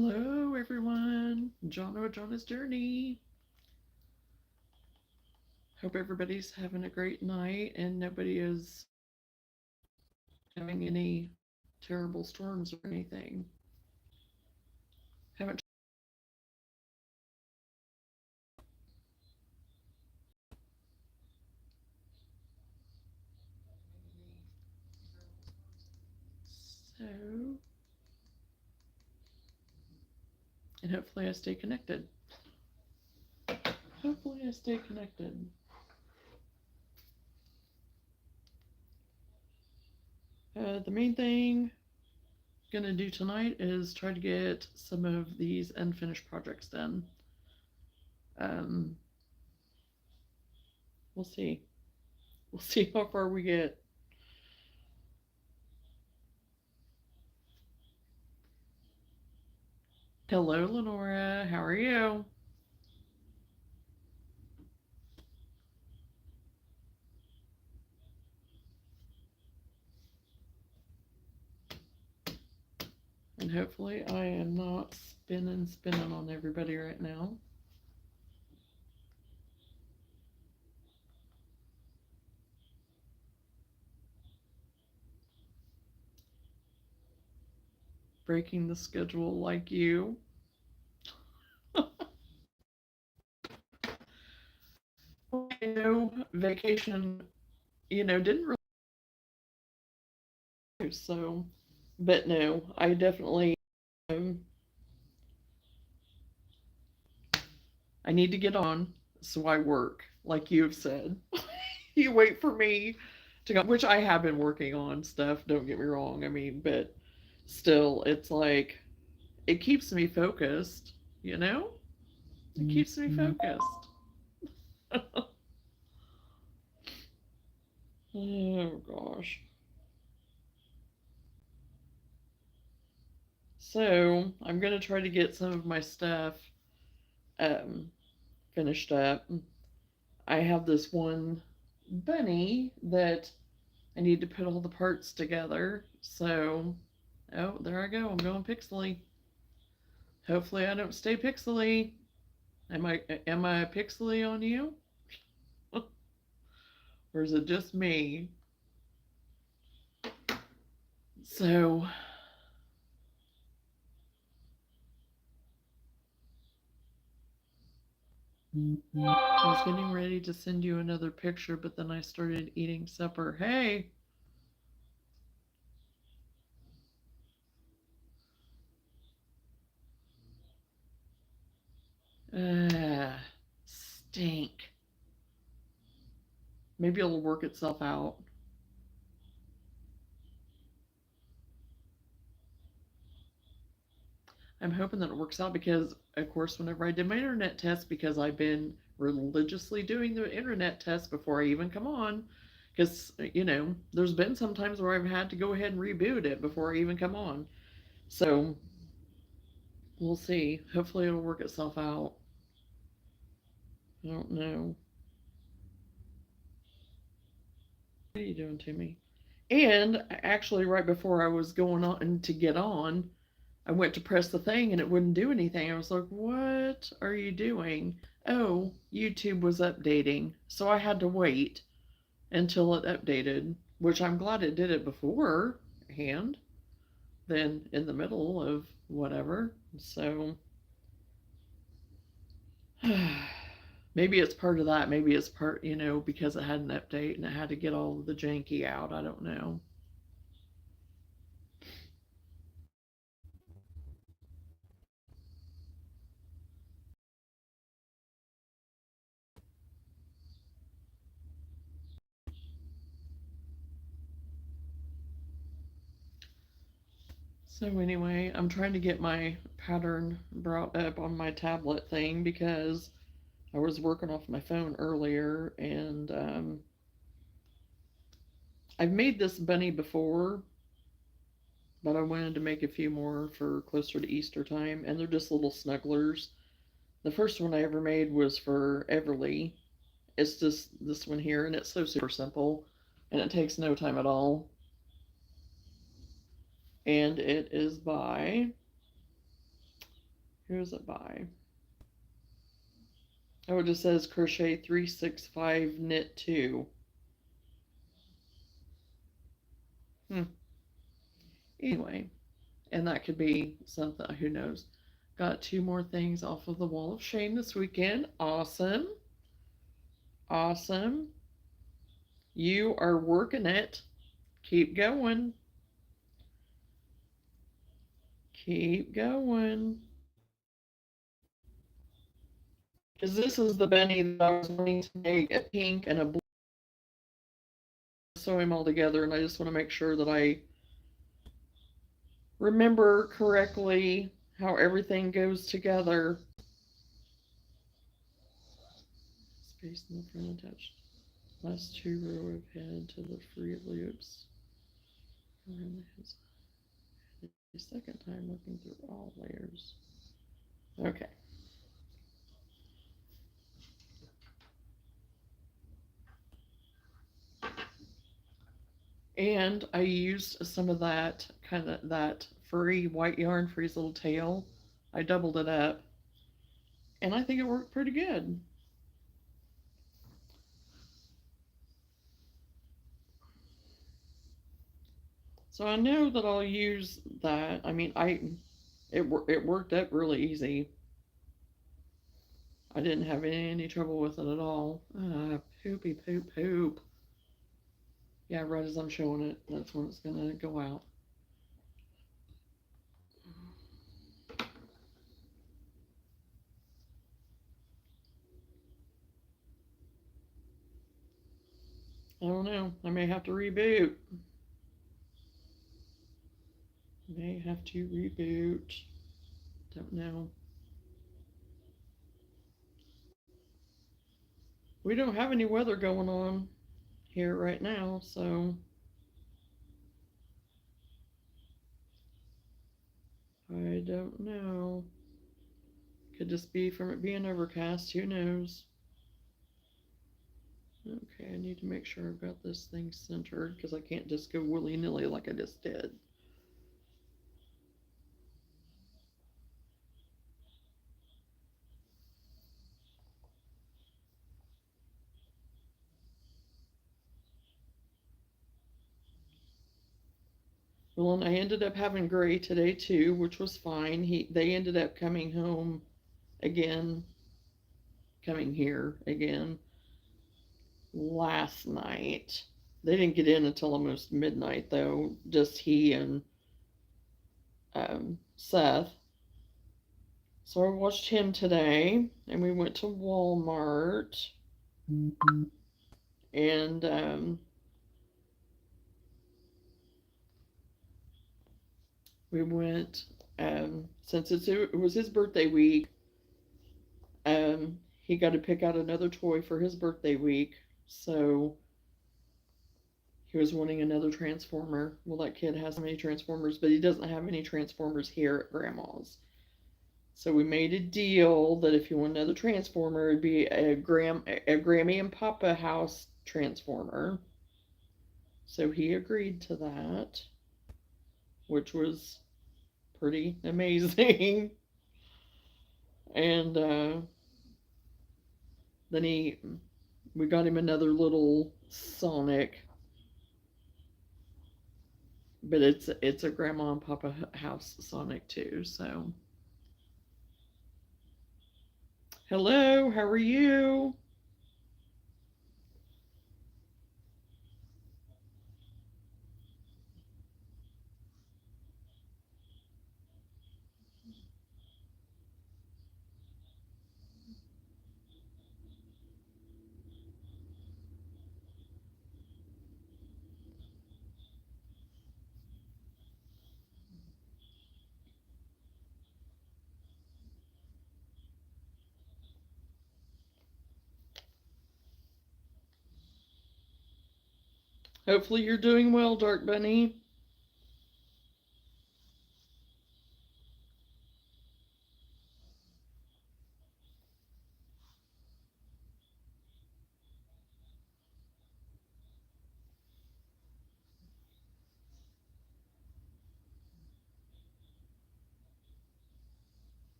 Hello, everyone. John's Journey. Hope everybody's having a great night and nobody is having any terrible storms or anything. Haven't. So, and hopefully I stay connected. Hopefully I stay connected. The main thing I'm gonna do tonight is try to get some of these unfinished projects done. Um, we'll see. We'll see how far we get. Hello, Lenora. How are you? And hopefully I am not spinning on everybody right now. Breaking the schedule like you. Vacation, didn't really, so, but no, I definitely, um, I need to get on, so I work, like you've said. You wait for me to go, which I have been working on stuff, don't get me wrong. I mean, but still, it's like, it keeps me focused, you know? It keeps me focused. Oh gosh. So I'm gonna try to get some of my stuff um, finished up. I have this one bunny that I need to put all the parts together. So, oh, there I go. I'm going pixely. Hopefully, I don't stay pixely. Am I pixely on you, or is it just me? So I was getting ready to send you another picture, but then I started eating supper. Hey, stink. Maybe it'll work itself out. I'm hoping that it works out because, of course, whenever I did my internet test, because I've been religiously doing the internet test before I even come on, because, there's been some times where I've had to go ahead and reboot it before I even come on. So we'll see. Hopefully it'll work itself out. I don't know. What are you doing to me? And actually, right before I was going on to get on, I went to press the thing and it wouldn't do anything. I was like, what are you doing? Oh, YouTube was updating. So I had to wait until it updated, which I'm glad it did it beforehand than in the middle of whatever. So maybe it's part of that. Maybe it's part, because it had an update and it had to get all of the janky out. I don't know. So anyway, I'm trying to get my pattern brought up on my tablet thing because I was working off my phone earlier and I've made this bunny before, but I wanted to make a few more for closer to Easter time, and they're just little snugglers. The first one I ever made was for Everly. It's just this one here, and it's so super simple, and it takes no time at all. And it is by Who is it by? Oh, it just says crochet 365 knit 2. Anyway, and that could be something, who knows. Got 2 more things off of the wall of shame this weekend. Awesome. Awesome. You are working it. Keep going. Keep going. Because this is the Benny that I was wanting to make a pink and a blue. Sew them all together, and I just want to make sure that I remember correctly how everything goes together. Space in the front attached. Last 2 row of head to the free loops. Around the head. The second time looking through all layers. Okay. And I used some of that that furry white yarn for his little tail. I doubled it up, and I think it worked pretty good. So I know that I'll use that. I mean, it worked up really easy. I didn't have any trouble with it at all. Poopy poop poop. Yeah, right as I'm showing it, that's when it's gonna go out. I don't know. I may have to reboot. May have to reboot. Don't know. We don't have any weather going on here right now, so I don't know. Could just be from it being overcast. Who knows? Okay, I need to make sure I've got this thing centered because I can't just go willy-nilly like I just did. Well, and I ended up having Gray today too, which was fine. They ended up coming home again, coming here again last night. They didn't get in until almost midnight though, just he and Seth. So I watched him today, and we went to Walmart, and we went since it was his birthday week. He got to pick out another toy for his birthday week, so he was wanting another Transformer. Well, that kid has so many Transformers, but he doesn't have any Transformers here at Grandma's. So we made a deal that if you want another Transformer, it'd be a Grammy and Papa House Transformer. So he agreed to that, which was pretty amazing. And then we got him another little Sonic, but it's a Grandma and Papa House Sonic too. So hello, how are you? Hopefully you're doing well, Dark Bunny.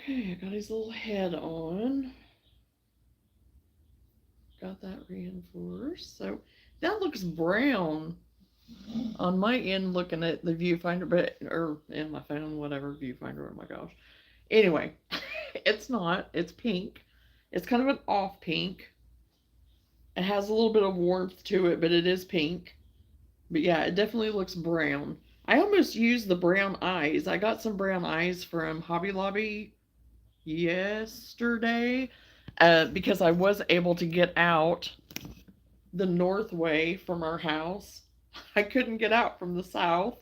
Okay, I got his little head on. Got that reinforced. So that looks brown on my end looking at the viewfinder, but or in my phone, whatever viewfinder. Oh my gosh. Anyway, it's not. It's pink. It's kind of an off pink. It has a little bit of warmth to it, but it is pink. But yeah, it definitely looks brown. I almost used the brown eyes. I got some brown eyes from Hobby Lobby yesterday because I was able to get out the north way from our house. I couldn't get out from the south.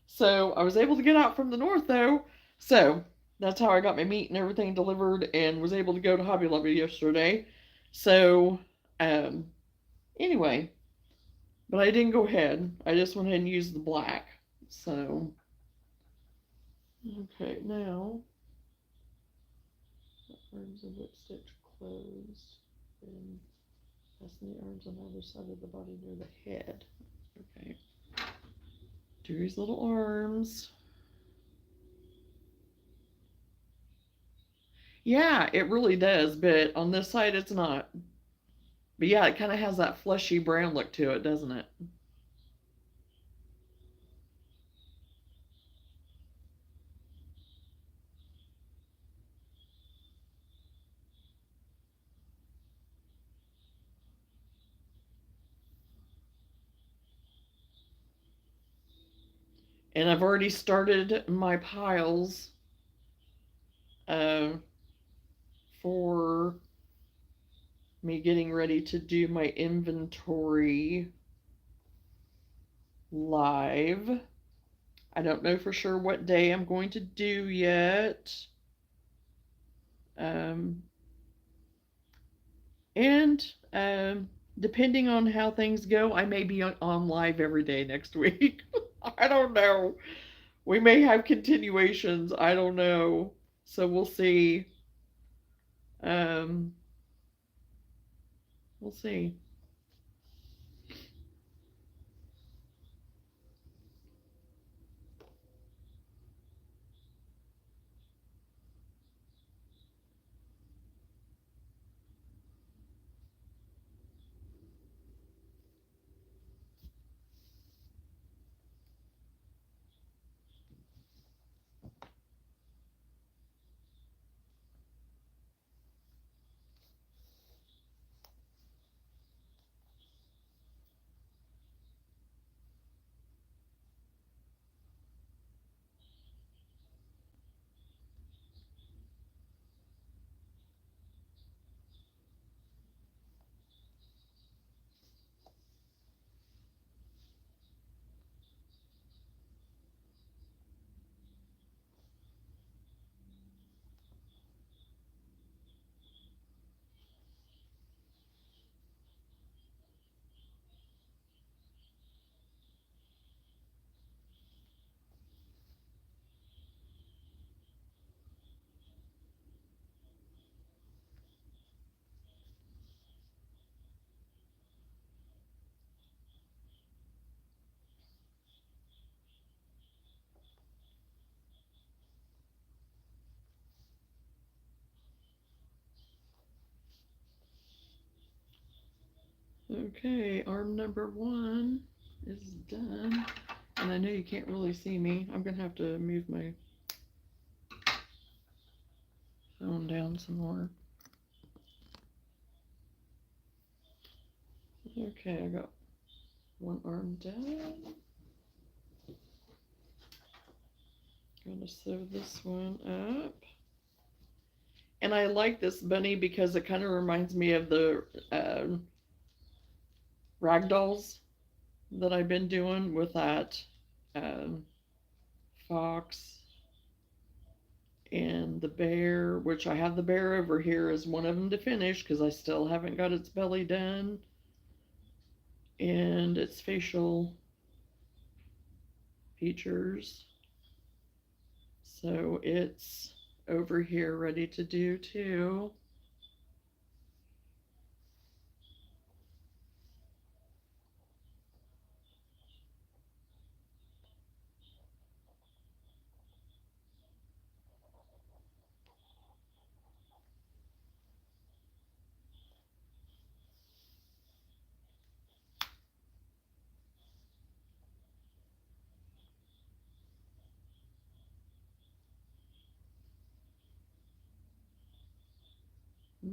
So I was able to get out from the north though. So that's how I got my meat and everything delivered and was able to go to Hobby Lobby yesterday. So um anyway, but I didn't go ahead. I just went ahead and used the black. So okay, now arms of whip stitch closed and fasten the arms on the other side of the body near the head. Okay. Do his little arms. Yeah, it really does, but on this side it's not. But yeah, it kind of has that fleshy brown look to it, doesn't it? And I've already started my piles uh, for me getting ready to do my inventory live. I don't know for sure what day I'm going to do yet. Um, and depending on how things go, I may be on live every day next week. I don't know. We may have continuations. I don't know. So we'll see. Um, we'll see. Okay, arm number one is done. And I know you can't really see me. I'm going to have to move my phone down some more. Okay, I got one arm done. Gonna sew this one up. And I like this bunny because it kind of reminds me of the ragdolls that I've been doing with that um, fox and the bear, which I have the bear over here as one of them to finish because I still haven't got its belly done and its facial features. So it's over here ready to do too.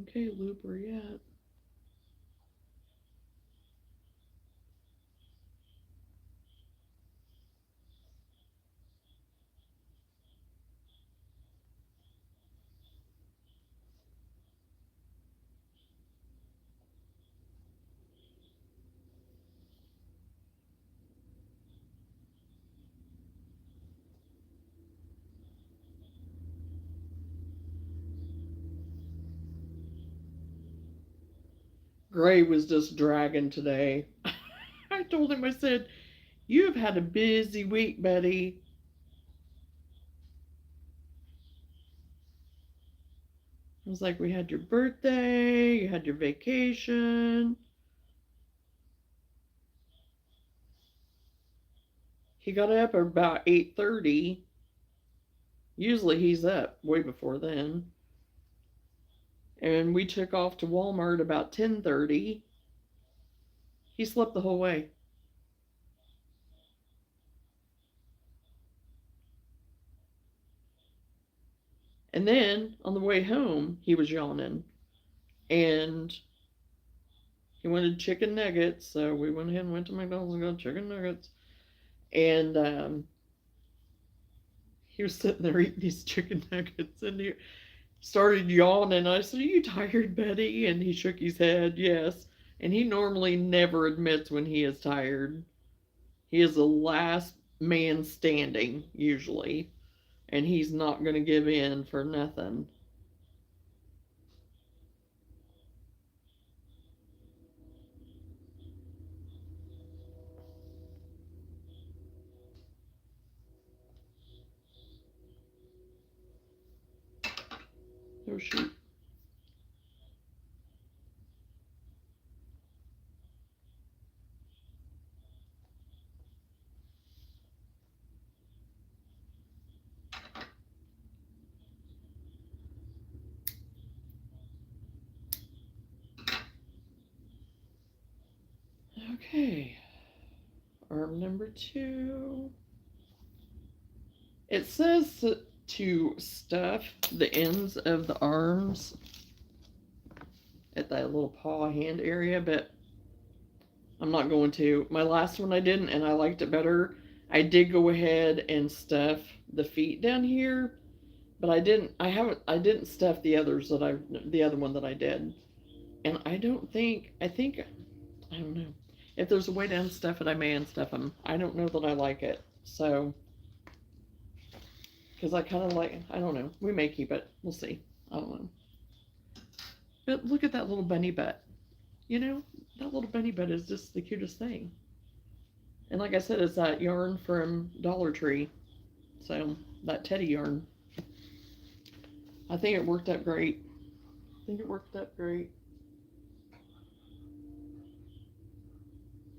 Okay, loop, where you at? Gray was just dragging today. I told him, I said, "You've had a busy week, buddy." I was like, "We had your birthday, you had your vacation." He got up at about 8:30. Usually he's up way before then. And we took off to Walmart about 10:30. He slept the whole way. And then on the way home, he was yawning. And he wanted chicken nuggets, so we went ahead and went to McDonald's and got chicken nuggets. And he was sitting there eating these chicken nuggets, and he started yawning. I said, "Are you tired, buddy?" And he shook his head, yes. And he normally never admits when he is tired. He is the last man standing, usually, and he's not going to give in for nothing. Oh, shoot. Okay. Arm number 2. It says to stuff the ends of the arms at that little paw hand area, but I'm not going to. My last one I didn't, and I liked it better. I did go ahead and stuff the feet down here, but I didn't. I didn't stuff the others that the other one that I did, and I don't think. I think I don't know. If there's a way to unstuff it, I may unstuff them. I don't know that I like it, so because I kind of like. I don't know. We may keep it. We'll see. I don't know. But look at that little bunny butt. You know, that little bunny butt is just the cutest thing. And like I said, it's that yarn from Dollar Tree. So that teddy yarn. I think it worked out great. I think it worked out great.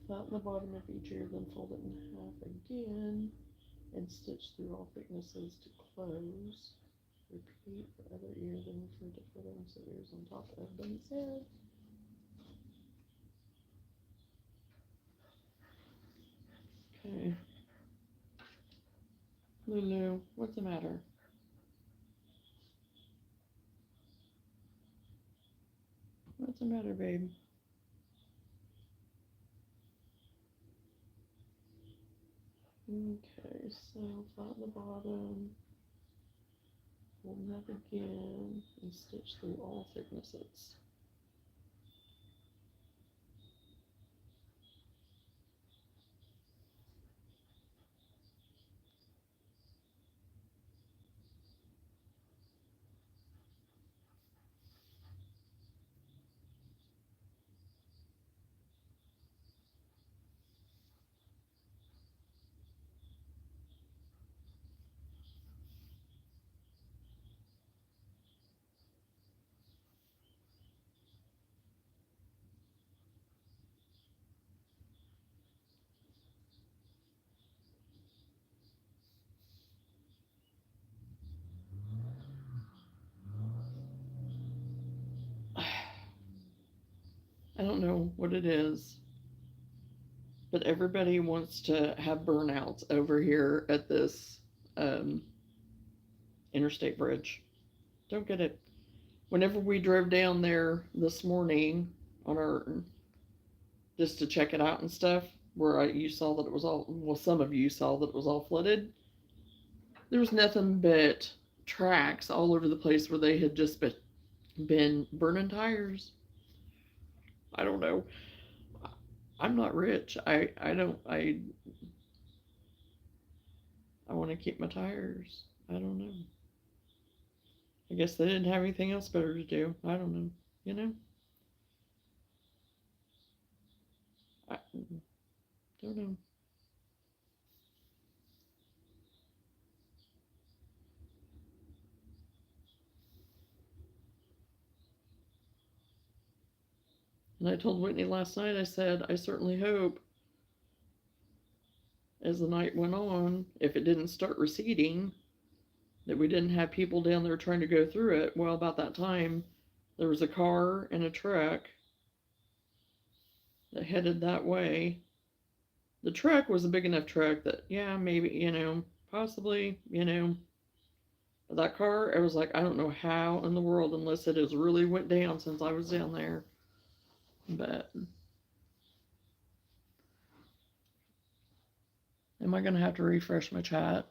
Flatten the bottom of each ear, then fold it in half again and stitch through all thicknesses to close. Repeat for other ear, then return to further insert ears on top of bunny's head. Okay. Lulu, what's the matter? What's the matter, babe? Okay, so flatten the bottom, fold that again, and stitch through all thicknesses. I don't know what it is, but everybody wants to have burnouts over here at this um, interstate bridge. Don't get it. Whenever we drove down there this morning on our just to check it out and stuff, where you saw that it was all, well, some of you saw that it was all flooded. There was nothing but tracks all over the place where they had just been burning tires. I don't know. I'm not rich. I don't I want to keep my tires. I don't know. I guess they didn't have anything else better to do. I don't know. You know. I don't know. And I told Whitney last night. I said I certainly hope as the night went on, if it didn't start receding, that we didn't have people down there trying to go through it. Well, about that time, there was a car and a truck that headed that way. The truck was a big enough truck that, yeah, maybe, possibly, But that car, it was like, I don't know how in the world, unless it has really went down since I was down there. But am I going to have to refresh my chat?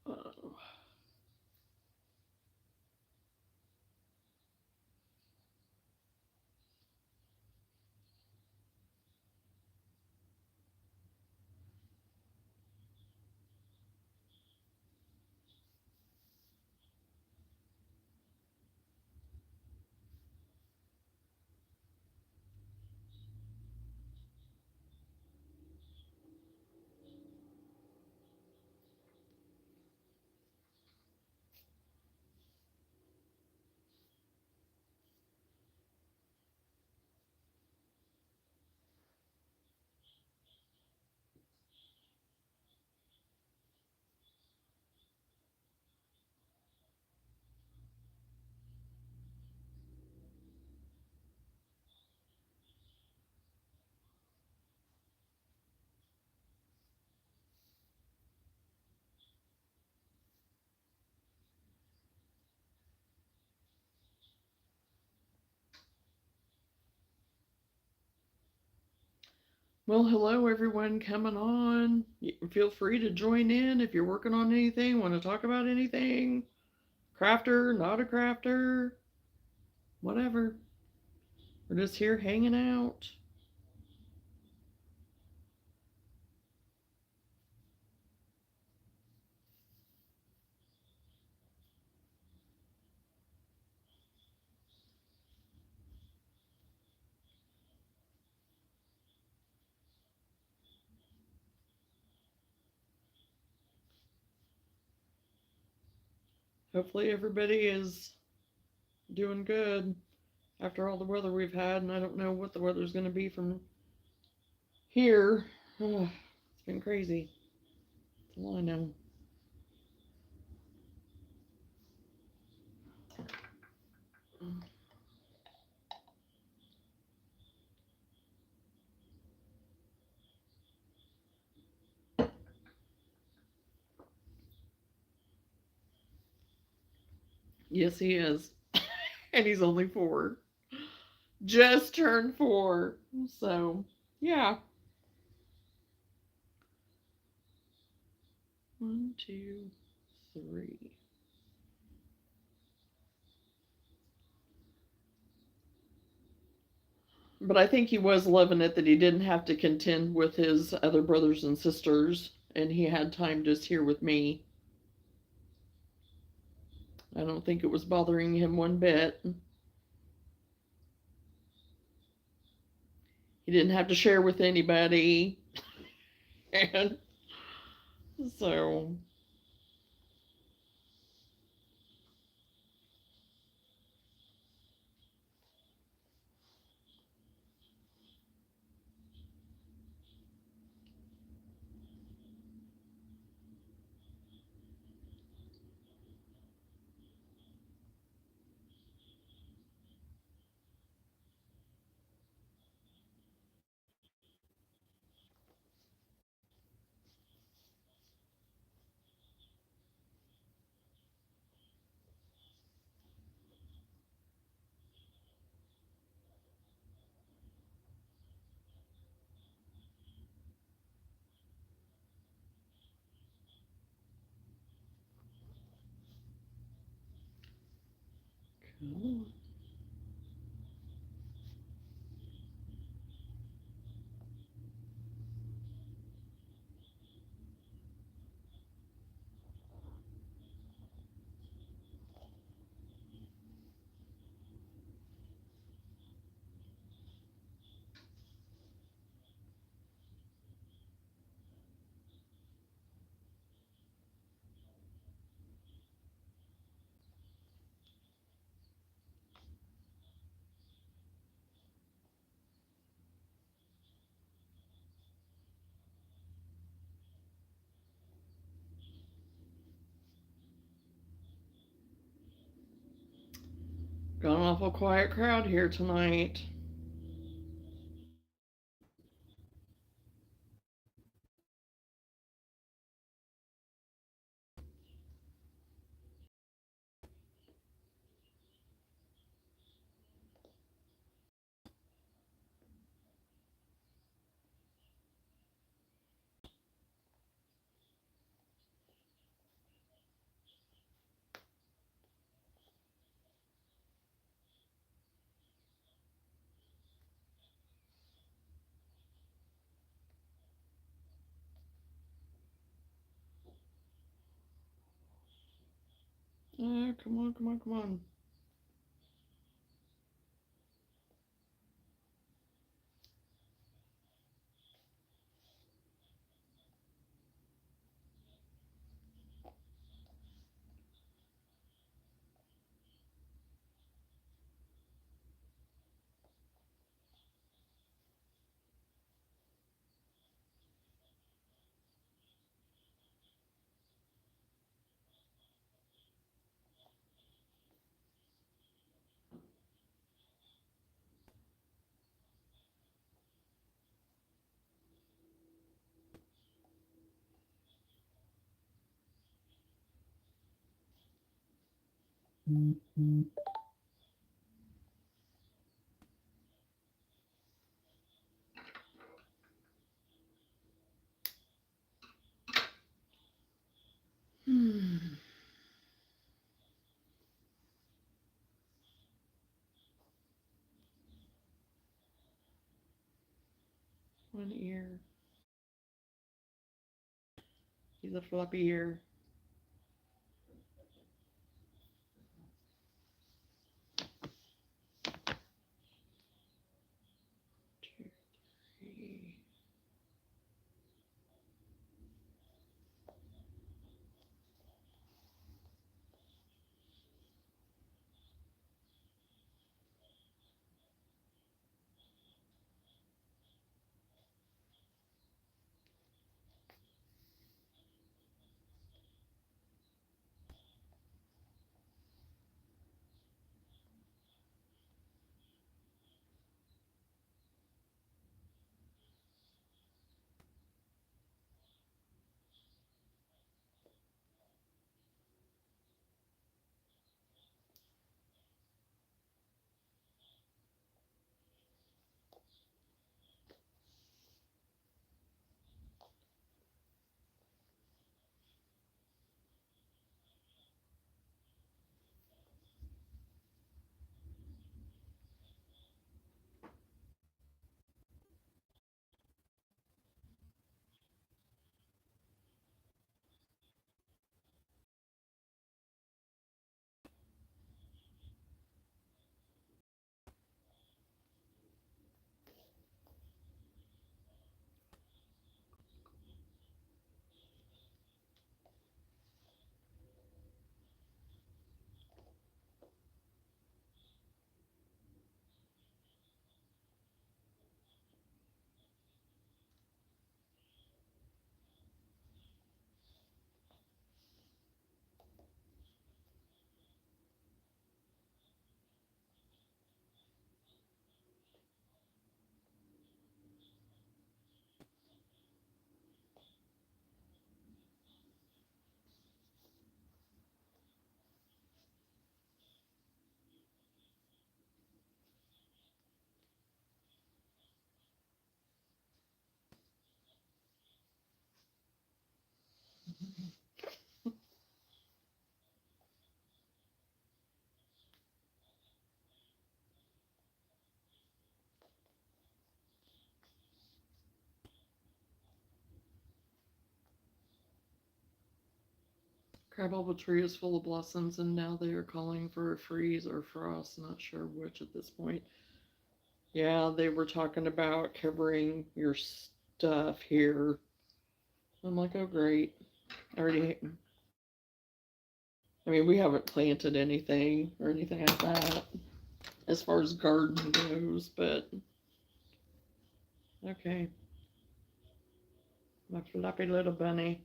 Uh, well, hello everyone coming on. Feel free to join in if you're working on anything, want to talk about anything. Crafter, not a crafter, whatever. We're just here hanging out. Hopefully everybody is doing good after all the weather we've had, and I don't know what the weather's going to be from here. Oh, it's been crazy. That's all I know. Yes, he is. And he's only 4. Just turned 4. So, yeah. 1, 2, 3. But I think he was loving it that he didn't have to contend with his other brothers and sisters, and he had time just here with me. I don't think it was bothering him one bit. He didn't have to share with anybody. And so, Come Got an awful quiet crowd here tonight. Come on, come on, come on. Hmm. One ear. He's a floppy ear. Two, three. crabapple tree is full of blossoms, and now they are calling for a freeze or frost. Not sure which at this point. Yeah, they were talking about covering your stuff here. I'm like, oh great. Already. I mean, we haven't planted anything or anything like that as far as garden goes, but okay. My fluffy little bunny.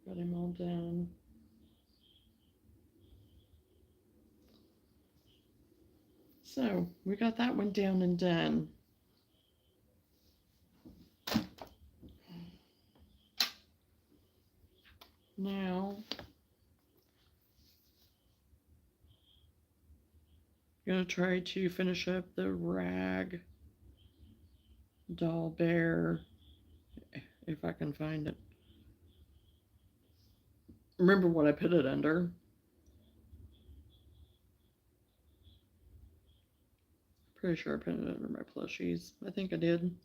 Got him all done. So we got that one down and done. Now, I'm going to try to finish up the rag doll bear if I can find it. Remember what I put it under. Pretty sure I put it under my plushies. I think I did.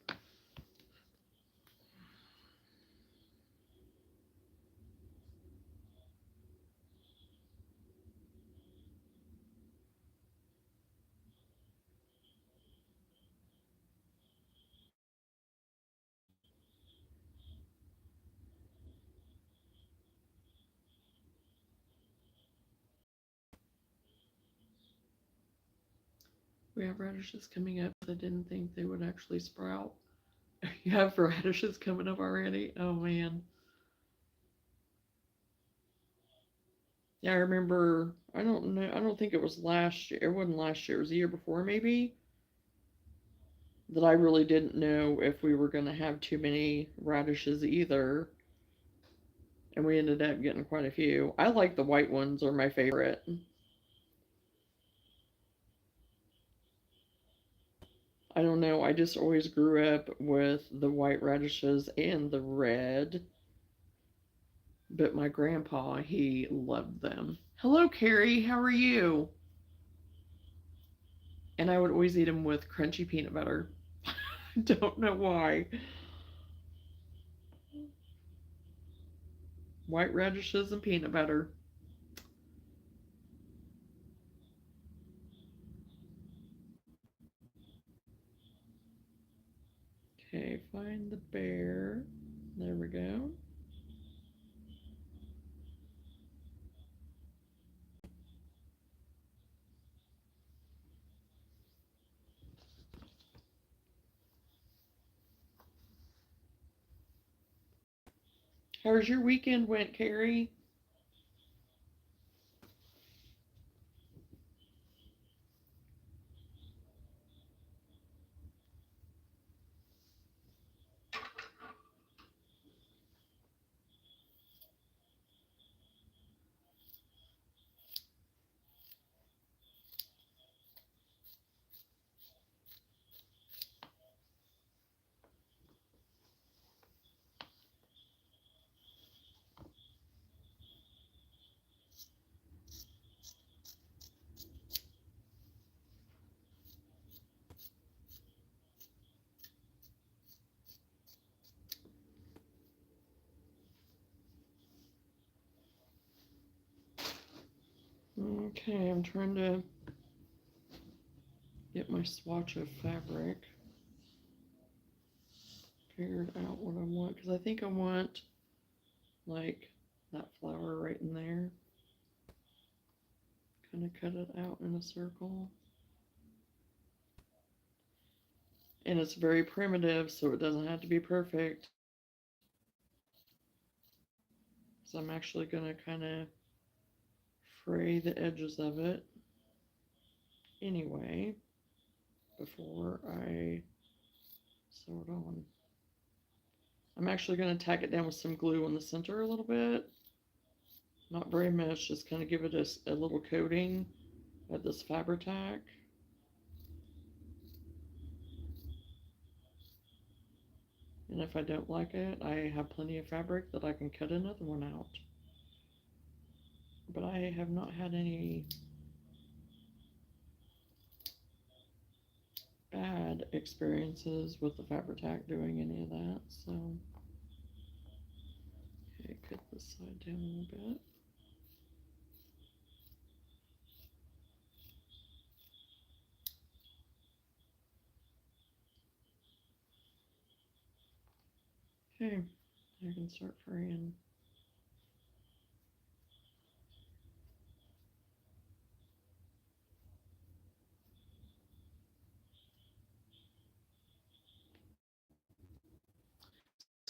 We have radishes coming up. I didn't think they would actually sprout. You have radishes coming up already? Oh man. Yeah, I remember. I don't know. I don't think it was last year. It wasn't last year. It was the year before, maybe. That I really didn't know if we were going to have too many radishes either. And we ended up getting quite a few. I like the white ones, are my favorite. I don't know. I just always grew up with the white radishes and the red. But my grandpa, he loved them. Hello, Carrie. How are you? And I would always eat them with crunchy peanut butter. Don't know why. White radishes and peanut butter. Okay, find the bear. There we go. How's your weekend went, Carrie? Okay, I'm trying to get my swatch of fabric figured out what I want because I think I want like that flower right in there. Kind of cut it out in a circle. And it's very primitive, so it doesn't have to be perfect. So I'm actually going to kind of fray the edges of it anyway before I sew it on. I'm actually going to tack it down with some glue in the center a little bit. Not very much, just kind of give it a little coating of this Fabri-Tac. And if I don't like it, I have plenty of fabric that I can cut another one out. But I have not had any bad experiences with the Fabri-Tac doing any of that, so Okay, cut this side down a little bit. Okay, I can start fraying.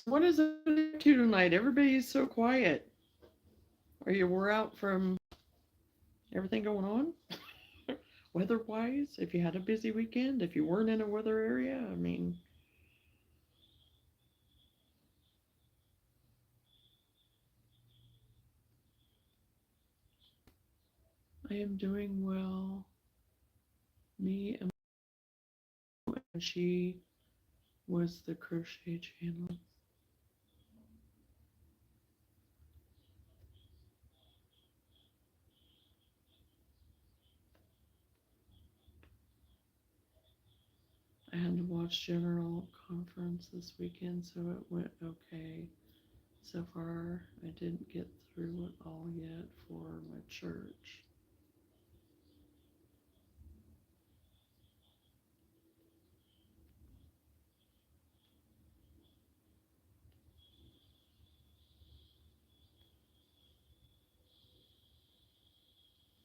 What is it to tonight? Everybody's so quiet. Are you wore out from everything going on? Weather wise, if you had a busy weekend, if you weren't in a weather area, I mean, I am doing well. Me and she was the crochet channel. I had to watch General Conference this weekend, so it went okay. So far, I didn't get through it all yet for my church.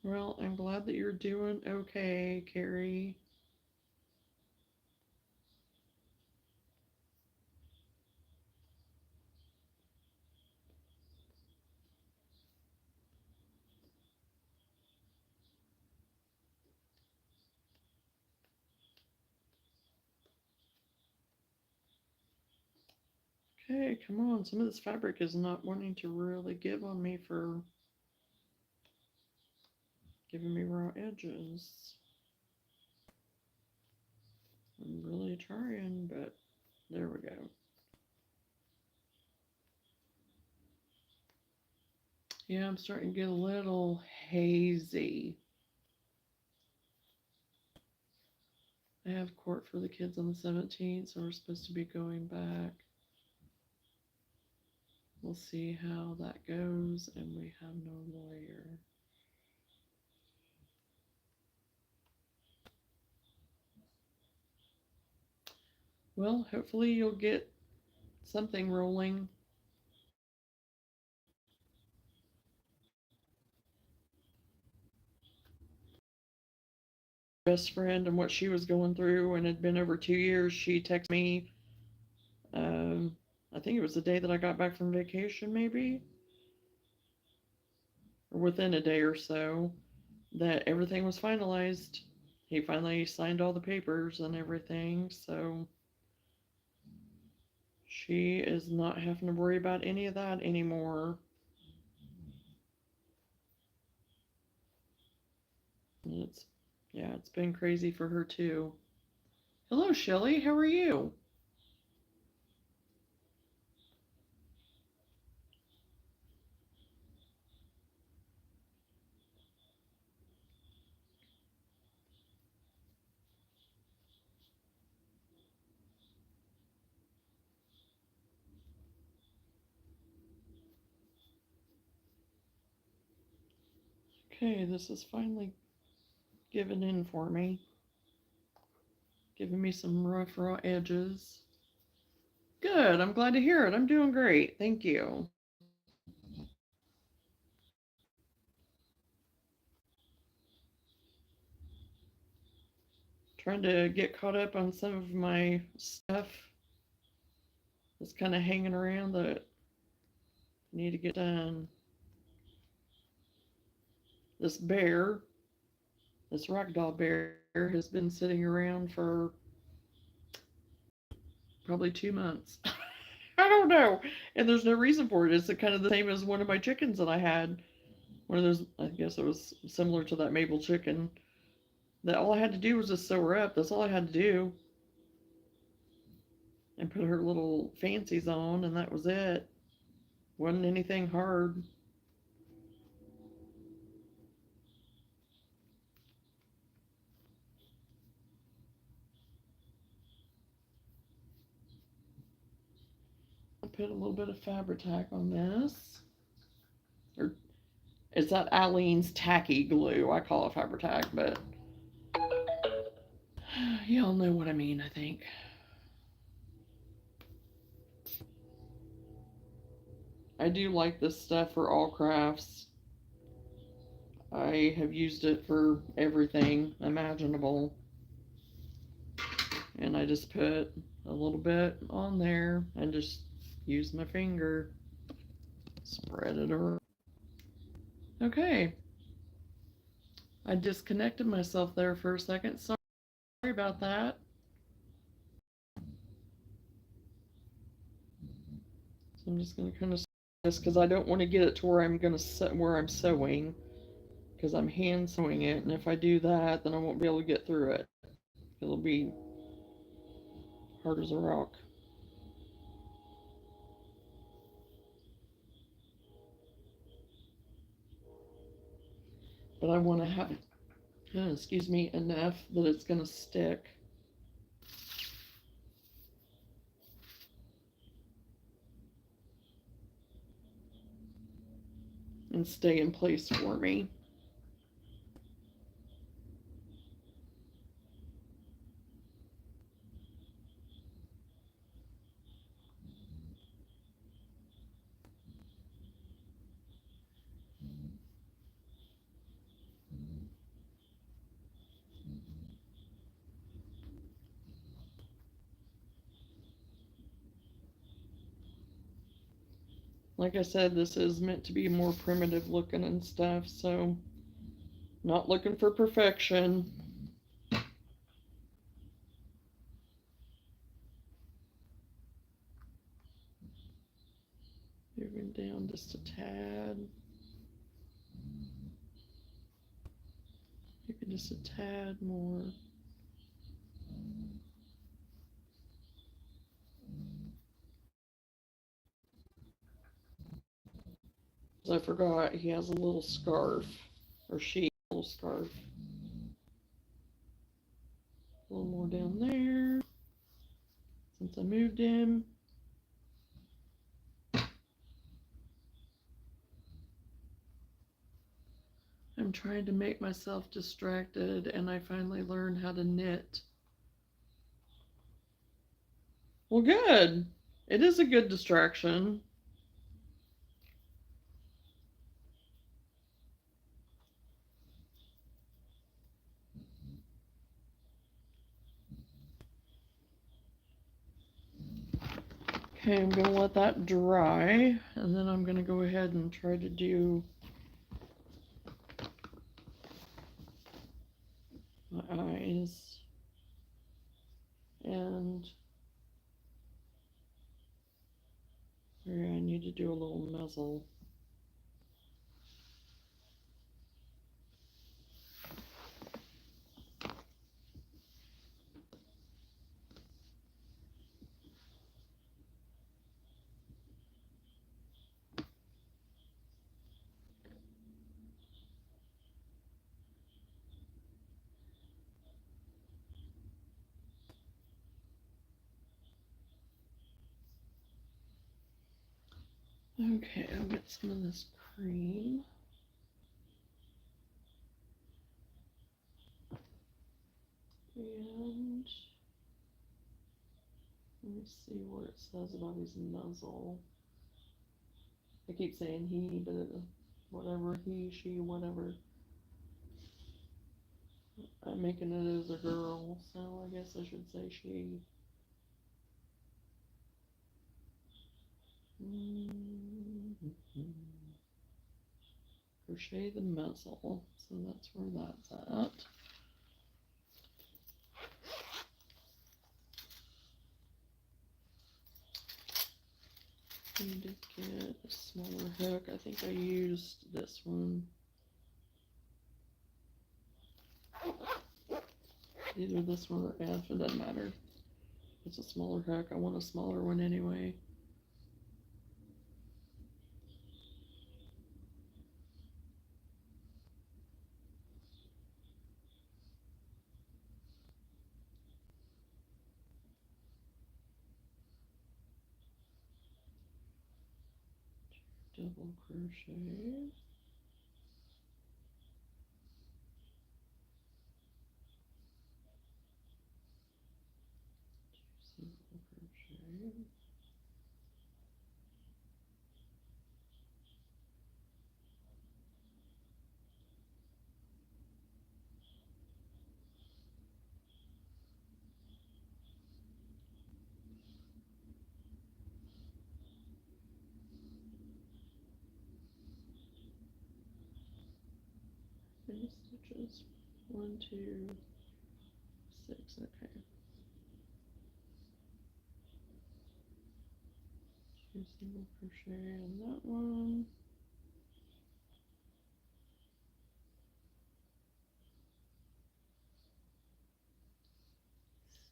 Well, I'm glad that you're doing okay, Carrie. Okay, come on. Some of this fabric is not wanting to really give on me for giving me raw edges. I'm really trying, but there we go. Yeah, I'm starting to get a little hazy. I have court for the kids on the 17th, so we're supposed to be going back. We'll see how that goes, and we have no lawyer. Well, hopefully you'll get something rolling. Best friend and what she was going through, and it had been over 2 years. She texted me, um, I think it was the day that I got back from vacation, maybe, or within a day or so, that everything was finalized. He finally signed all the papers and everything, so she is not having to worry about any of that anymore. And yeah, it's been crazy for her too. Hello, Shelly. How are you? Okay, this is finally giving in for me, giving me some rough, raw edges. Good. I'm glad to hear it. I'm doing great. Thank you. Trying to get caught up on some of my stuff that's kind of hanging around that I need to get done. This bear, this ragdoll bear, has been sitting around for probably 2 months. I don't know. And there's no reason for it. It's kind of the same as one of my chickens that I had. One of those, I guess it was similar to that Mabel chicken. That all I had to do was just sew her up. That's all I had to do. And put her little fancies on, and that was it. Wasn't anything hard. Put a little bit of Fabri-Tac on this. Or it's that Aleene's tacky glue. I call it Fabri-Tac, but y'all know what I mean, I think. I do like this stuff for all crafts. I have used it for everything imaginable. And I just put a little bit on there and just use my finger. Spread it around. Okay. I disconnected myself there for a second. Sorry about that. So I'm just going to kind of this because I don't want to get it to where I'm going to set where I'm sewing, because I'm hand sewing it, and if I do that, then I won't be able to get through it. It'll be hard as a rock. But I want to have, excuse me, enough that it's going to stick. And stay in place for me. Like I said, this is meant to be more primitive looking and stuff, so not looking for perfection. Moving down just a tad. Maybe just a tad more. I forgot he has a little scarf, or she, a little scarf. A little more down there, since I moved him. I'm trying to make myself distracted, and I finally learned how to knit. Well, good. It is a good distraction. Okay, I'm going to let that dry, and then I'm going to go ahead and try to do my eyes. And here I need to do a little muzzle. Okay, I'll get some of this cream. And let me see what it says about his muzzle. I keep saying he, but whatever, he, she, whatever. I'm making it as a girl, so I guess I should say she. Crochet the muzzle, so that's where that's at. Need to get a smaller hook. I think I used this one. Either this one or F, it doesn't matter. It's a smaller hook. I want a smaller one anyway. double crochet, single crochet, and stitches. 1, 2, 6. Okay. 2 single crochet on that one.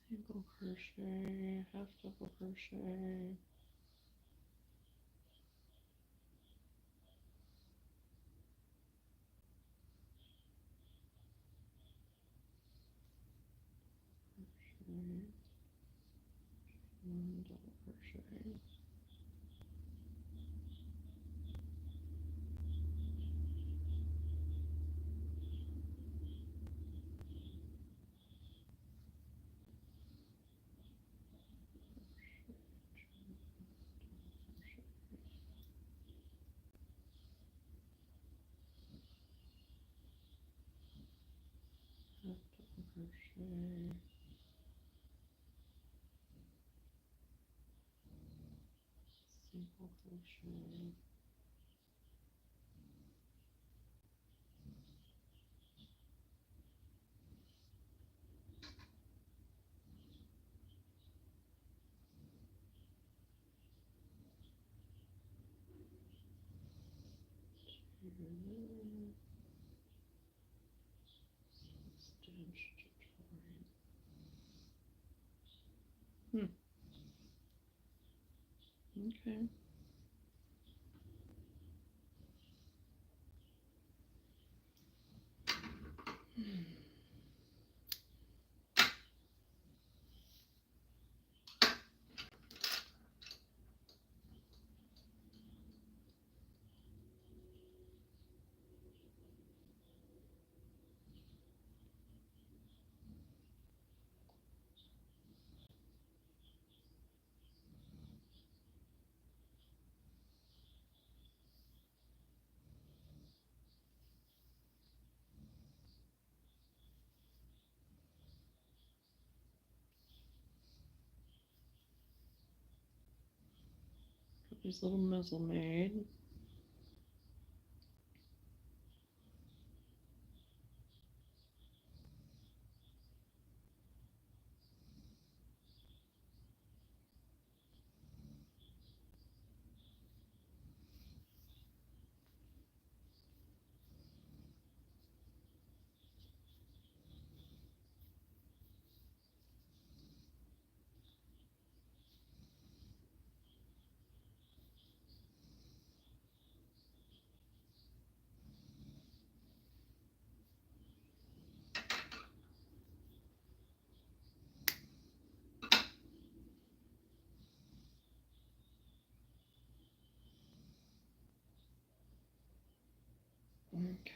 Single crochet, half double crochet. Crochet, 1 double crochet. Half double crochet, single crochet, stitch tutorial. Okay. Got these little muzzle made.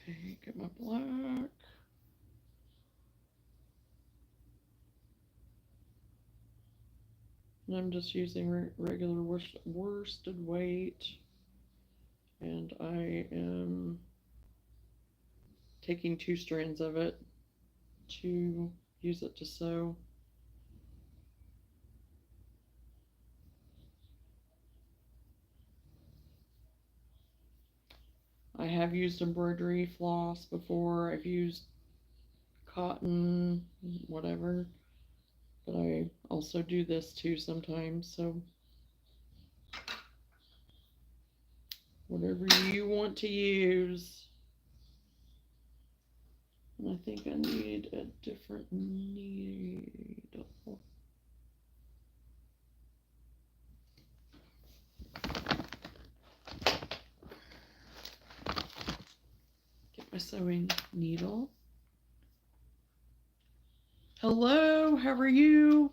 Okay, get my black. And I'm just using regular worsted weight. And I am taking 2 strands of it to use it to sew. I have used embroidery floss before. I've used cotton, whatever. But I also do this too sometimes. So whatever you want to use. And I think I need a different needle. Get my sewing needle. Hello, how are you?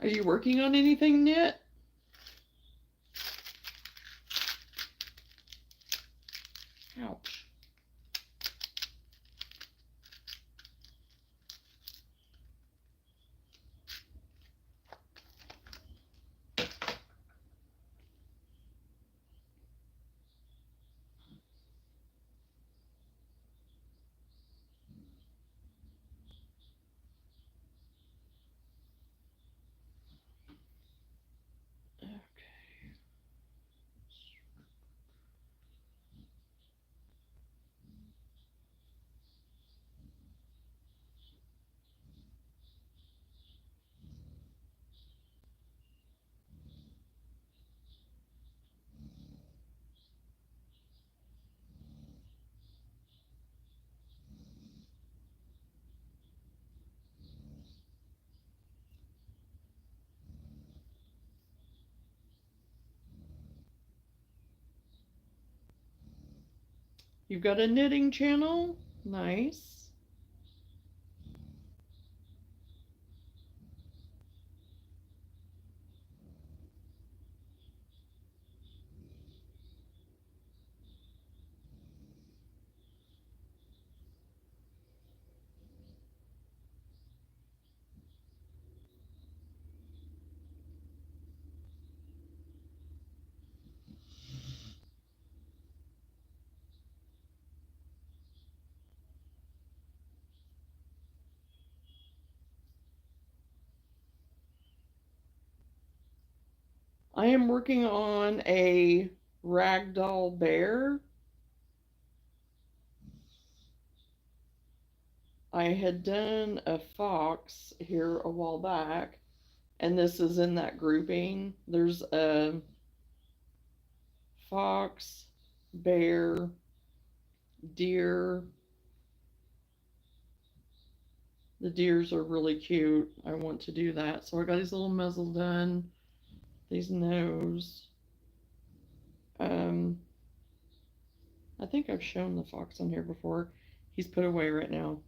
Are you working on anything, Knit? Ouch. You've got a knitting channel? Nice. I am working on a ragdoll bear. I had done a fox here a while back, and this is in that grouping. There's a fox, bear, deer. The deers are really cute. I want to do that. So I got his little muzzle done, these nose. I think I've shown the fox on here before. He's put away right now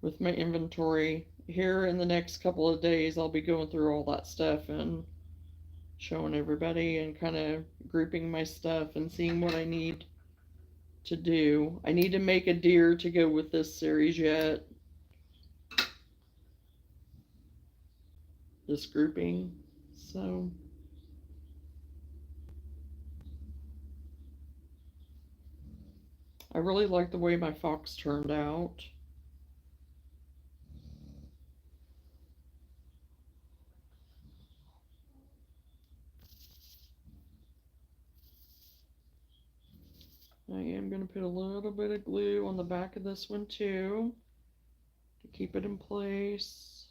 with my inventory. Here in the next couple of days, I'll be going through all that stuff and showing everybody and kind of grouping my stuff and seeing what I need to do. I need to make a deer to go with this series yet. This grouping. So I really like the way my fox turned out. I am going to put a little bit of glue on the back of this one too to keep it in place.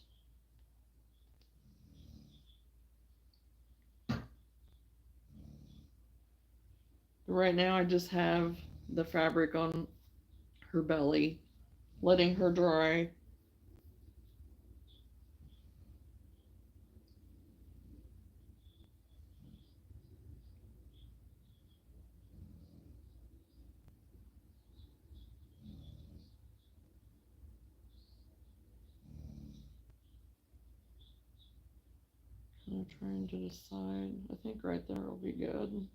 Right now I just have the fabric on her belly, letting her dry. I'm trying to decide. I think right there will be good.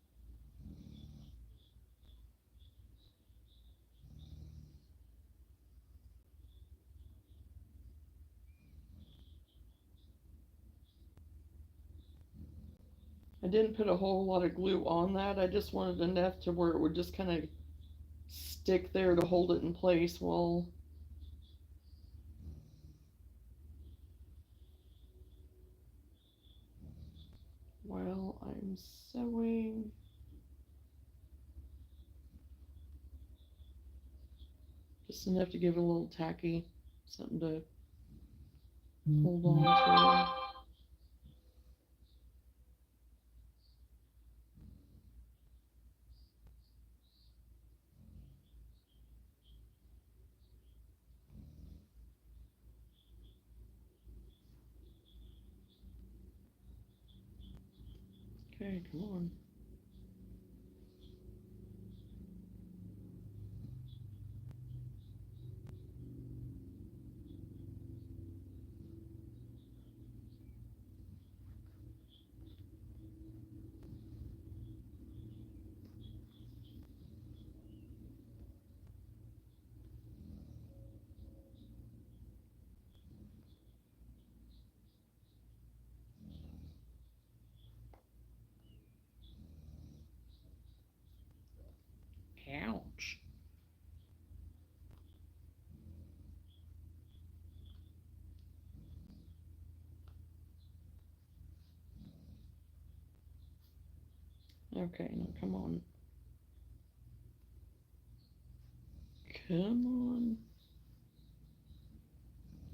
I didn't put a whole lot of glue on that. I just wanted enough to where it would just kind of stick there to hold it in place while I'm sewing. Just enough to give it a little tacky, something to hold on to. Okay, come on. Okay, now come on. Come on.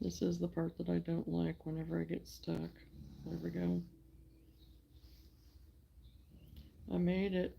This is the part that I don't like whenever I get stuck. There we go. I made it.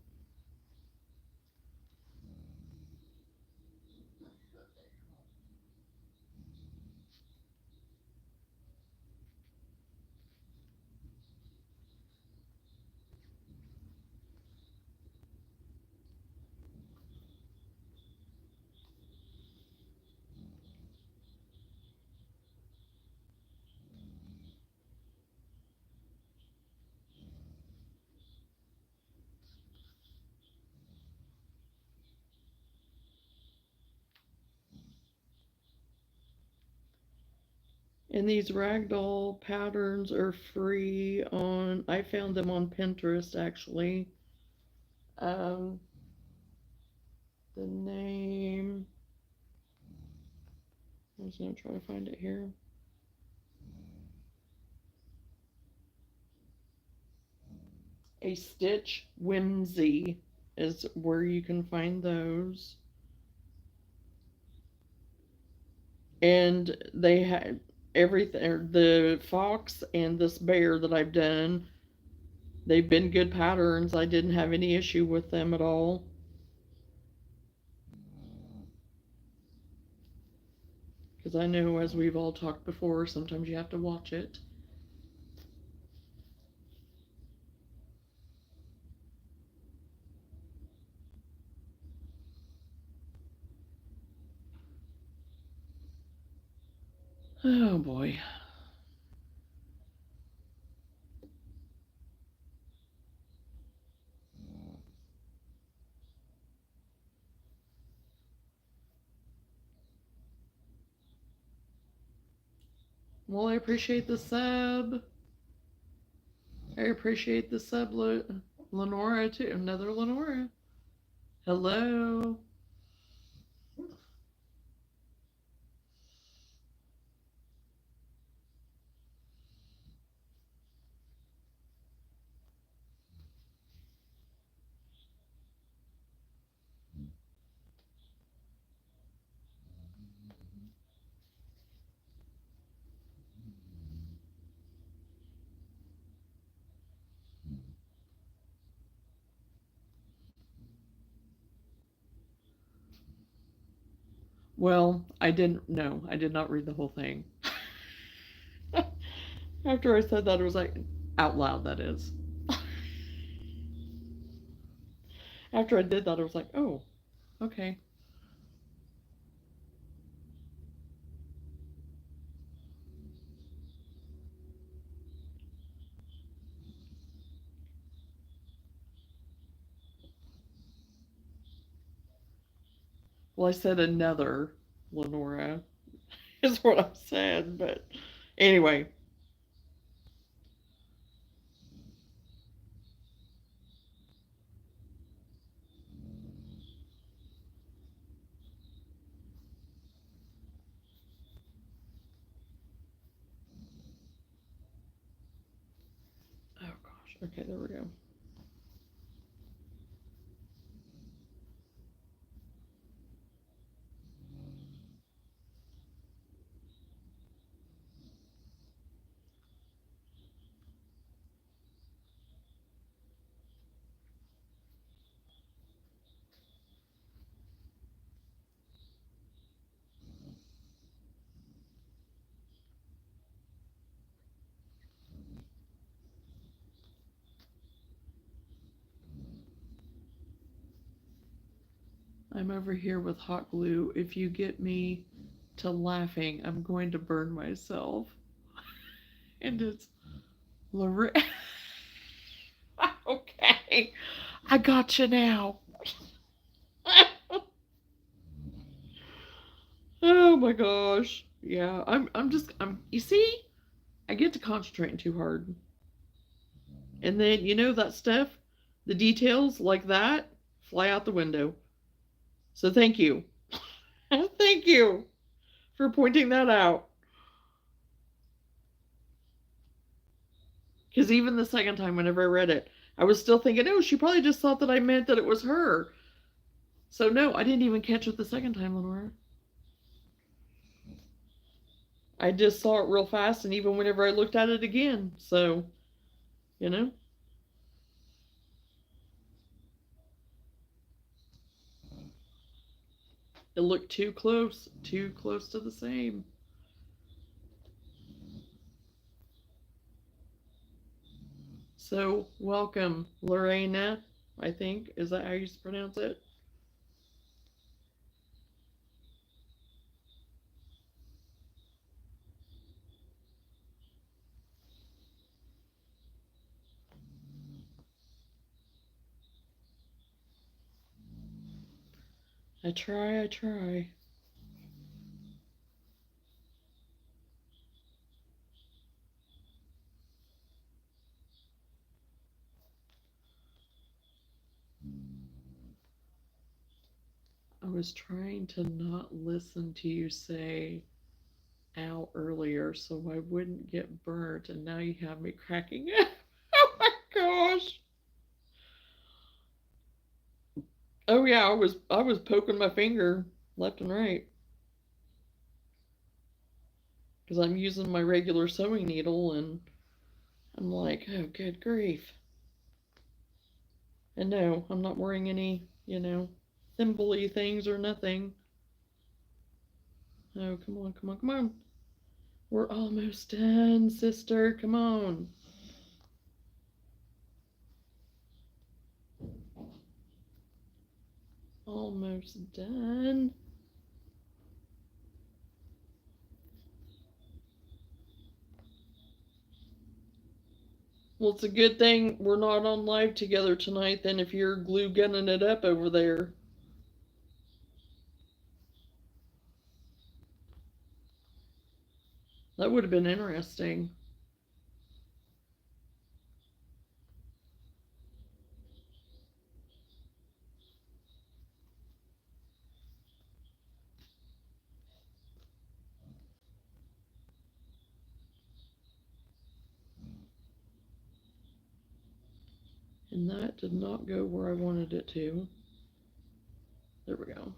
And these ragdoll patterns are free on, I found them on Pinterest actually. Um, the name, I was going to try to find it here. A Stitch Whimsy is where you can find those. And they had everything, the fox and this bear that I've done, they've been good patterns. I didn't have any issue with them at all. Because I know, as we've all talked before, sometimes you have to watch it. Oh boy. Well, I appreciate the sub. I appreciate the sub, Lenora, too. Another Lenora. Hello. Well, I didn't know. I did not read the whole thing. After I said that, it was like, out loud, that is. After I did that, I was like, oh, okay. Well, I said another Lenora, is what I said, but anyway. Oh gosh. Okay, there we go. I'm over here with hot glue. If you get me to laughing, I'm going to burn myself. And it's Lorraine. Okay, I got you now. Oh my gosh. Yeah, I'm you see, I get to concentrating too hard. And then that stuff, the details like that fly out the window. So thank you. Thank you for pointing that out. Because even the second time, whenever I read it, I was still thinking, oh, she probably just thought that I meant that it was her. So no, I didn't even catch it the second time, Lenora. I just saw it real fast, and even whenever I looked at it again. So, you know, it looked too close to the same. So, welcome, Lorena, I think. Is that how you pronounce it? I try, I try. I was trying to not listen to you say ow earlier so I wouldn't get burnt, and now you have me cracking up. Oh my gosh. Oh yeah, I was poking my finger left and right because I'm using my regular sewing needle, and I'm like, oh good grief. And no, I'm not wearing any, thimble-y things or nothing. Oh, come on, come on, come on. We're almost done, sister. Come on. Almost done. Well, it's a good thing we're not on live together tonight then if you're glue gunning it up over there. That would have been interesting. And that did not go where I wanted it to. There we go.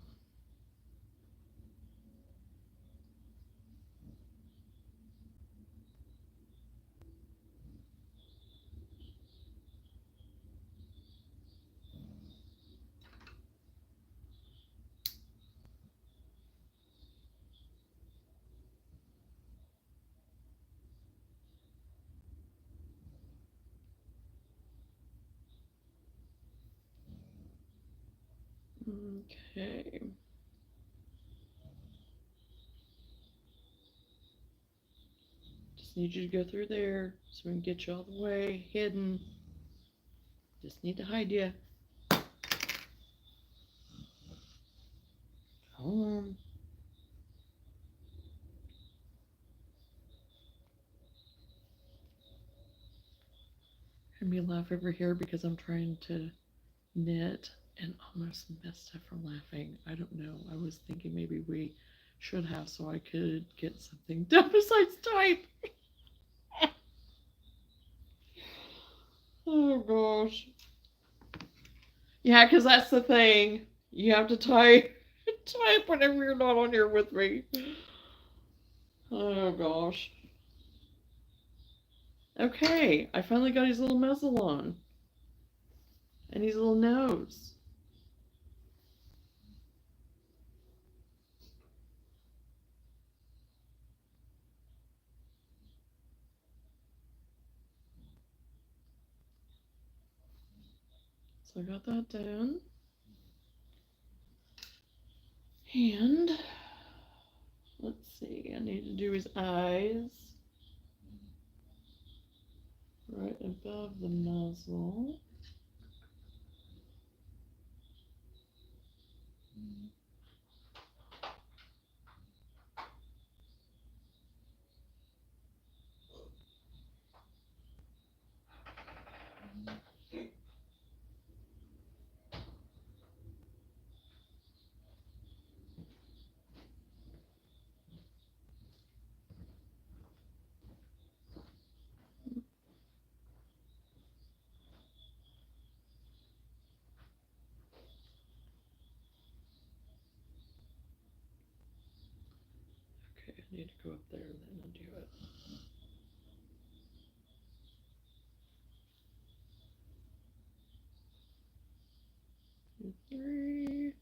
Okay. Just need you to go through there so we can get you all the way hidden. Just need to hide you. Come on. Hear me laugh over here because I'm trying to knit and almost messed up from laughing. I don't know. I was thinking maybe we should have so I could get something done besides type. Oh gosh. Yeah, because that's the thing. You have to type type whenever you're not on here with me. Oh gosh. Okay, I finally got his little muzzle on. And his little nose. So I got that done. And let's see, I need to do his eyes right above the muzzle. need to go up there then and do it. 2, 3.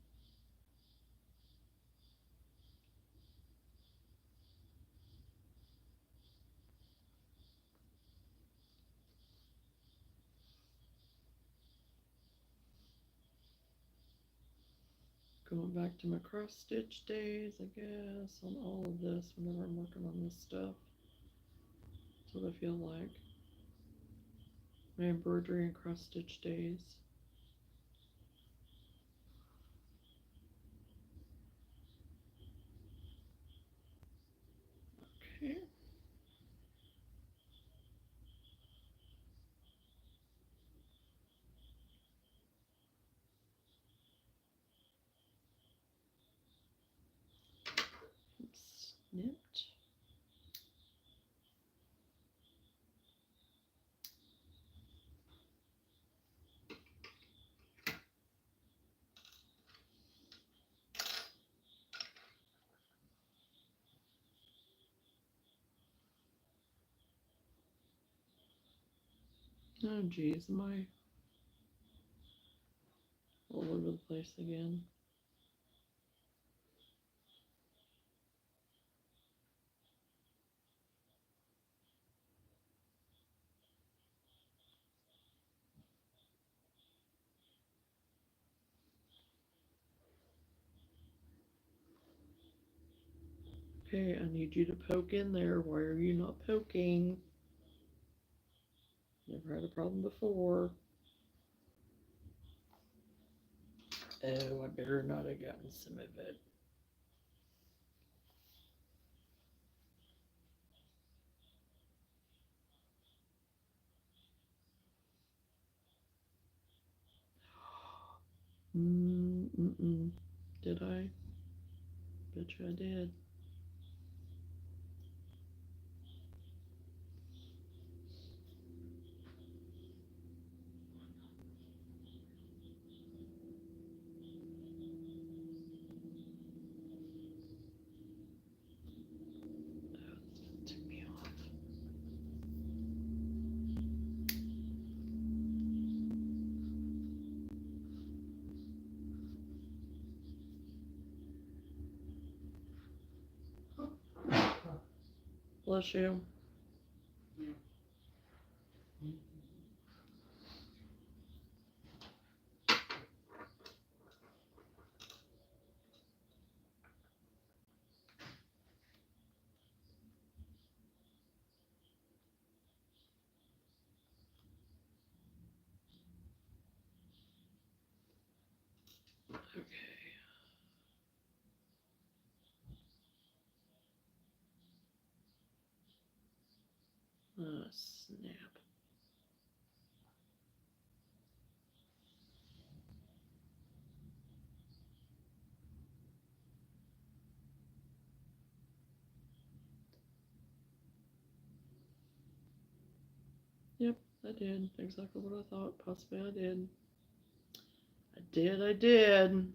Going back to my cross stitch days, I guess, on all of this whenever I'm working on this stuff. That's what I feel like. My embroidery and cross stitch days. Okay. Snipped. Oh geez, am I all over the place again? Okay, I need you to poke in there. Why are you not poking? Never had a problem before. Oh, I better not have gotten some of it. Did I? Bet you I did. Bless you. Okay. Snap. Yep, I did. Exactly what I thought. Possibly I did. I did.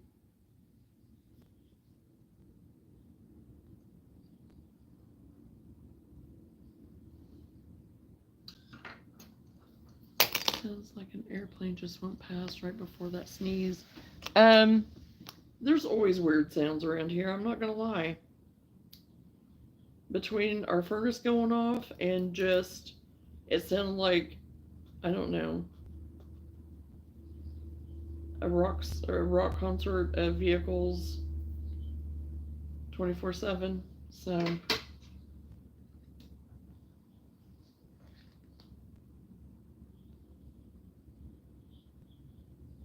Sounds like an airplane just went past right before that sneeze. There's always weird sounds around here, I'm not gonna lie. Between our furnace going off and just, it sounded like, I don't know, a rock concert of vehicles 24/7. So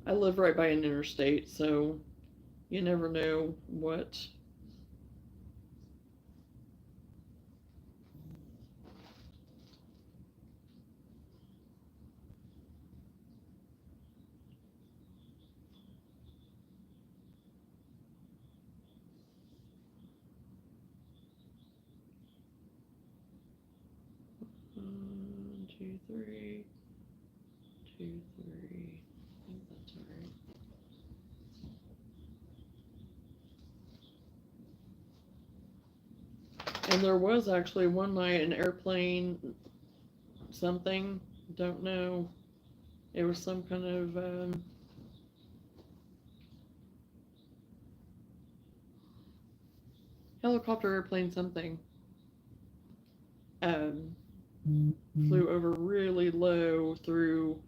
I live right by an interstate, so you never know what. One, two, three, 2, 3. I think that's all right. And there was actually one night an airplane something, don't know. It was some kind of helicopter, airplane, something. Um, Flew over really low through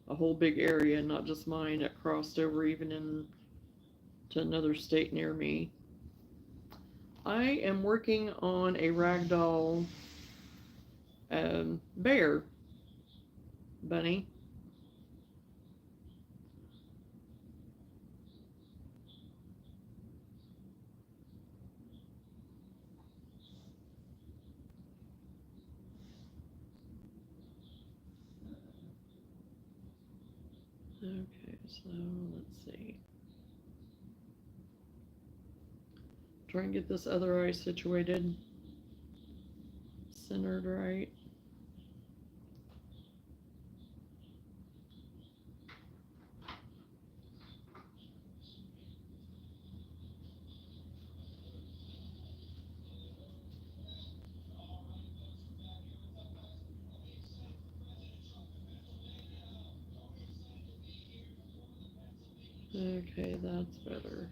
a whole big area, not just mine. It crossed over even to another state near me. I am working on a ragdoll bear bunny. Okay, so let's see. Try and get this other eye situated, centered right. Okay, that's better.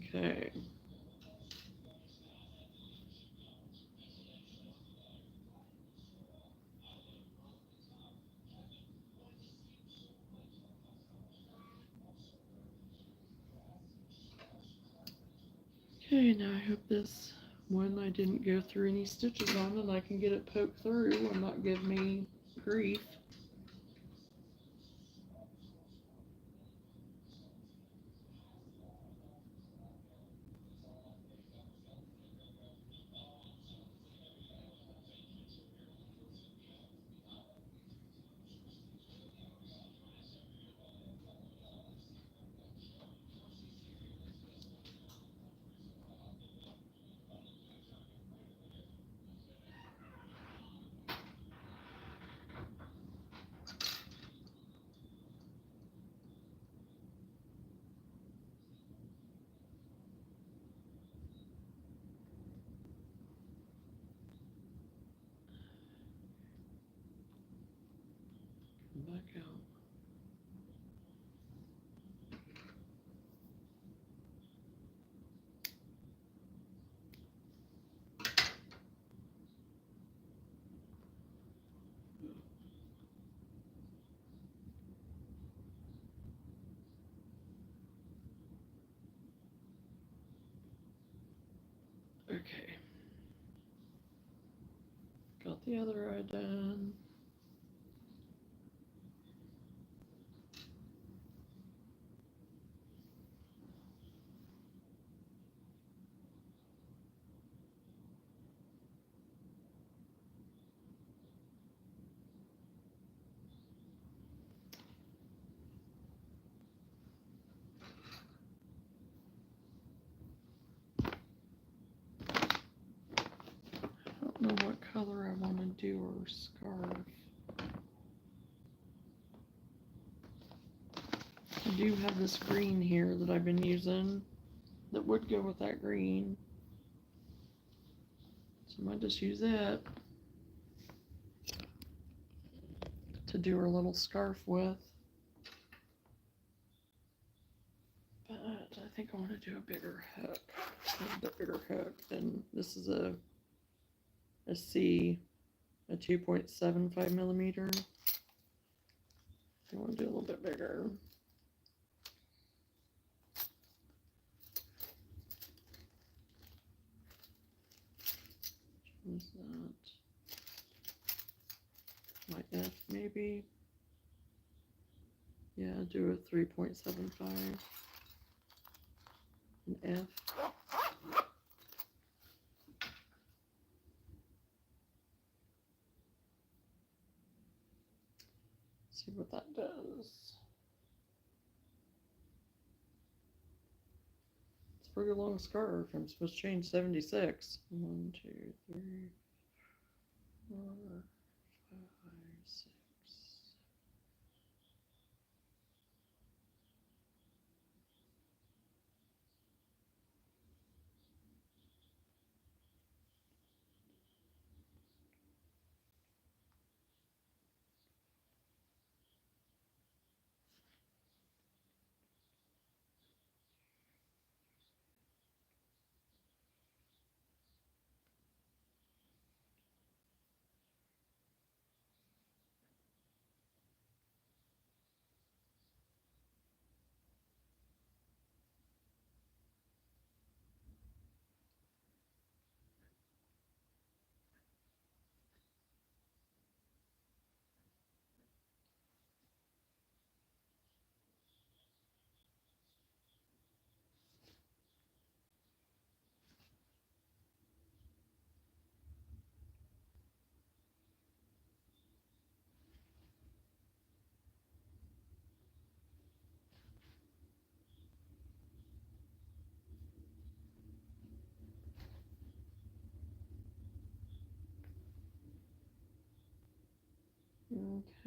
Okay. Okay, now I hope this one I didn't go through any stitches on and I can get it poked through and not give me grief. Come back out. Okay. Got the other eye done. I don't know what color I want to do her scarf. I do have this green here that I've been using that would go with that green. So I might just use it to do her little scarf with. But I think I want to do a bigger hook. A little bit bigger hook. And this is a C, a 2.75 millimeter. I want to do a little bit bigger. What's that? My F maybe. Yeah, do a 3.75. An F. See what that does. pretty long scarf. I'm supposed to chain 76. 1, 2, 3, 4, 5, 6.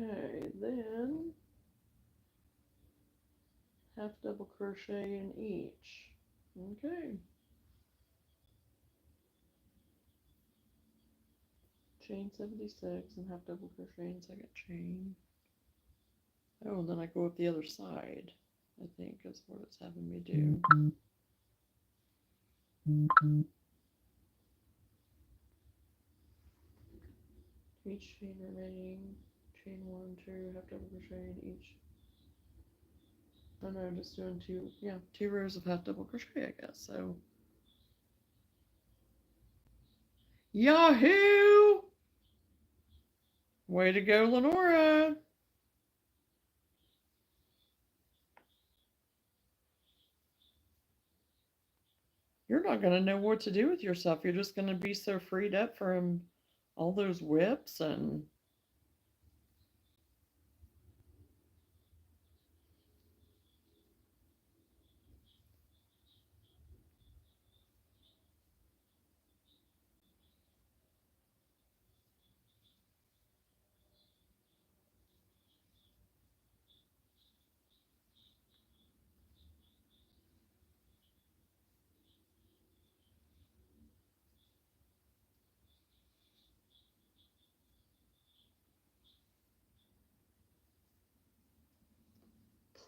Okay, then half double crochet in each. Okay. Chain 76 and half double crochet in second chain. Oh, and then I go up the other side, I think is what it's having me do. Each chain remaining, chain 1, 2, half double crochet in each. Oh no, just doing two rows of half double crochet, I guess. So, Yahoo! Way to go, Lenora! You're not going to know what to do with yourself. You're just going to be so freed up from all those whips and.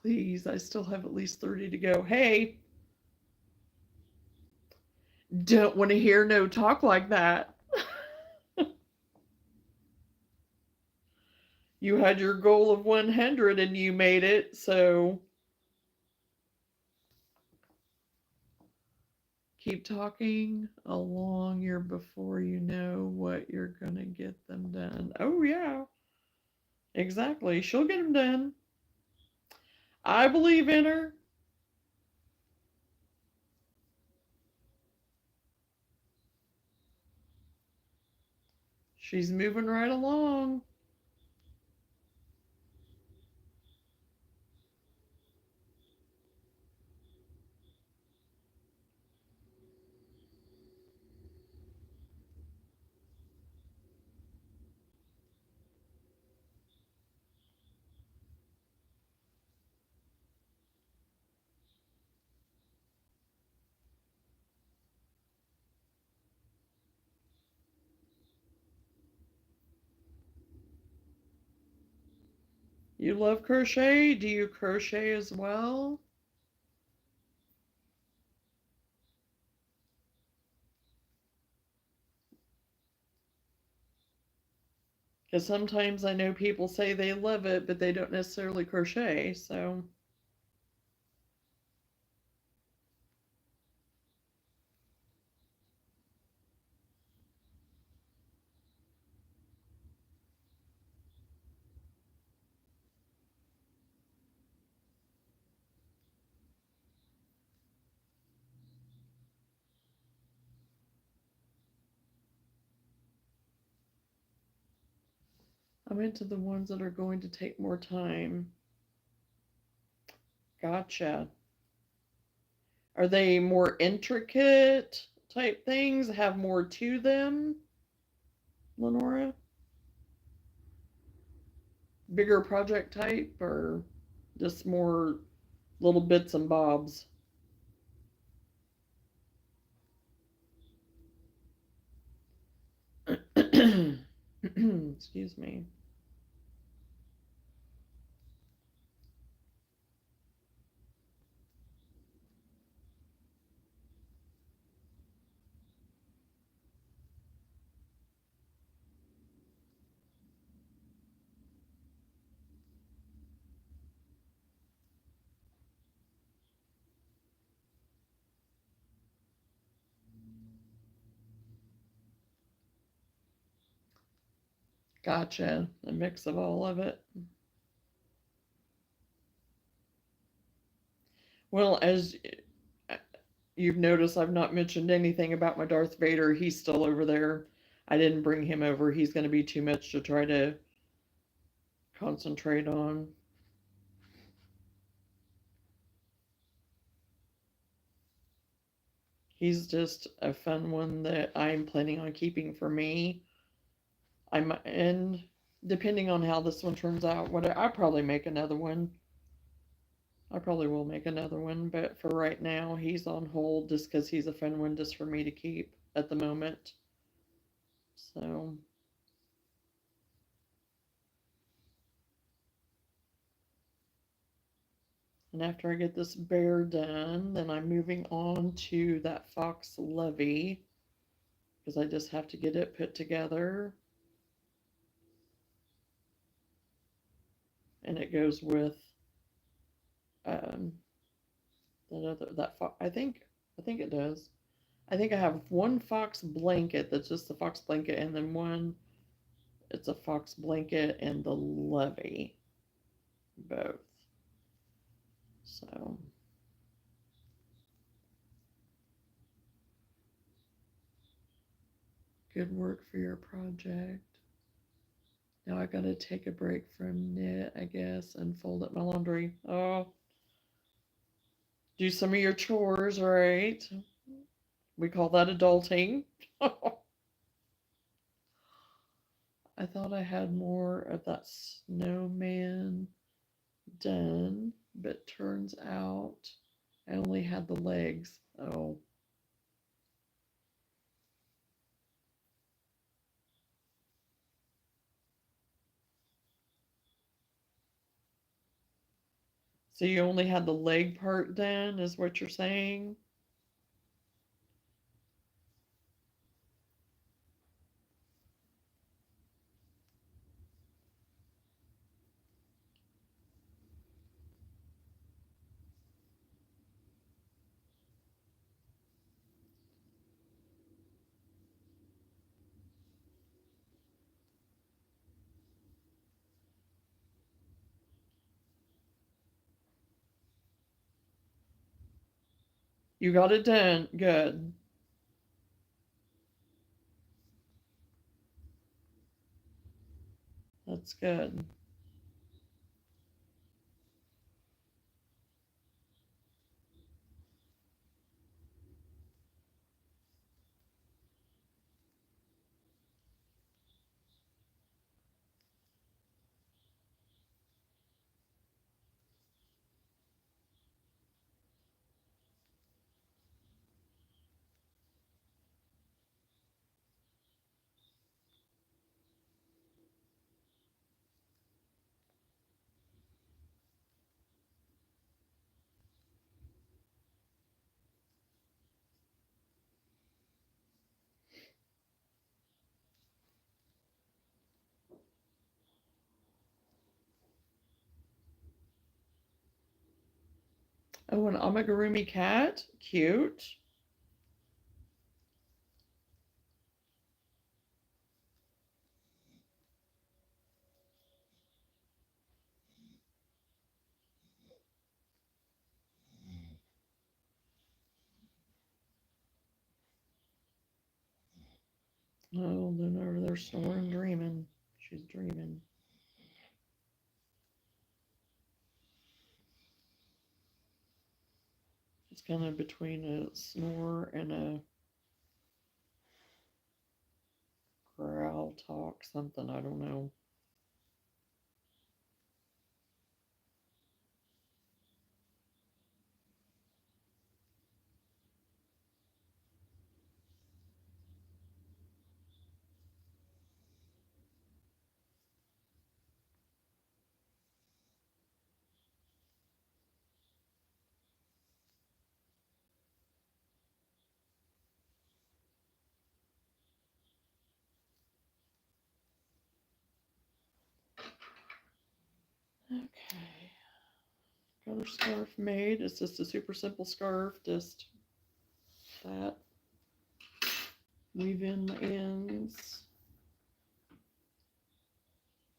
Please, I still have at least 30 to go. Hey, don't want to hear no talk like that. You had your goal of 100 and you made it, so keep talking along your before you know what you're going to get them done. Oh, yeah, exactly. She'll get them done. I believe in her. She's moving right along. You love crochet? Do you crochet as well? Because sometimes I know people say they love it, but they don't necessarily crochet, so. I'm into the ones that are going to take more time. Gotcha. Are they more intricate type things? Have more to them, Lenora? Bigger project type or just more little bits and bobs? Excuse me. Gotcha. A mix of all of it. Well, as you've noticed, I've not mentioned anything about my Darth Vader. He's still over there. I didn't bring him over. He's going to be too much to try to concentrate on. He's just a fun one that I'm planning on keeping for me. And depending on how this one turns out, I probably make another one. I probably will make another one, but for right now, he's on hold just because he's a fun one just for me to keep at the moment. So, and after I get this bear done, then I'm moving on to that fox lovey because I just have to get it put together. And it goes with um, I think it does. I think I have one fox blanket that's just the fox blanket, and then one it's a fox blanket and the levy both. So good work for your project. Now I gotta take a break from knit, I guess, and fold up my laundry. Oh, do some of your chores, right? We call that adulting. I thought I had more of that snowman done, but turns out I only had the legs. Oh. So you only had the leg part done, is what you're saying? You got it done. Good. That's good. Oh, an amigurumi cat? Cute. Oh, then over there snoring, dreaming. She's dreaming. It's kind of between a snore and a growl talk, something, I don't know. Okay, got our scarf made. It's just a super simple scarf, just that. Weave in the ends.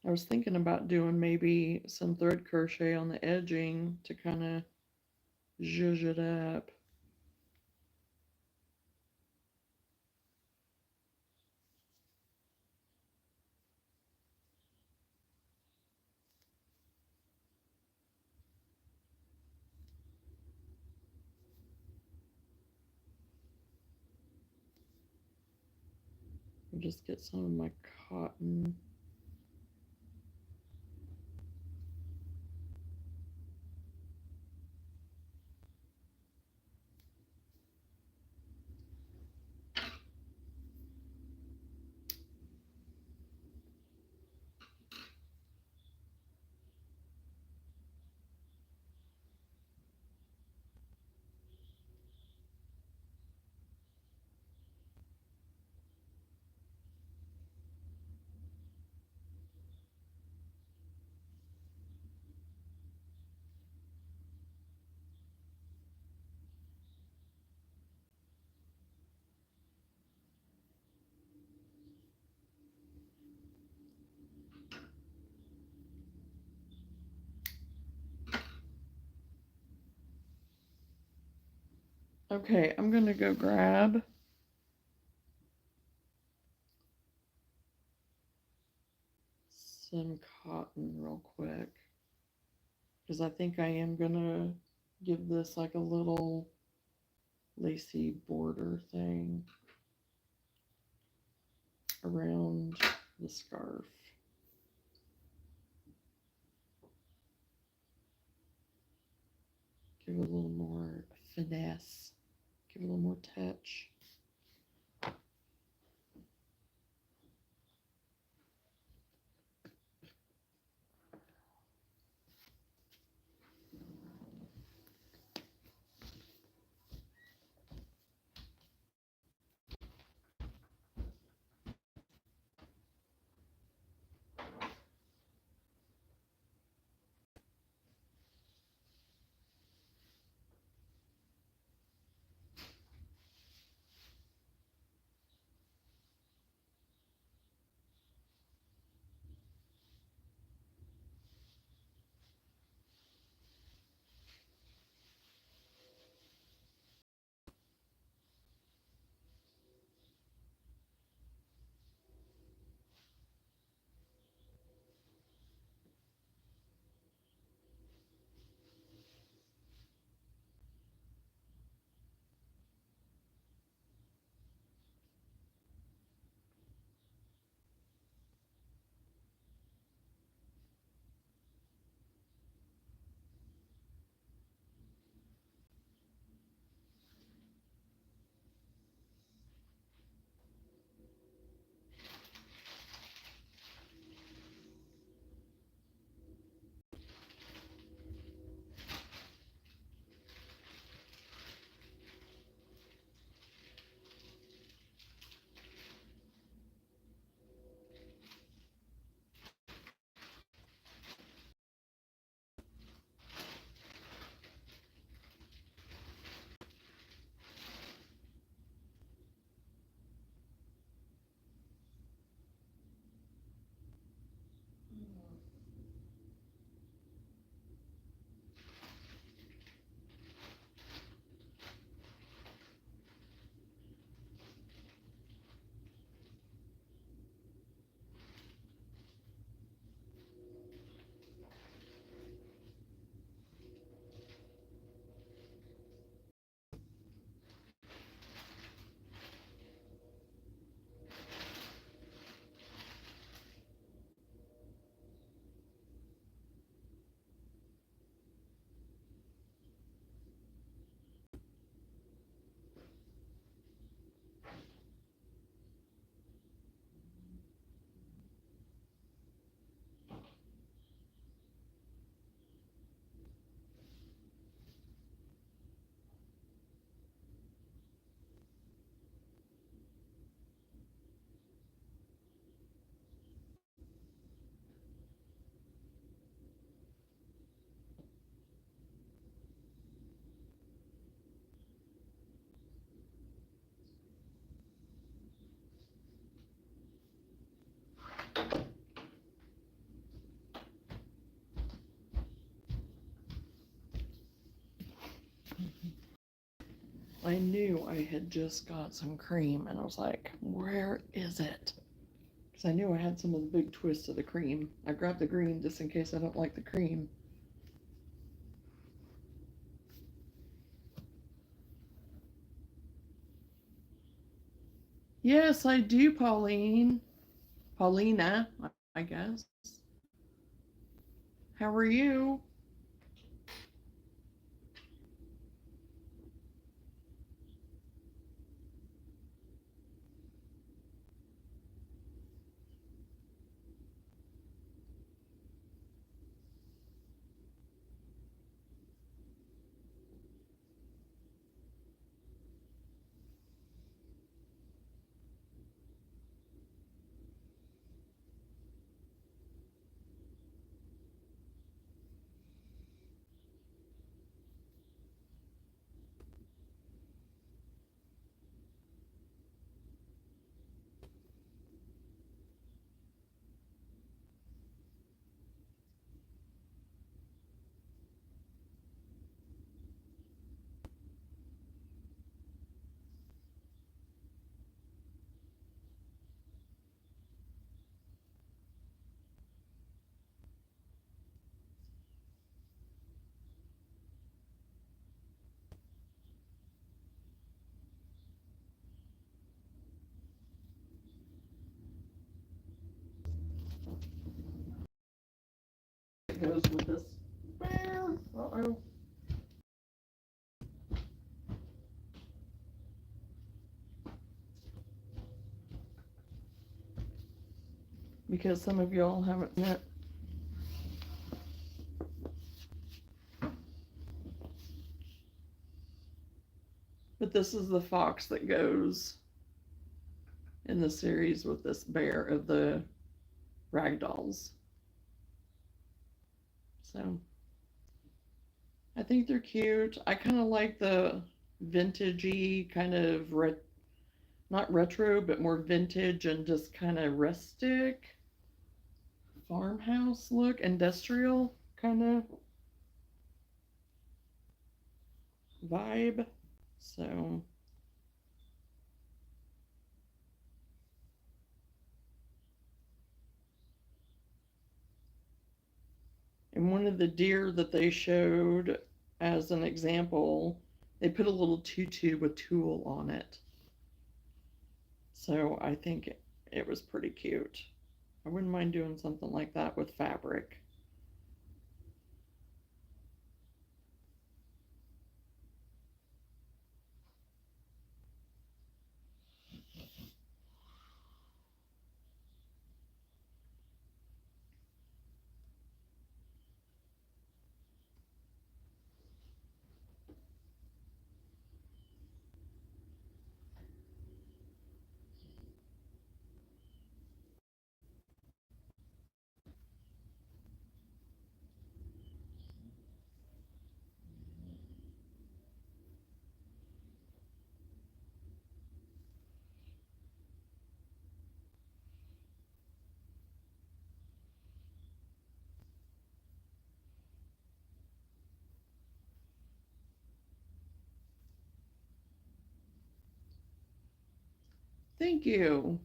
I was thinking about doing maybe some thread crochet on the edging to kind of zhuzh it up. I'll just get some of my cotton. Okay, I'm gonna go grab some cotton real quick because I think I am gonna give this like a little lacy border thing around the scarf. Give it a little more finesse, give it a little more touch. I knew I had just got some cream, and I was like, where is it? Because I knew I had some of the big twists of the cream. I grabbed the green just in case I don't like the cream. Yes, I do, Pauline. Paulina, I guess. How are you? It goes with this. Uh-oh. Because some of y'all haven't met. But this is the fox that goes in the series with this bear of the ragdolls. So I think they're cute. I kind of like the vintagey kind of not retro, but more vintage and just kind of rustic farmhouse look, industrial kind of vibe. So, and one of the deer that they showed as an example, they put a little tutu with tulle on it. So I think it was pretty cute. I wouldn't mind doing something like that with fabric. Thank you.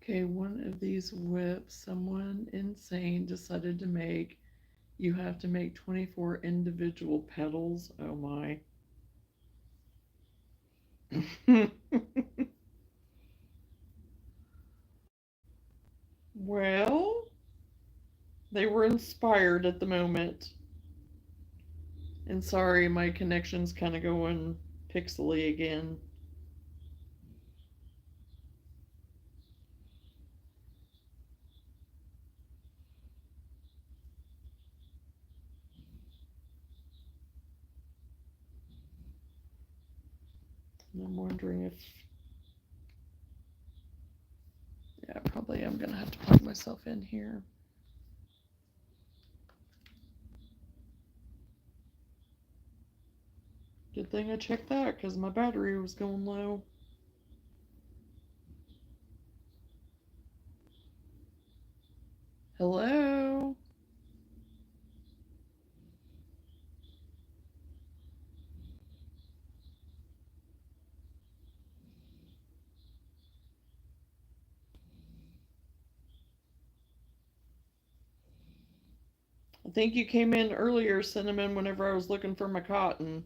Okay, one of these whips someone insane decided to make. You have to make 24 individual petals. Oh my. Well, they were inspired at the moment. And sorry, my connection's kind of going pixely again. And I'm wondering if, yeah, probably I'm going to have to plug myself in here. Good thing I checked that because my battery was going low. Hello? I think you came in earlier, Cinnamon, whenever I was looking for my cotton.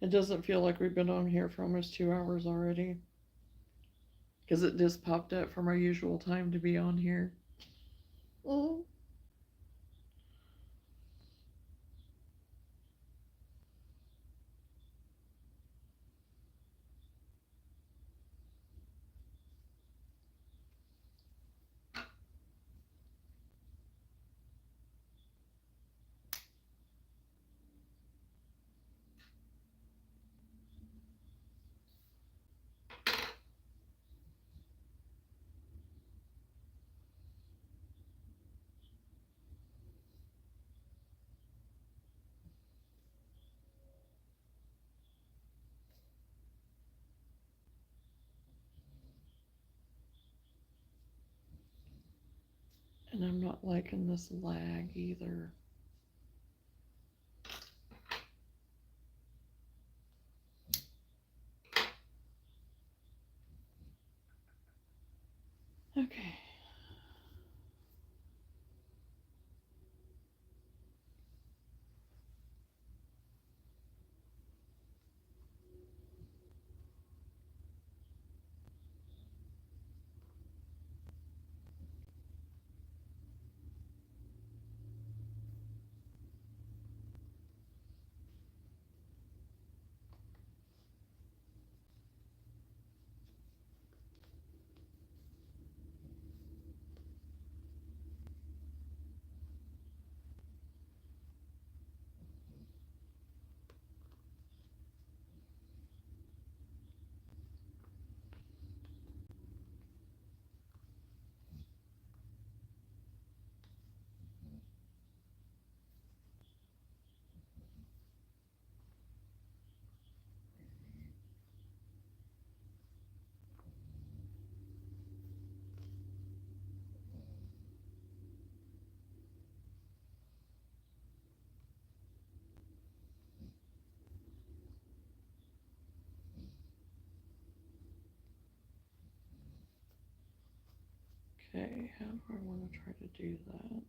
It doesn't feel like we've been on here for almost 2 hours already. Because it just popped up from our usual time to be on here. Oh. And I'm not liking this lag either. Okay. Okay, how do I want to try to do that?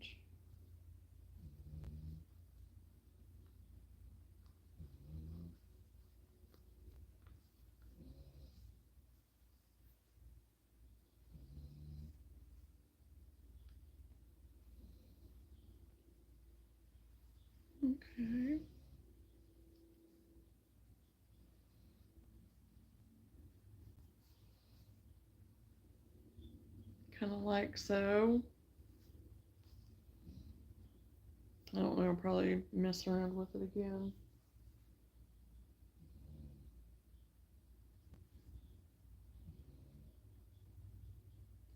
Okay. Kind of like so. I don't know, I'll probably mess around with it again.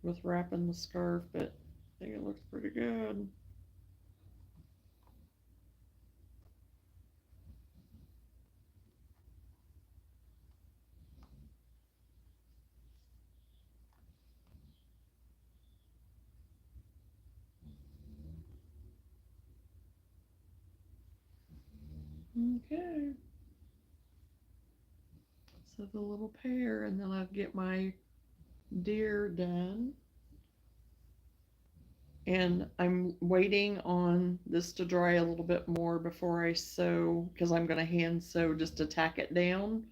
With wrapping the scarf, but I think it looks pretty good. Okay. So the little pear, and then I'll get my deer done. And I'm waiting on this to dry a little bit more before I sew, because I'm going to hand sew just to tack it down,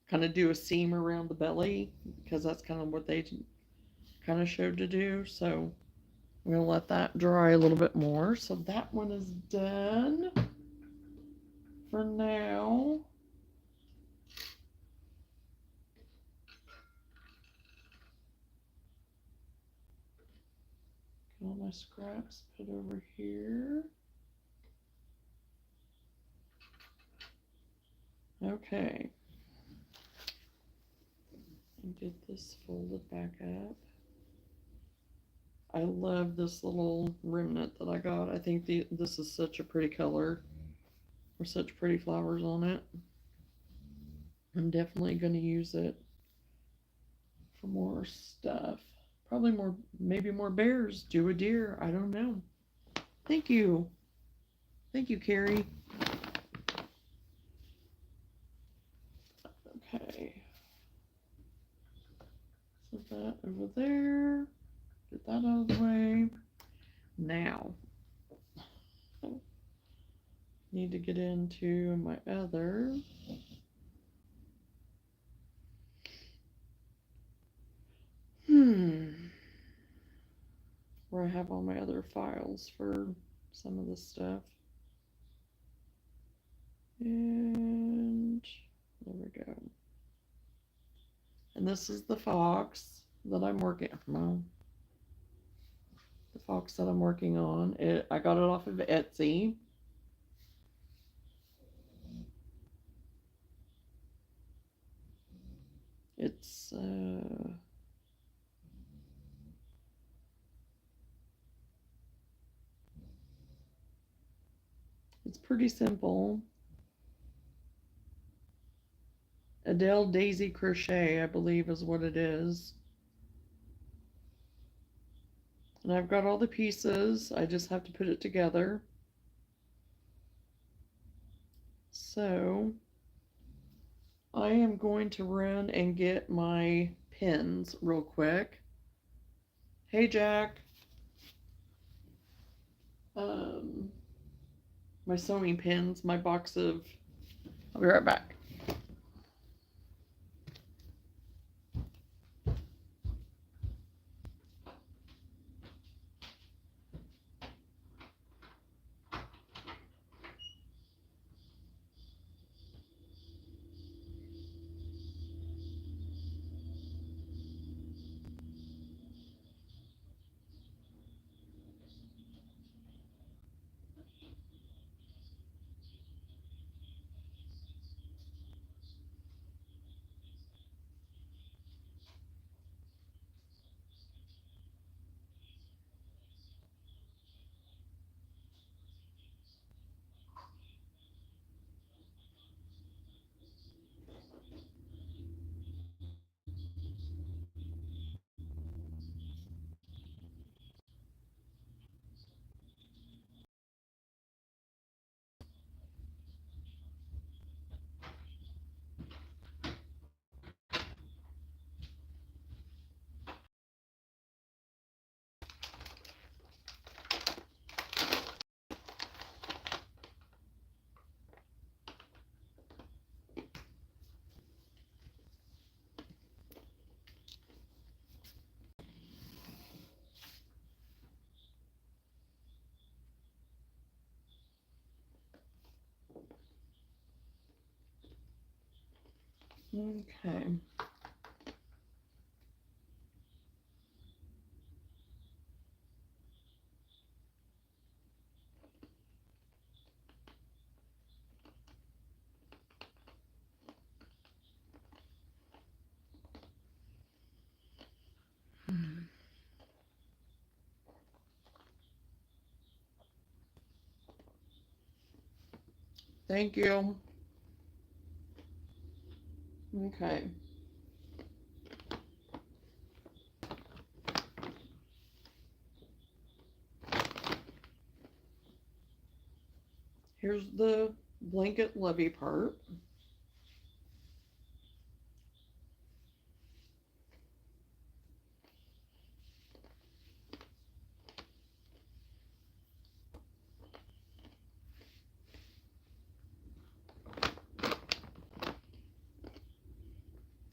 kind of do a seam around the belly, because that's kind of what they kind of showed to do. So I'm going to let that dry a little bit more. So that one is done for now. Get all my scraps put over here. Okay. And get this folded back up. I love this little remnant that I got. I think this is such a pretty color. With such pretty flowers on it. I'm definitely going to use it for more stuff. Probably more, maybe more bears. Do a deer. I don't know. Thank you. Thank you, Carrie. Okay. Put that over there. Get that out of the way. Now, need to get into my other. Where I have all my other files for some of this stuff. And there we go. And this is the fox that I'm working on. The fox that I'm working on. I got it off of Etsy. It's it's pretty simple. Adele Daisy Crochet, I believe is what it is. And I've got all the pieces. I just have to put it together. So I am going to run and get my pins real quick. Hey, Jack. My sewing pins, my box of. I'll be right back. Okay. Thank you. Okay. Here's the blanket lovey part.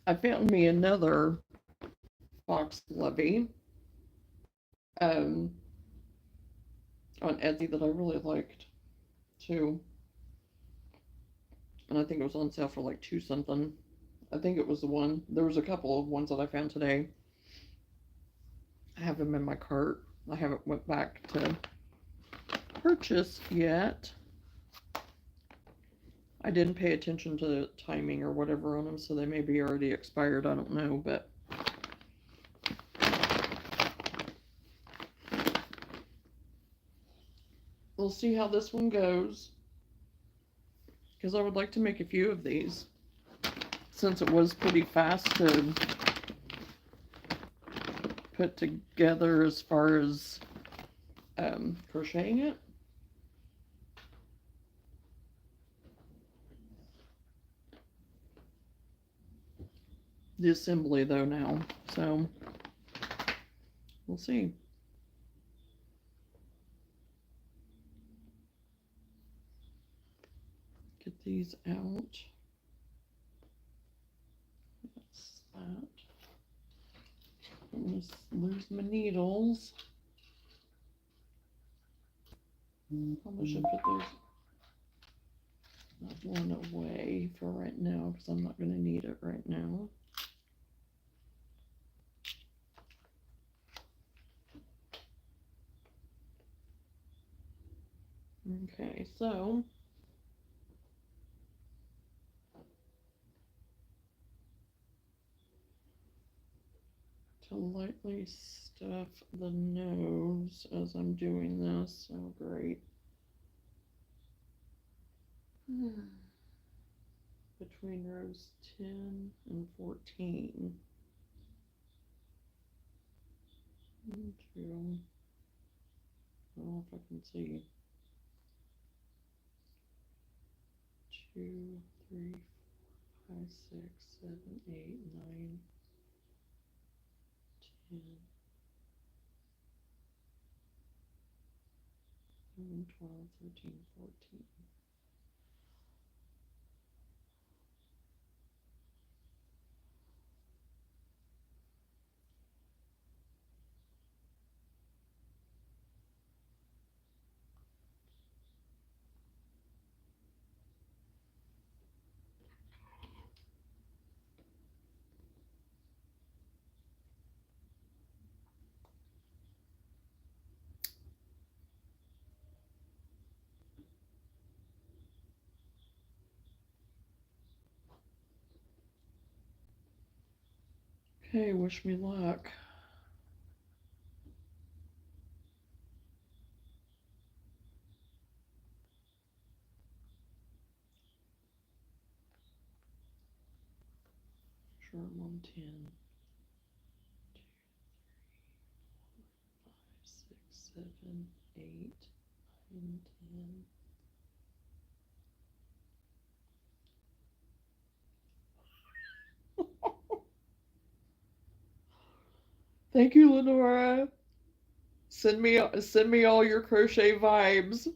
I found me another box lovey um, on Etsy that I really liked too. And I think it was on sale for like two something. I think it was the one. There was a couple of ones that I found today. I have them in my cart. I haven't went back to purchase yet. I didn't pay attention to the timing or whatever on them, so they may be already expired. I don't know, but we'll see how this one goes. Because I would like to make a few of these, since it was pretty fast to put together as far as crocheting it. The assembly though now, so we'll see. Get these out. That's that. I'm gonna lose my needles. Probably should put those that one away for right now because I'm not gonna need it right now. Okay, so to lightly stuff the nose as I'm doing this, oh great. Between rows 10 and 14. 1, 2, I don't know if I can see. 2, 3, 4, 5, 6, 7, 8, 9, 10, 11, 12, 13, 14. Okay, wish me luck. Sure, I'm on 10. 2, 3, 4, 5, 6, 7, 8, 9, 10. Thank you, Lenora. Send me all your crochet vibes.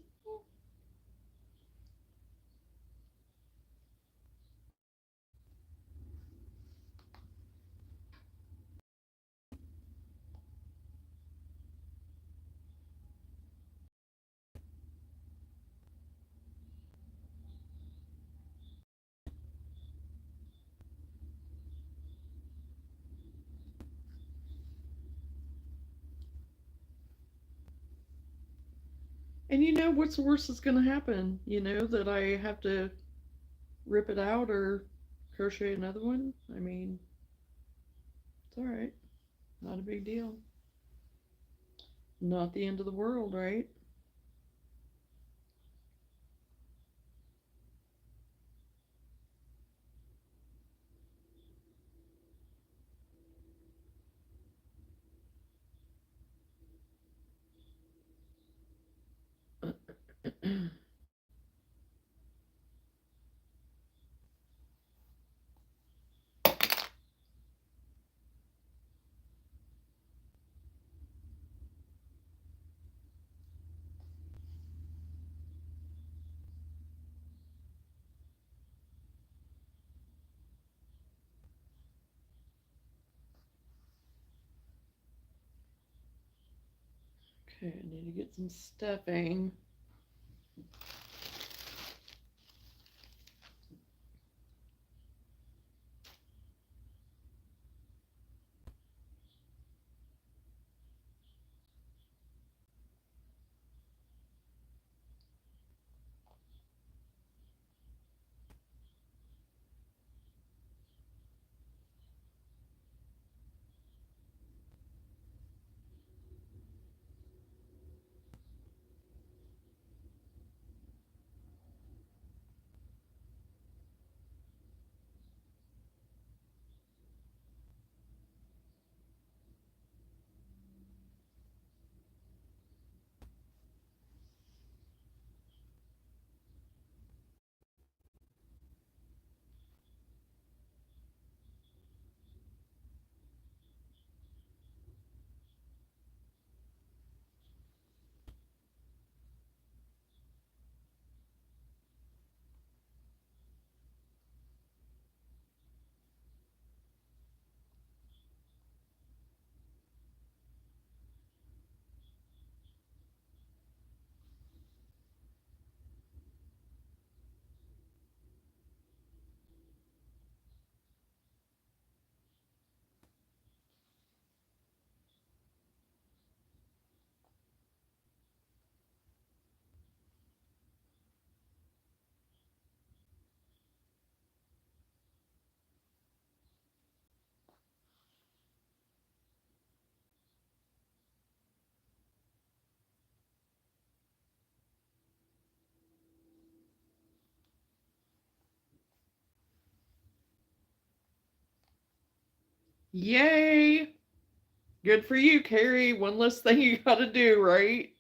And you know what's the worst that's going to happen? You know that I have to rip it out or crochet another one. I mean, it's all right. Not a big deal. Not the end of the world, right? Okay, I need to get some stuffing. Yay! Good for you, Carrie. One less thing you got to do, right?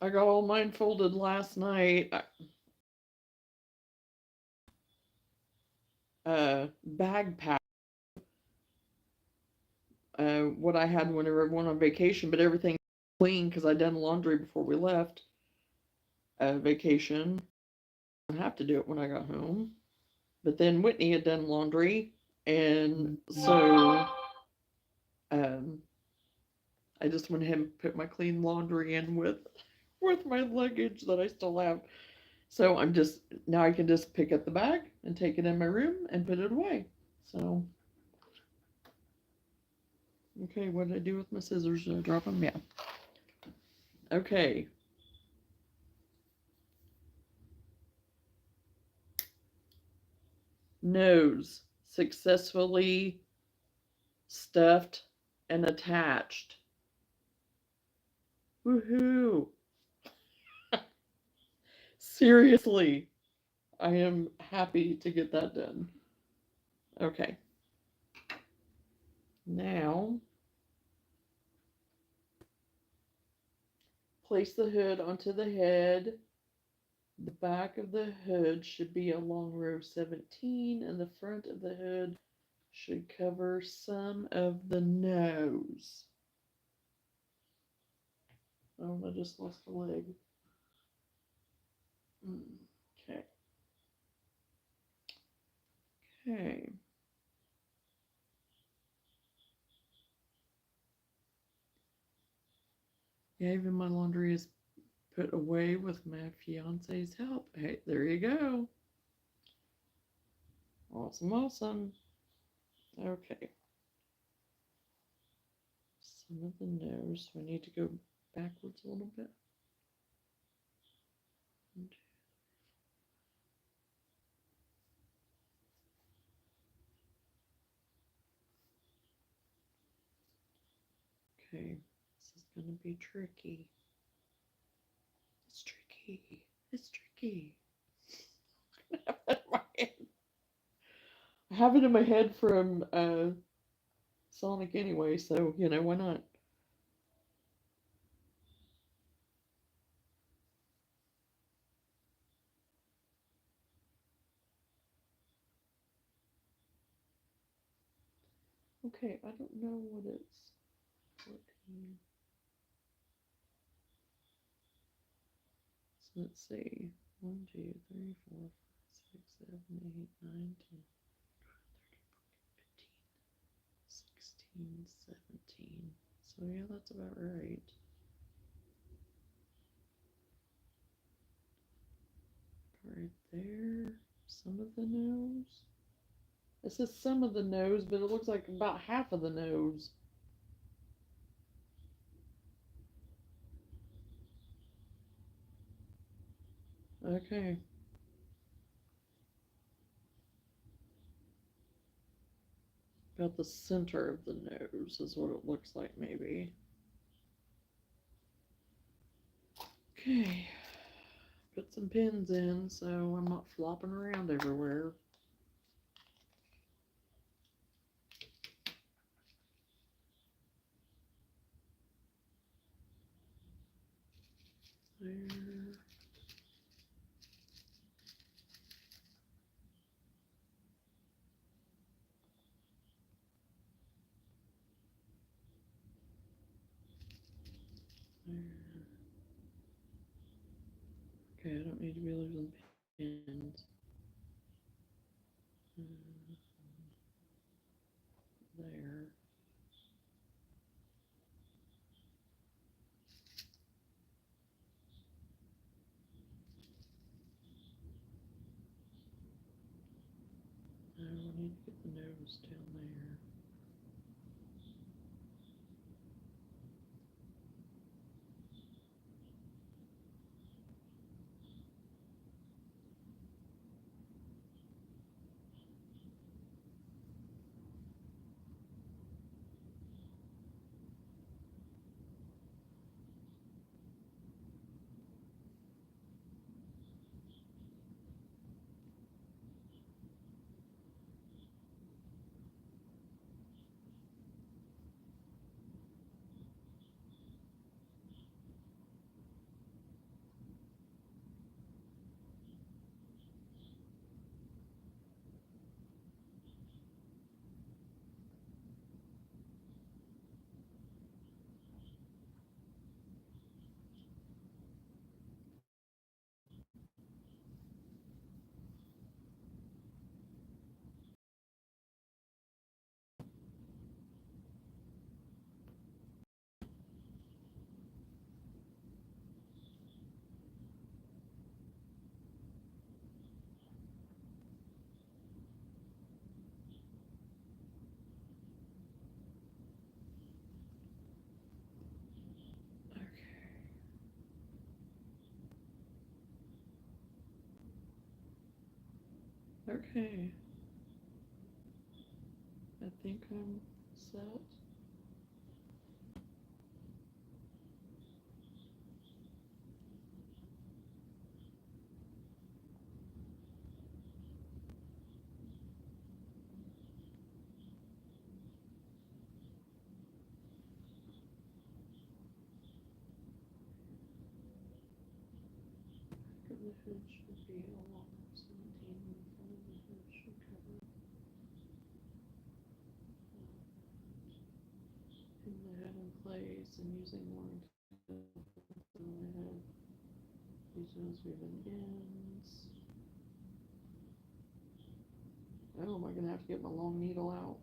I got all mine folded last night. Bag pack. What I had whenever I went on vacation, but everything clean because I done laundry before we left vacation. I didn't have to do it when I got home. But then Whitney had done laundry, and so um, I just went ahead and put my clean laundry in with my luggage that I still have. So I'm just now I can just pick up the bag and take it in my room and put it away. So okay, what did I do with my scissors? Did I drop them? Yeah. Okay. Nose successfully stuffed and attached. Woohoo! Seriously, I am happy to get that done. Okay. Now, place the hood onto the head. The back of the hood should be along row 17, and the front of the hood should cover some of the nose. Oh, I just lost a leg. Okay. Okay. Yeah, even my laundry is put away with my fiance's help. Hey, there you go. Awesome, awesome. Okay. Some of the nose. We need to go backwards a little bit. Okay, this is going to be tricky. It's tricky. It's tricky. I have it in my head from Sonic anyway, so you know why not? Okay, I don't know what it's 14. So let's see. 1, 2, 3, 4, 5, 6, 7, 8, 9, 10, 15, 16, 17. So yeah, that's about right. Right there. Some of the nose. It says some of the nose, but it looks like about half of the nose. Okay. About the center of the nose is what it looks like, maybe. Okay. Put some pins in so I'm not flopping around everywhere. There. There. Okay, I don't need to be losing pins. There. Now I need to get the nose down there. Okay. Okay. I think I'm set. The hood should be along 17 in front of the hood should cover pin the head in place and using one than the head. These nose weaving ends. Oh, am I gonna have to get my long needle out?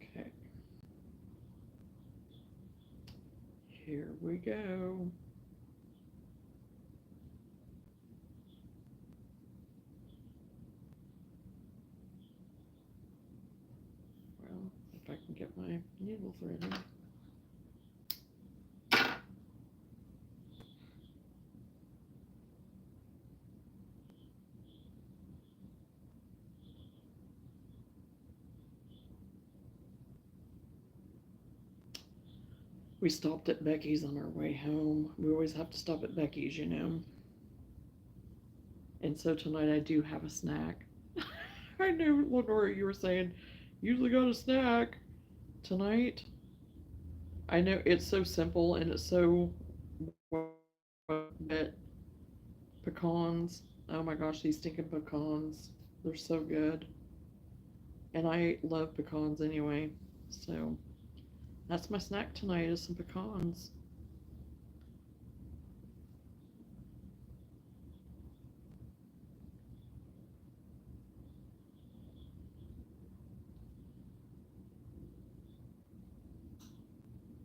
Okay. Here we go. Well, if I can get my needle thread in. We stopped at Becky's on our way home. We always have to stop at Becky's, you know. And so tonight I do have a snack. I knew, Lenora, you were saying, usually got a snack tonight. I know it's so simple and it's so, but pecans, oh my gosh, these stinking pecans, they're so good. And I love pecans anyway. So that's my snack tonight is some pecans.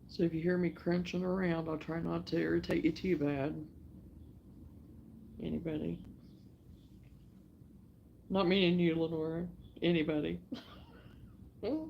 So if you hear me crunching around, I'll try not to irritate you too bad. Anybody? Not meaning you, Lenora. Anybody. Oh,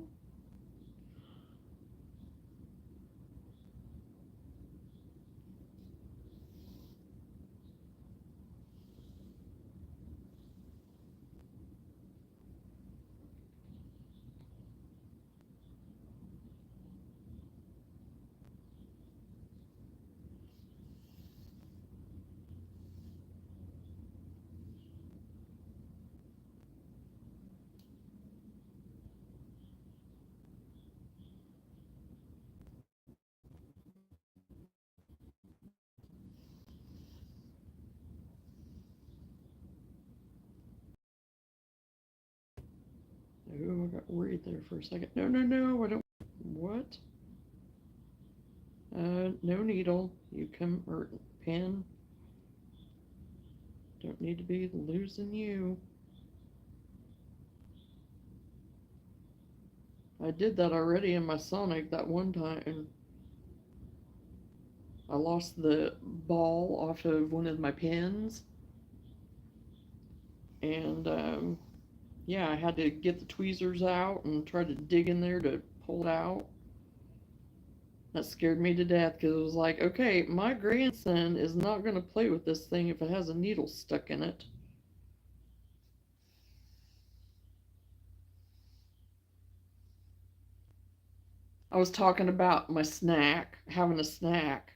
I got worried there for a second. No, no, no, I don't. What? No needle. You come, or pen. Don't need to be losing you. I did that already in my Sonic that one time. I lost the ball off of one of my pins. And, yeah, I had to get the tweezers out and try to dig in there to pull it out. That scared me to death because it was like, okay, my grandson is not going to play with this thing if it has a needle stuck in it. I was talking about my snack, having a snack.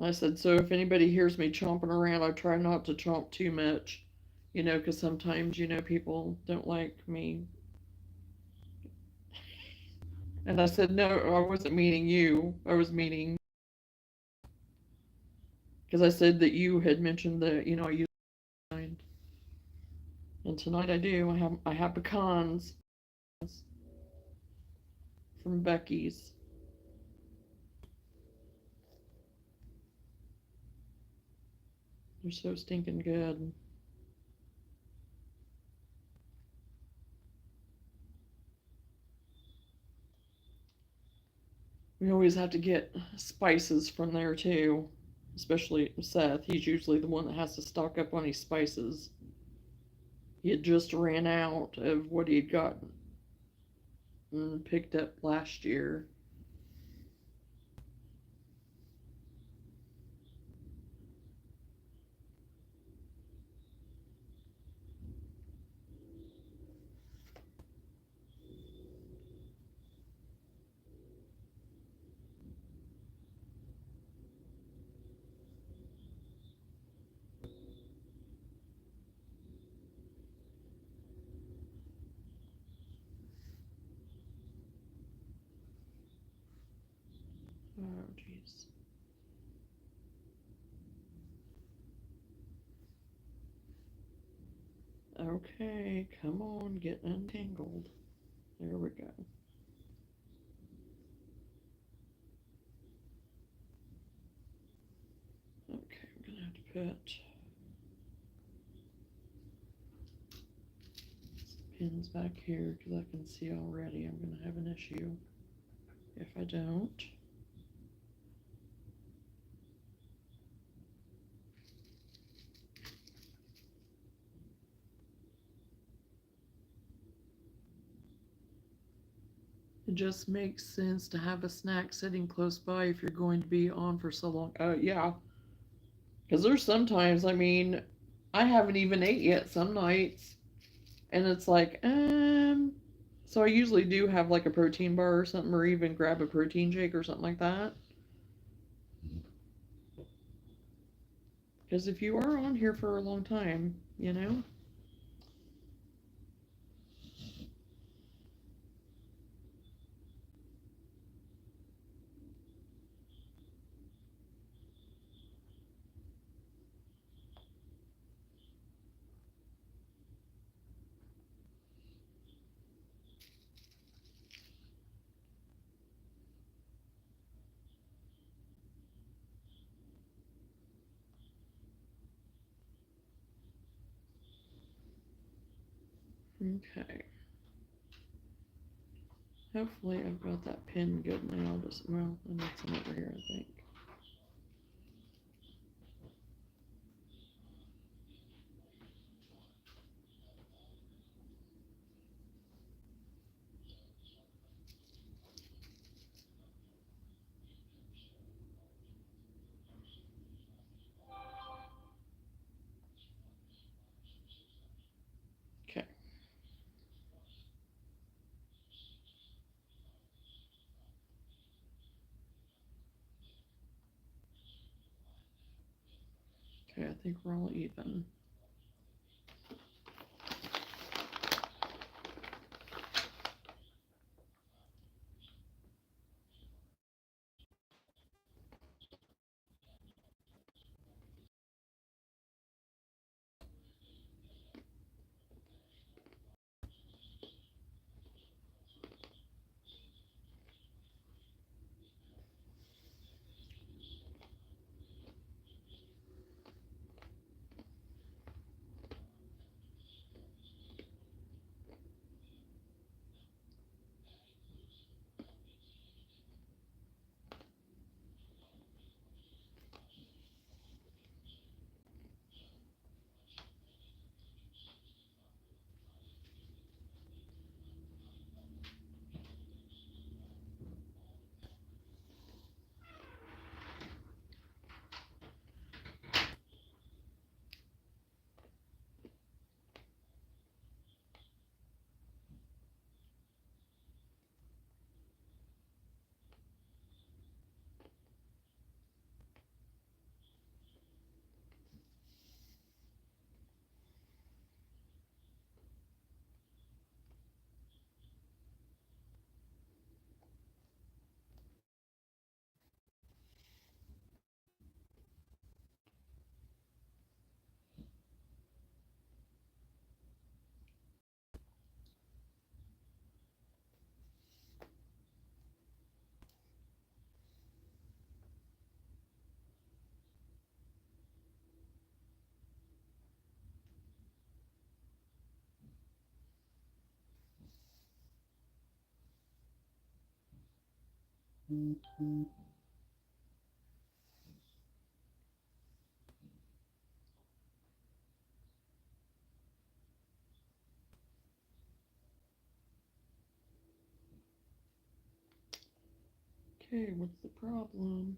I said, so if anybody hears me chomping around, I try not to chomp too much, you know, because sometimes, you know, people don't like me. And I said, no, I wasn't meaning you. I was meaning, because I said that you had mentioned that, you know, I use mine. And tonight I do. I have pecans from Becky's. They're so stinking good. We always have to get spices from there too, especially Seth. He's usually the one that has to stock up on his spices. He had just ran out of what he had gotten and picked up last year. Oh, jeez. Okay, come on, get untangled. There we go. Okay, I'm gonna have to put pins back here because I can see already I'm gonna have an issue if I don't. It just makes sense to have a snack sitting close by if you're going to be on for so long. Yeah. Because there's sometimes, I mean, I haven't even ate yet some nights. And it's like, So I usually do have like a protein bar or something, or even grab a protein shake or something like that. Because if you are on here for a long time, you know? Okay. Hopefully I've got that pin good now. Just, well, I need some over here, I think. Okay. Okay, I think we're all even. Okay, what's the problem?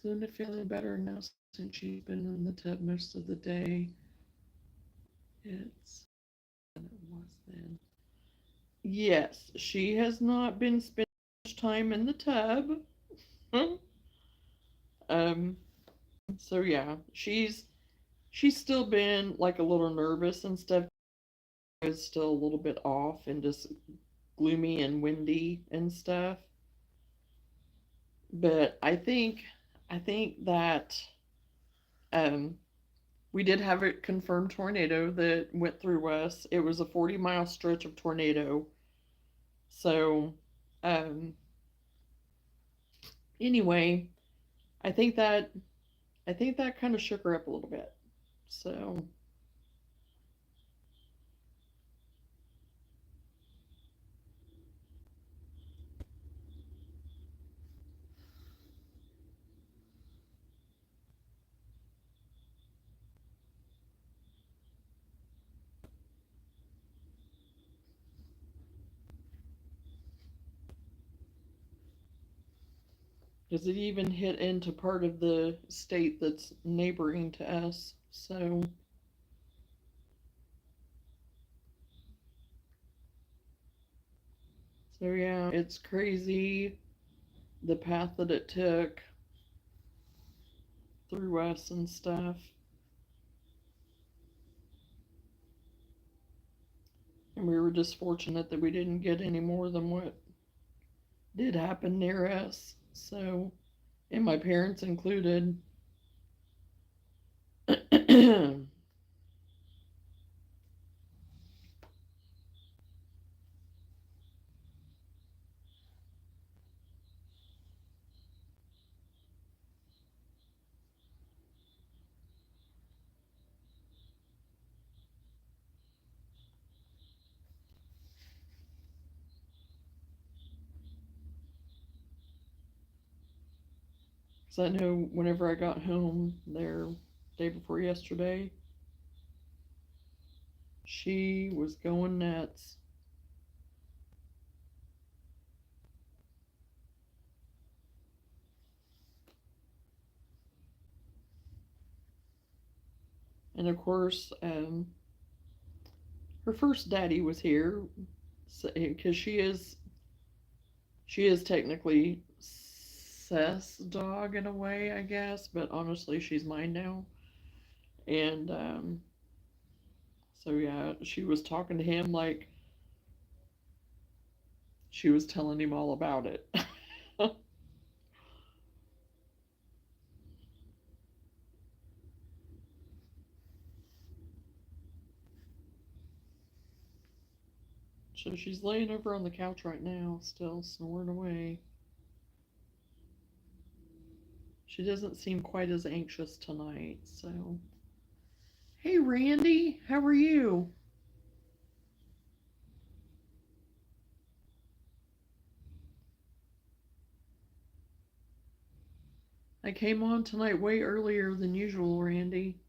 Isn't it feeling better now since she's been in the tub most of the day? It's than it was then. Yes, she has not been spending much time in the tub. um, so yeah, she's still been like a little nervous and stuff. Is still a little bit off and just gloomy and windy and stuff. But I think that um we did have a confirmed tornado that went through us. It was a 40-mile stretch of tornado. So, um, Anyway, I think that I think that kind of shook her up a little bit. So does it even hit into part of the state that's neighboring to us? So yeah, it's crazy the path that it took through us and stuff. And we were just fortunate that we didn't get any more than what did happen near us. So, and my parents included. Because I know whenever I got home there, day before yesterday, she was going nuts. And of course, her first daddy was here because she is technically Seth's dog in a way, I guess, but honestly, she's mine now. And so yeah, she was talking to him like she was telling him all about it. So she's laying over on the couch right now, still snoring away. She doesn't seem quite as anxious tonight, so. Hey, Randy, how are you? I came on tonight way earlier than usual, Randy.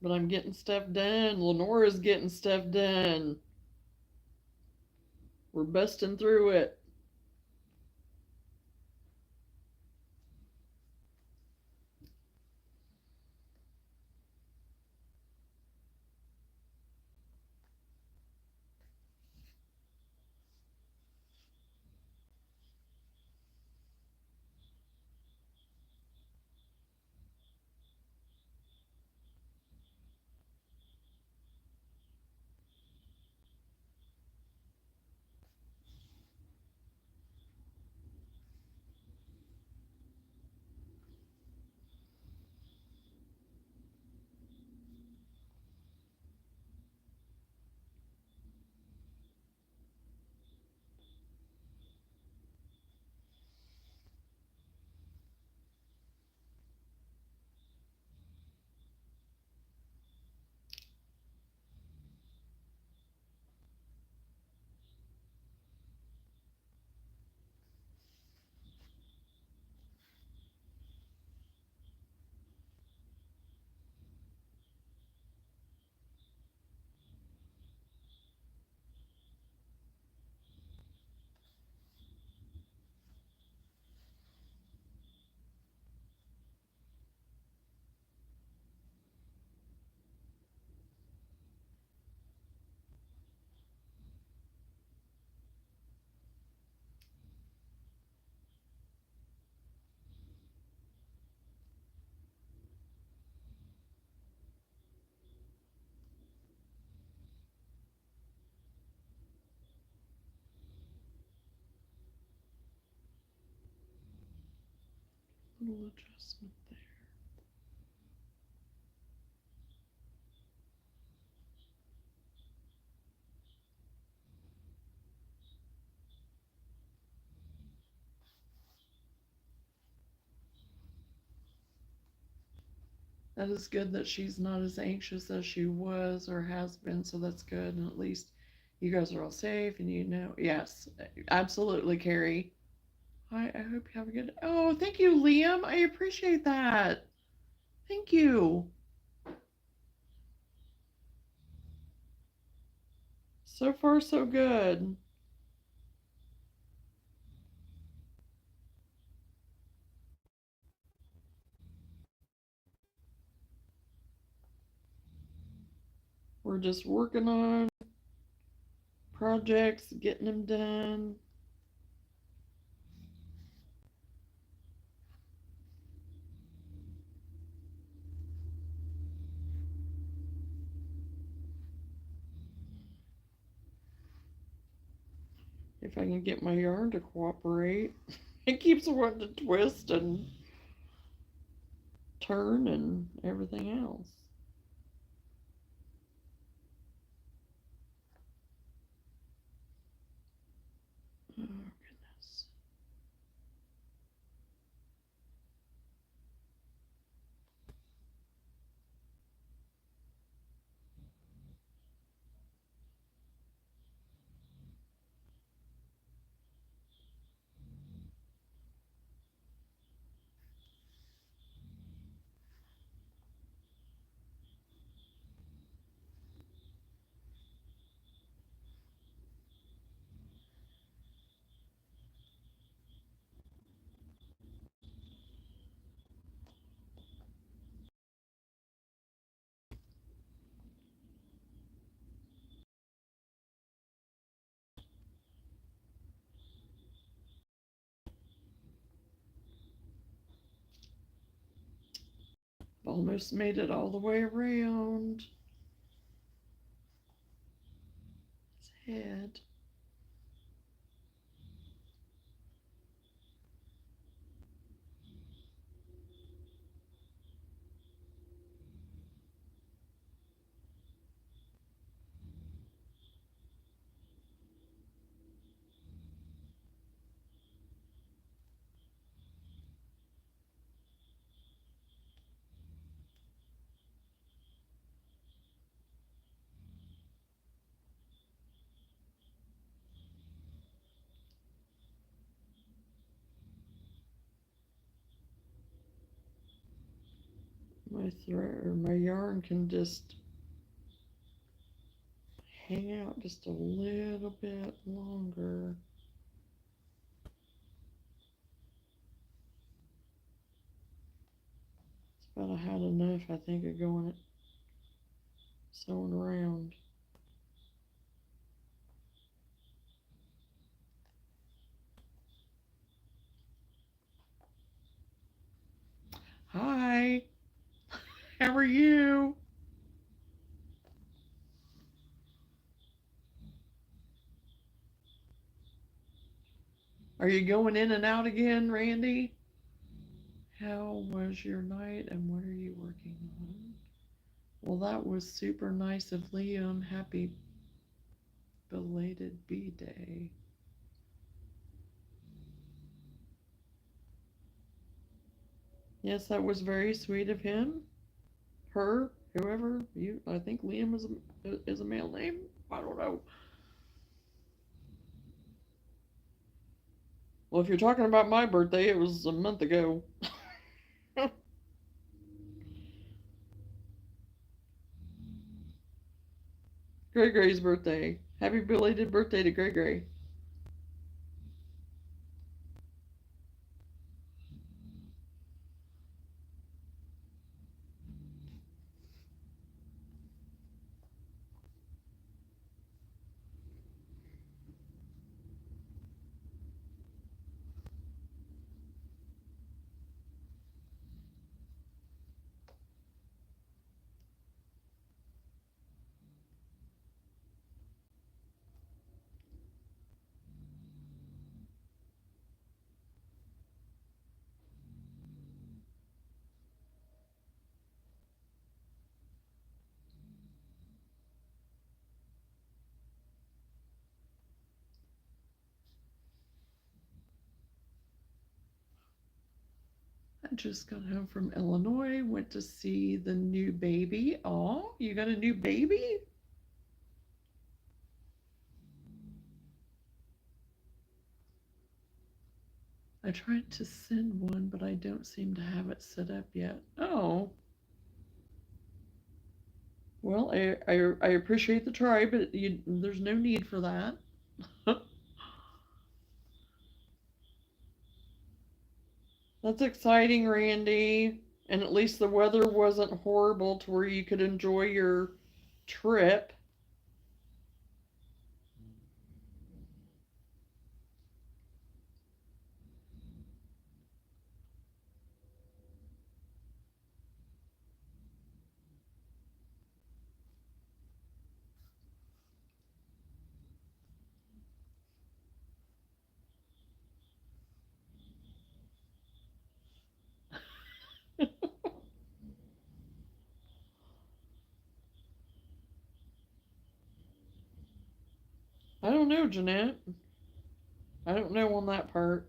But I'm getting stuff done. Lenora's getting stuff done. We're busting through it. Little adjustment there. That is good that she's not as anxious as she was or has been, so that's good. And at least you guys are all safe and you know. Yes, absolutely, Carrie. I hope you have a good. Oh, thank you, Liam. I appreciate that. Thank you. So far, so good. We're just working on projects, getting them done. If I can get my yarn to cooperate, it keeps wanting to twist and turn and everything else. Oh, goodness. Almost made it all the way around his head. My thread or my yarn can just hang out just a little bit longer. It's about had enough, I think, of going it sewing around. Hi, how are you? Are you going in and out again, Randy? How was your night and what are you working on? Well, that was super nice of Liam. Happy belated B Day. Yes, that was very sweet of him. Her, whoever you. I think Liam is a male name. I don't know. Well, if you're talking about my birthday, it was a month ago. Gray Gray's birthday. Happy belated birthday to Gray Gray. just got home from Illinois, went to see the new baby. Oh, you got a new baby? I tried to send one, but I don't seem to have it set up yet. Oh, well, I appreciate the try, but there's no need for that. That's exciting, Randy. And at least the weather wasn't horrible to where you could enjoy your trip. I don't know, Jeanette. I don't know on that part.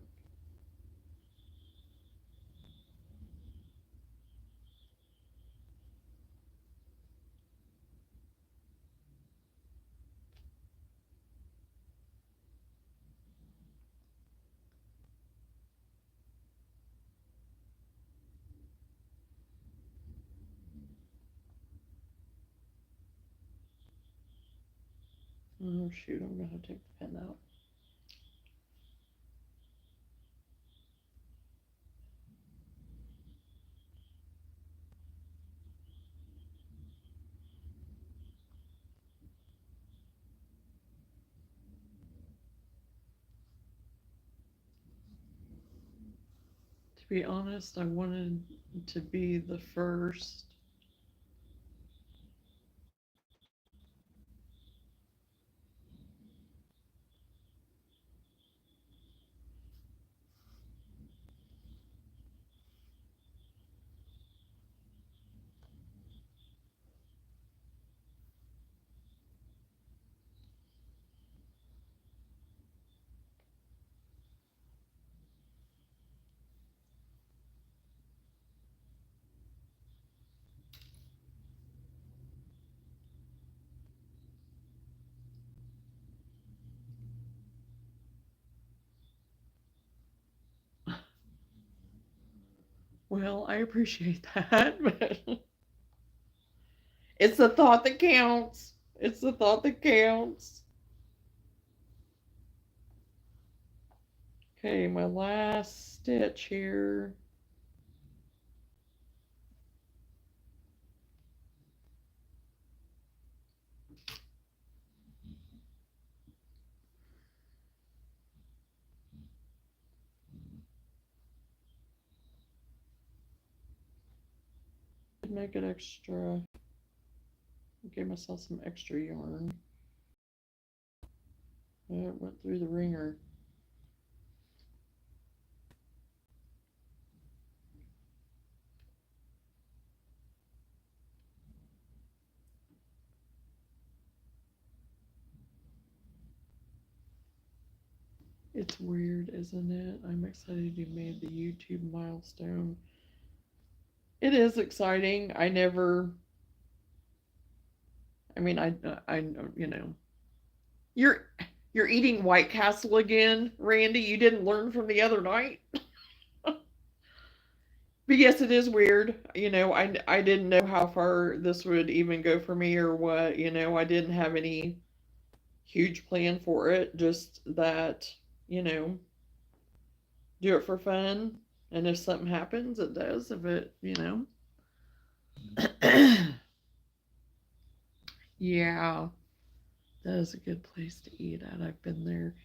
Oh, shoot, I'm going to take the pen out. To be honest, I wanted to be the first. Well, I appreciate that, but it's the thought that counts. It's the thought that counts. Okay, my last stitch here. Make it extra. Give myself some extra yarn. It went through the ringer. It's weird, isn't it? I'm excited you made the YouTube milestone. It is exciting. I mean, I, you know, you're you're eating White Castle again, Randy. You didn't learn from the other night. But yes, it is weird. I didn't know how far this would even go for me or what. I didn't have any huge plan for it. Just that, you know, do it for fun. And if something happens, it does. If it. Yeah, that is a good place to eat at. I've been there.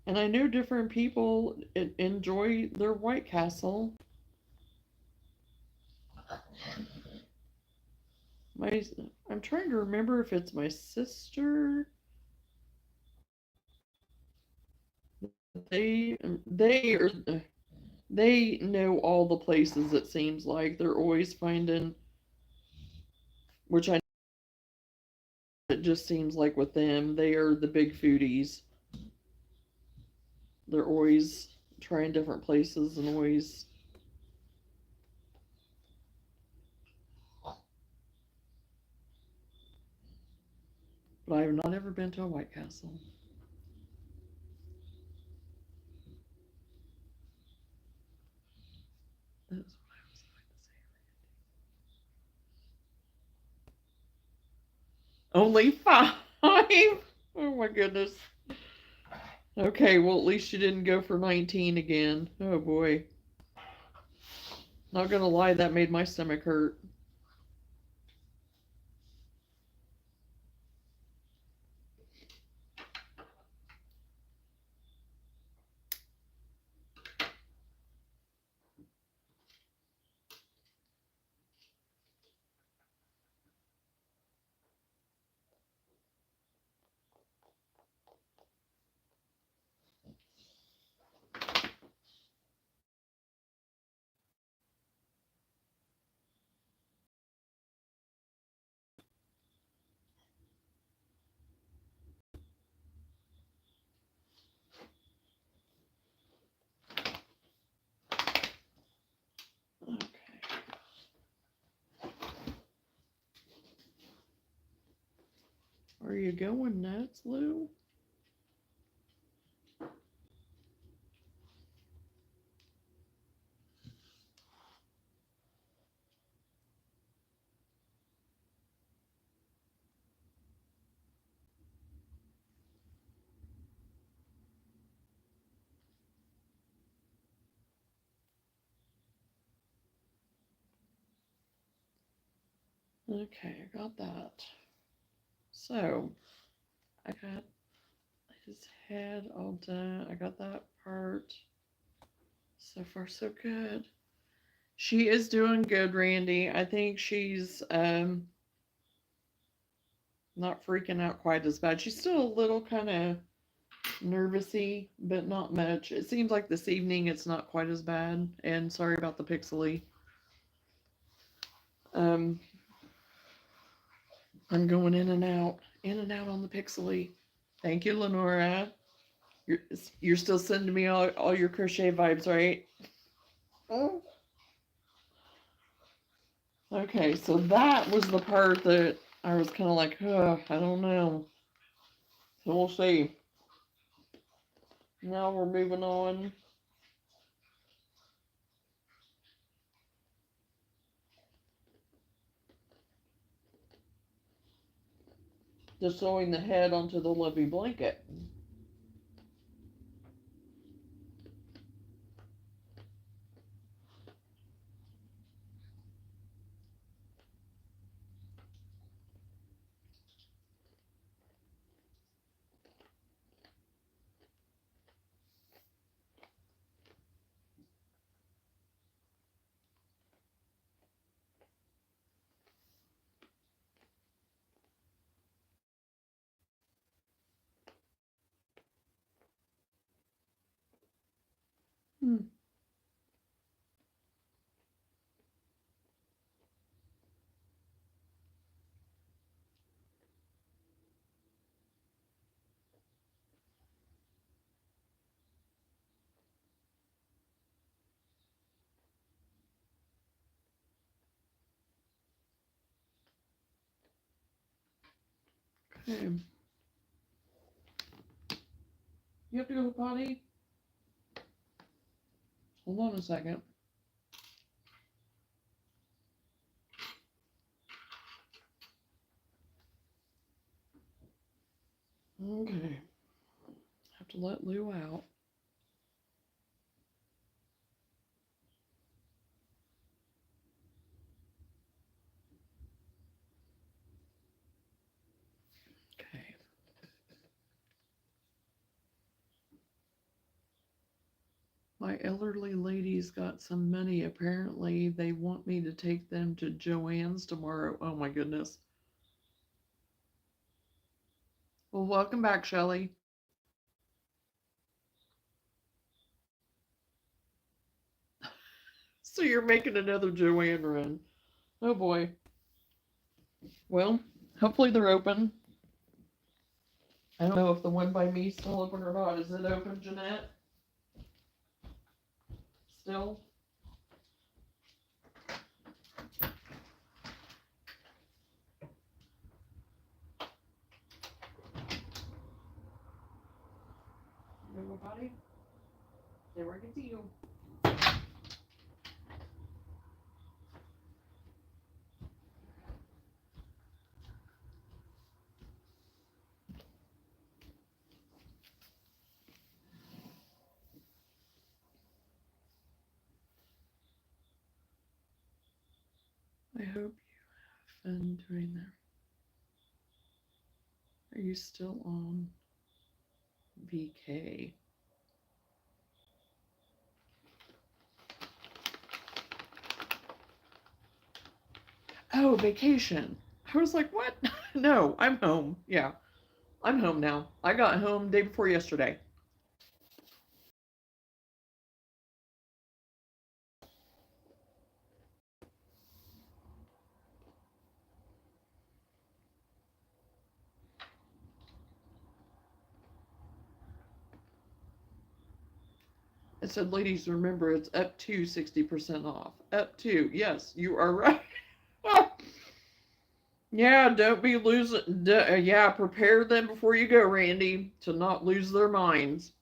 And I know different people enjoy their White Castle. My, I'm trying to remember if it's my sister. They are they know all the places. It seems like they're always finding, which I it just seems like with them, they are the big foodies. They're always trying different places and ways. But I have not ever been to a White Castle. That's what I was going to say. Only 5? Oh my goodness. Okay, well, at least you didn't go for 19 again. Oh boy. Not gonna lie, that made my stomach hurt. Okay. Are you going nuts, Lou? Okay, I got that. So, I got his head all done. I got that part. So far, so good. She is doing good, Randy. I think she's not freaking out quite as bad. She's still a little kind of nervousy, but not much. It seems like this evening it's not quite as bad. And sorry about the pixely. Um, I'm going in and out on the pixely. Thank you, Lenora. You're still sending me all your crochet vibes, right? Oh. Okay, so that was the part that I was kind of like, I don't know. So we'll see. Now we're moving on. To sewing the head onto the lovey blanket. Hmm. Okay. You have to go potty? Hold on a second. Okay. Have to let Lou out. Okay. My elderly lady's got some money. Apparently, they want me to take them to Joann's tomorrow. Oh my goodness. Well, welcome back, Shelley. So you're making another Joanne run. Oh boy. Well, hopefully they're open. I don't know if the one by me is still open or not. Is it open, Jeanette? still. Little body. There I can see you. I hope you have fun doing that. Are you still on VK? Oh, vacation. I was like, what? No, I'm home. Yeah, I'm home now. I got home day before yesterday. I said, ladies, remember it's up to 60% off. Up to, yes, you are right. Yeah, don't be losing. Yeah, prepare them before you go, Randy, to not lose their minds.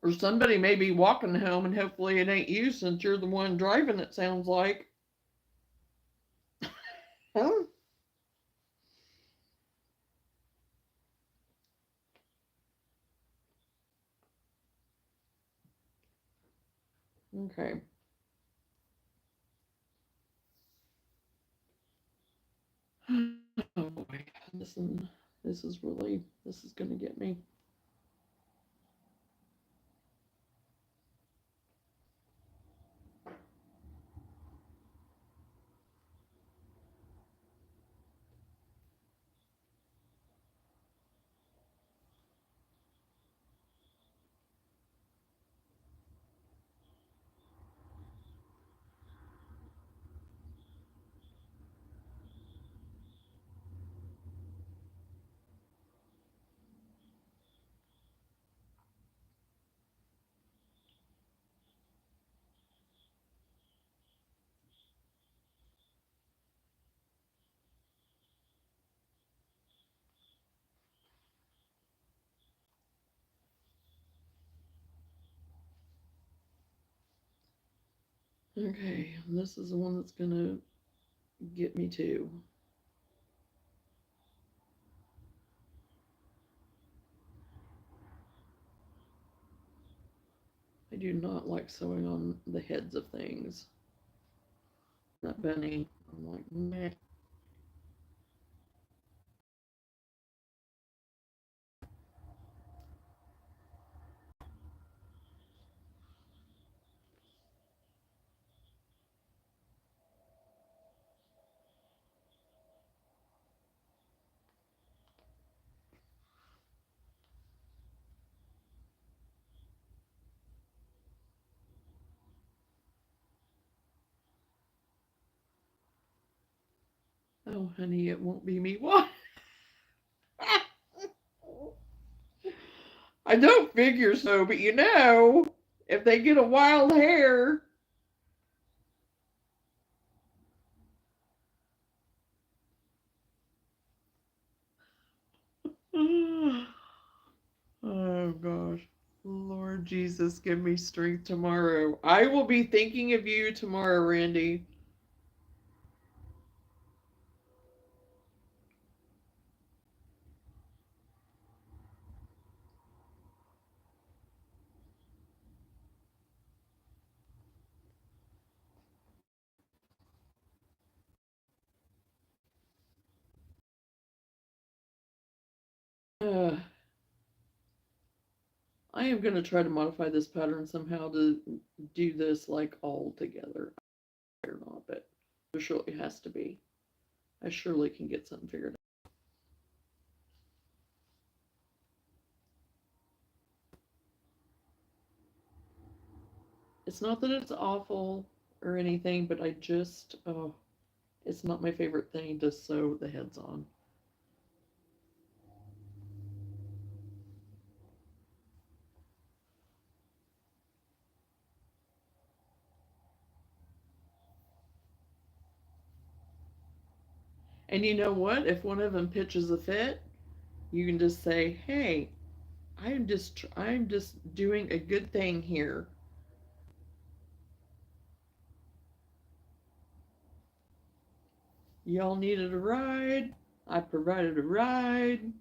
Or somebody may be walking home and hopefully it ain't you since you're the one driving, it sounds like. Huh? Okay. Oh boy, this is really, this is going to get me. Okay, this is the one that's going to get me too. I do not like sewing on the heads of things. That bunny, I'm like, meh. Oh, honey, it won't be me. What? I don't figure so, but you know, if they get a wild hair. Oh gosh. Lord Jesus, give me strength tomorrow. I will be thinking of you tomorrow, Randy. Uh, I am going to try to modify this pattern somehow to do this like all together. Or not, but there surely has to be. I surely can get something figured out. It's not that it's awful or anything, but I just, oh, it's not my favorite thing to sew the heads on. And you know what? If one of them pitches a fit, you can just say, "Hey, I'm just doing a good thing here. Y'all needed a ride. I provided a ride.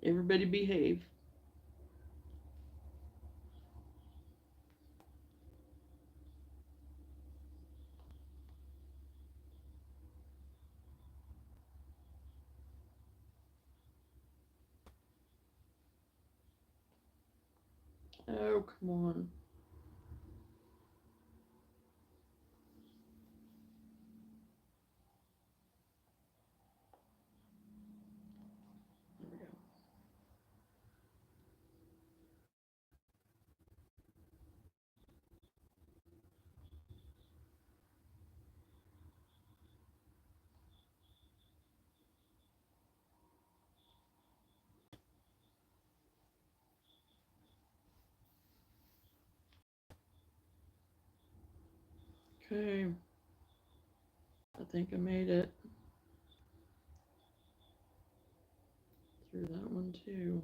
Everybody behave." Oh, come on. There we go. Okay, I think I made it through that one too.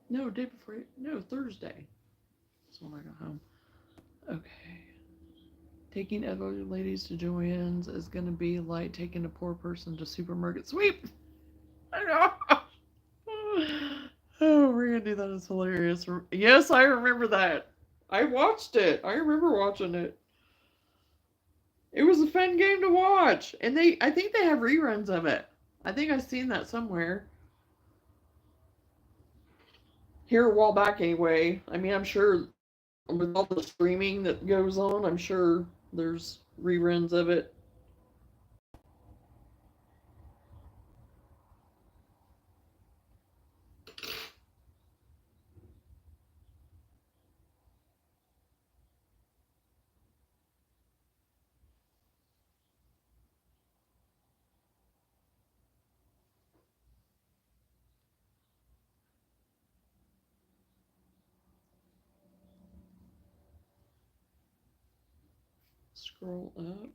No, day before. No, Thursday. That's when I got home. Okay. Taking elderly ladies to Joann's is going to be like taking a poor person to supermarket sweep. I know. Oh, we're going to do that. It's hilarious. Yes, I remember that. I watched it. I remember watching it. It was a fun game to watch. And I think they have reruns of it. I think I've seen that somewhere. Here a while back, anyway. I mean, I'm sure with all the streaming that goes on, I'm sure there's reruns of it. Scroll up,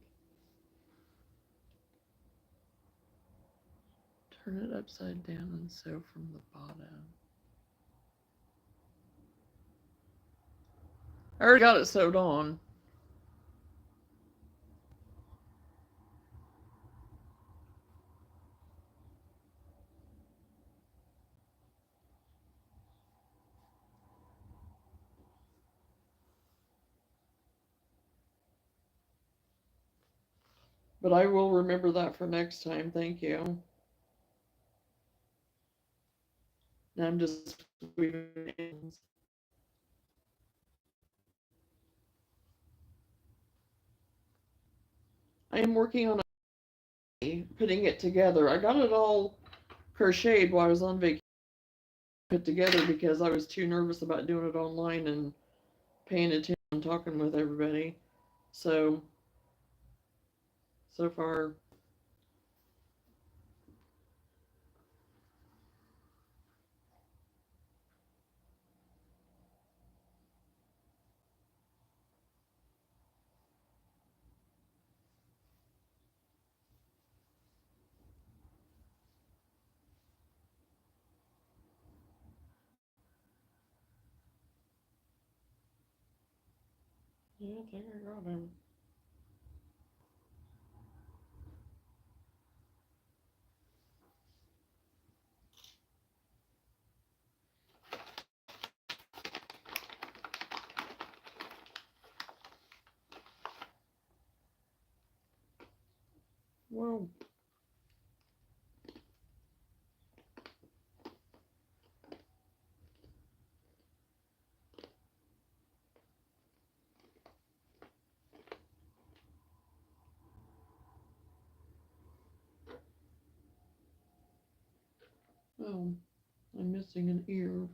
turn it upside down, and sew from the bottom. I already got it sewed on, but I will remember that for next time. Thank you. Now I'm just weaving ends. I am working on putting it together. I got it all crocheted while I was on vacation, put together because I was too nervous about doing it online and paying attention and talking with everybody. So, so far, Yeah, I think I got him. Whoa. Oh, I'm missing an ear.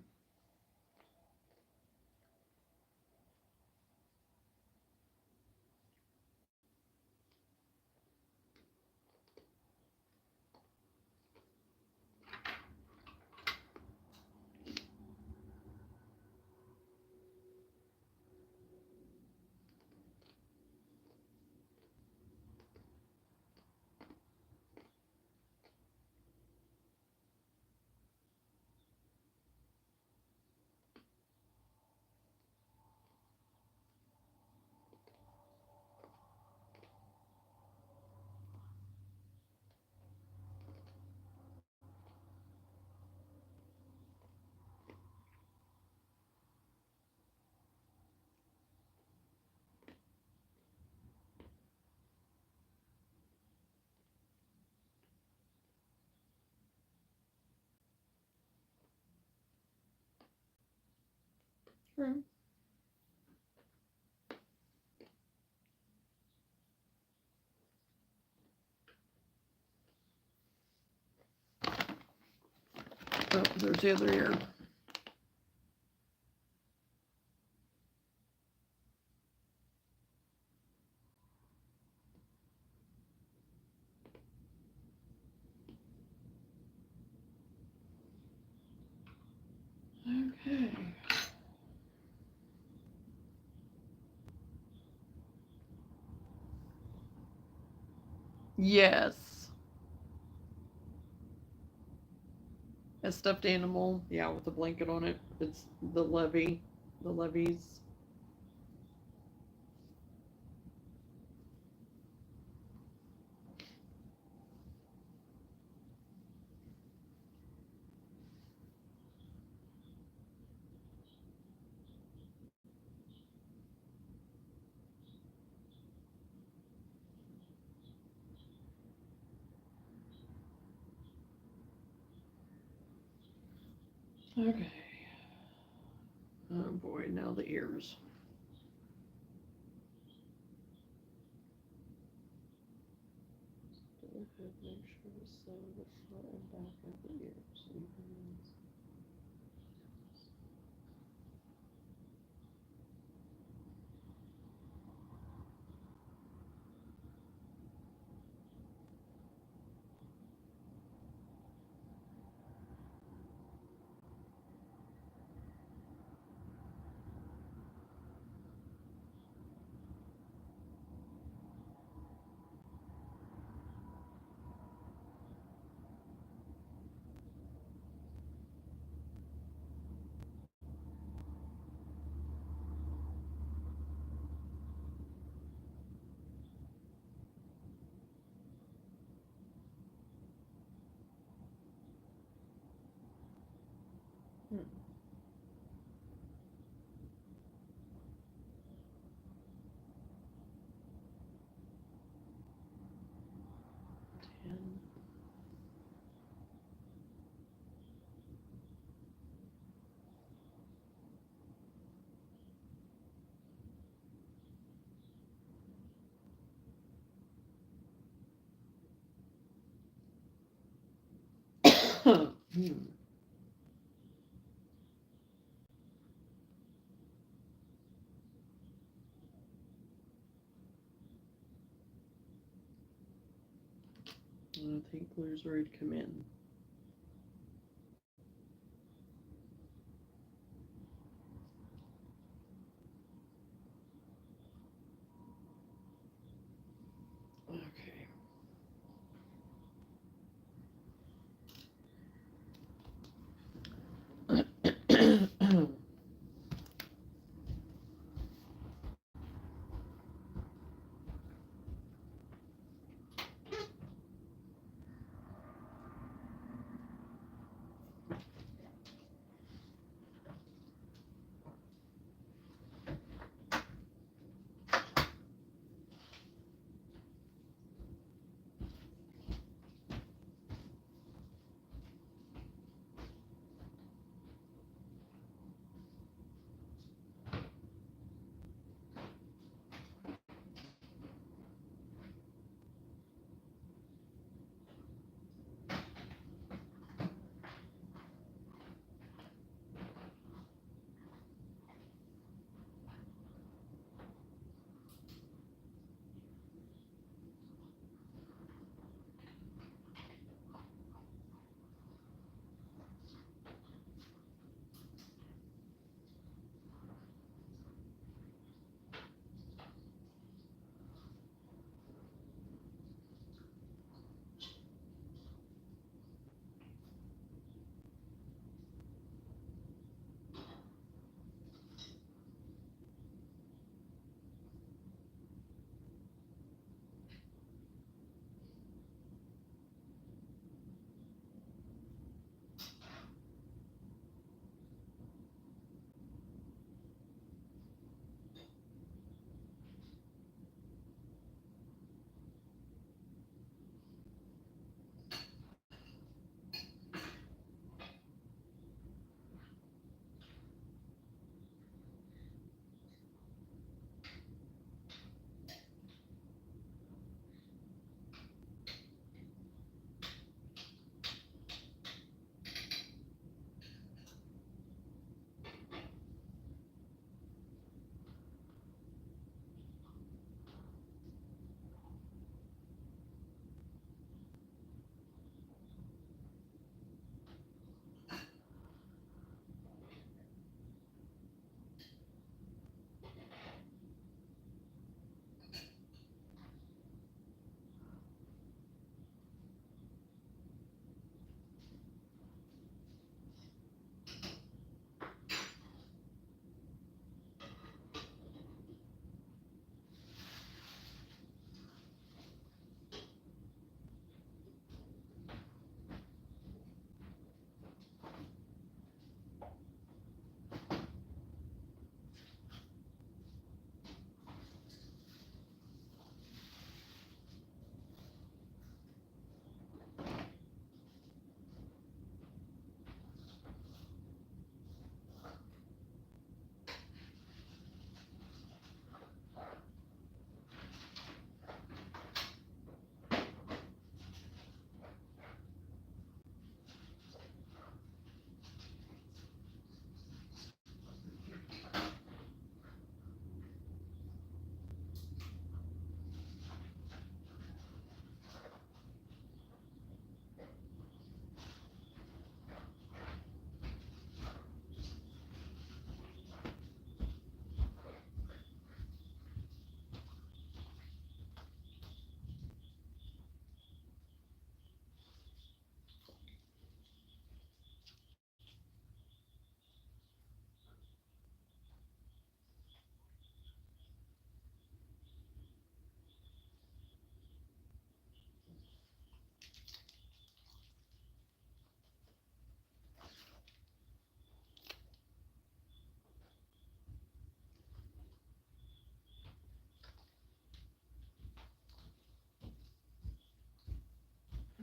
True. Oh, there's the other ear. Okay. Yes. A stuffed animal, yeah, with a blanket on it. It's the levy, the levies. Okay. Oh boy, now the ears. Go ahead, make sure to sew the front and back of the ears. Hmm. 10. Hmm. I think glue's ready to come in. Okay.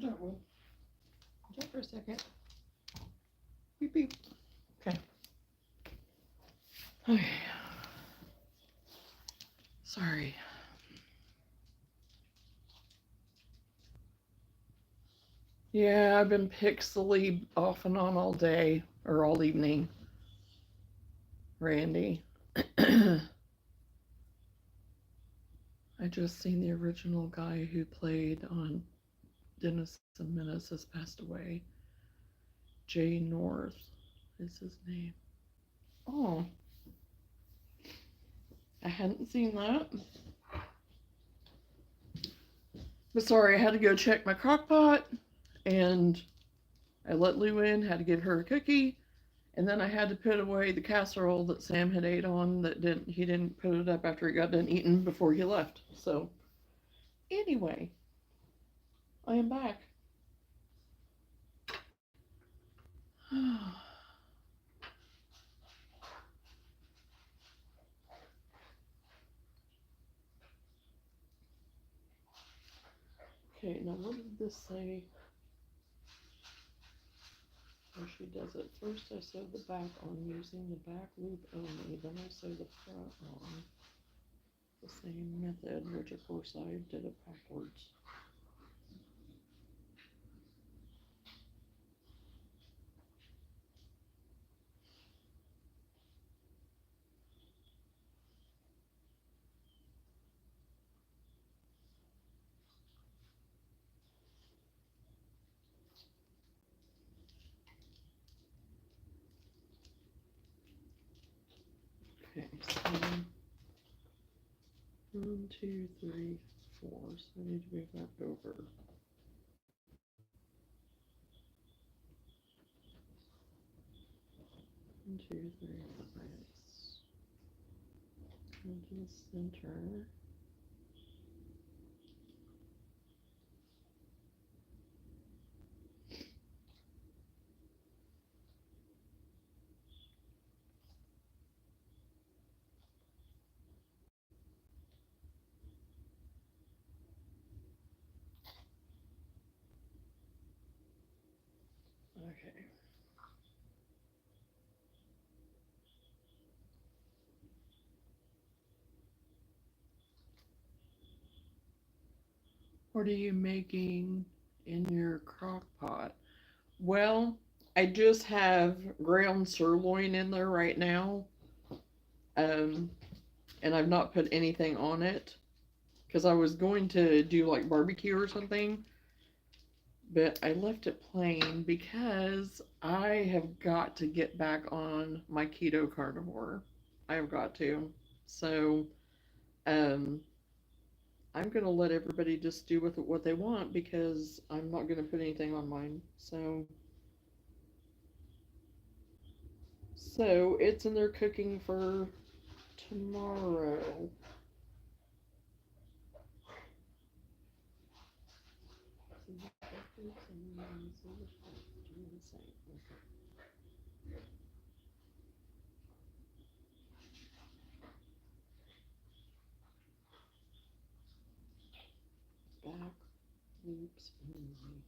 That will. Just for a second. Beep beep. Okay. Okay. Sorry. Yeah, I've been pixely off and on all day or all evening, Randy. I just seen the original guy who played on Dennis and Menace has passed away. Jay North is his name. Oh, I hadn't seen that. But sorry, I had to go check my crock pot, and I let Lou in, had to give her a cookie, and then I had to put away the casserole that Sam had ate on that he didn't put it up after he got done eating before he left. So anyway, I am back. Okay, now what did this say? How she does it. First I sew the back on using the back loop only, then I sew the front on the same method, which of course I did it backwards. Okay, so 1, 2, 3, 4. So I need to move that over. 1, 2, 3, 4. Go to the center. Okay. What are you making in your crock pot? Well, I just have ground sirloin in there right now. Um, and I've not put anything on it because I was going to do like barbecue or something, but I left it plain because I have got to get back on my keto carnivore. I have got to. So, um, I'm gonna let everybody just do with it what they want because I'm not gonna put anything on mine. So it's in there cooking for tomorrow. Back loops only.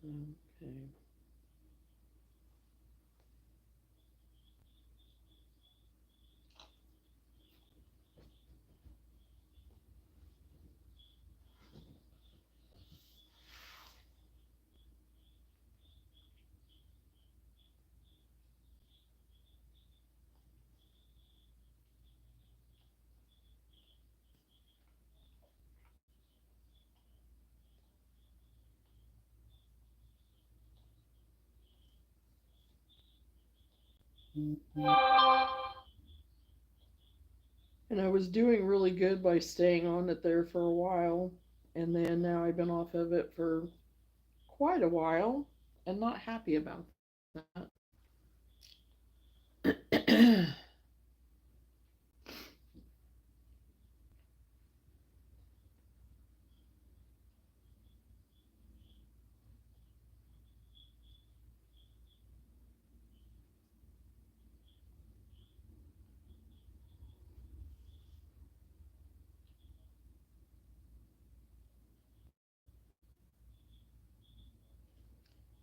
Okay. And I was doing really good by staying on it there for a while, and then now I've been off of it for quite a while and not happy about that.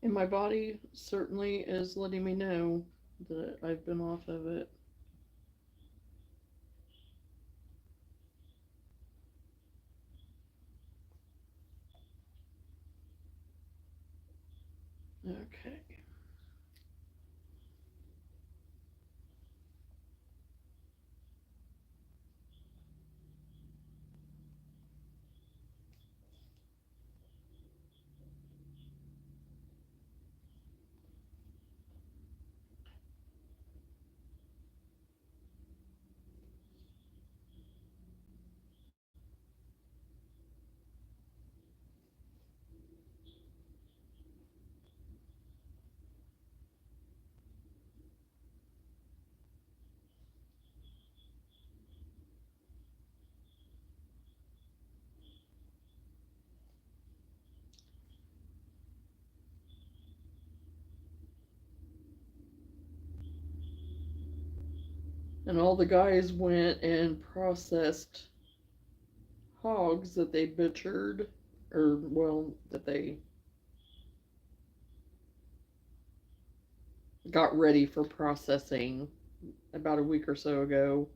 And my body certainly is letting me know that I've been off of it. Okay. And all the guys went and processed hogs that they butchered, or, well, that they got ready for processing about a week or so ago.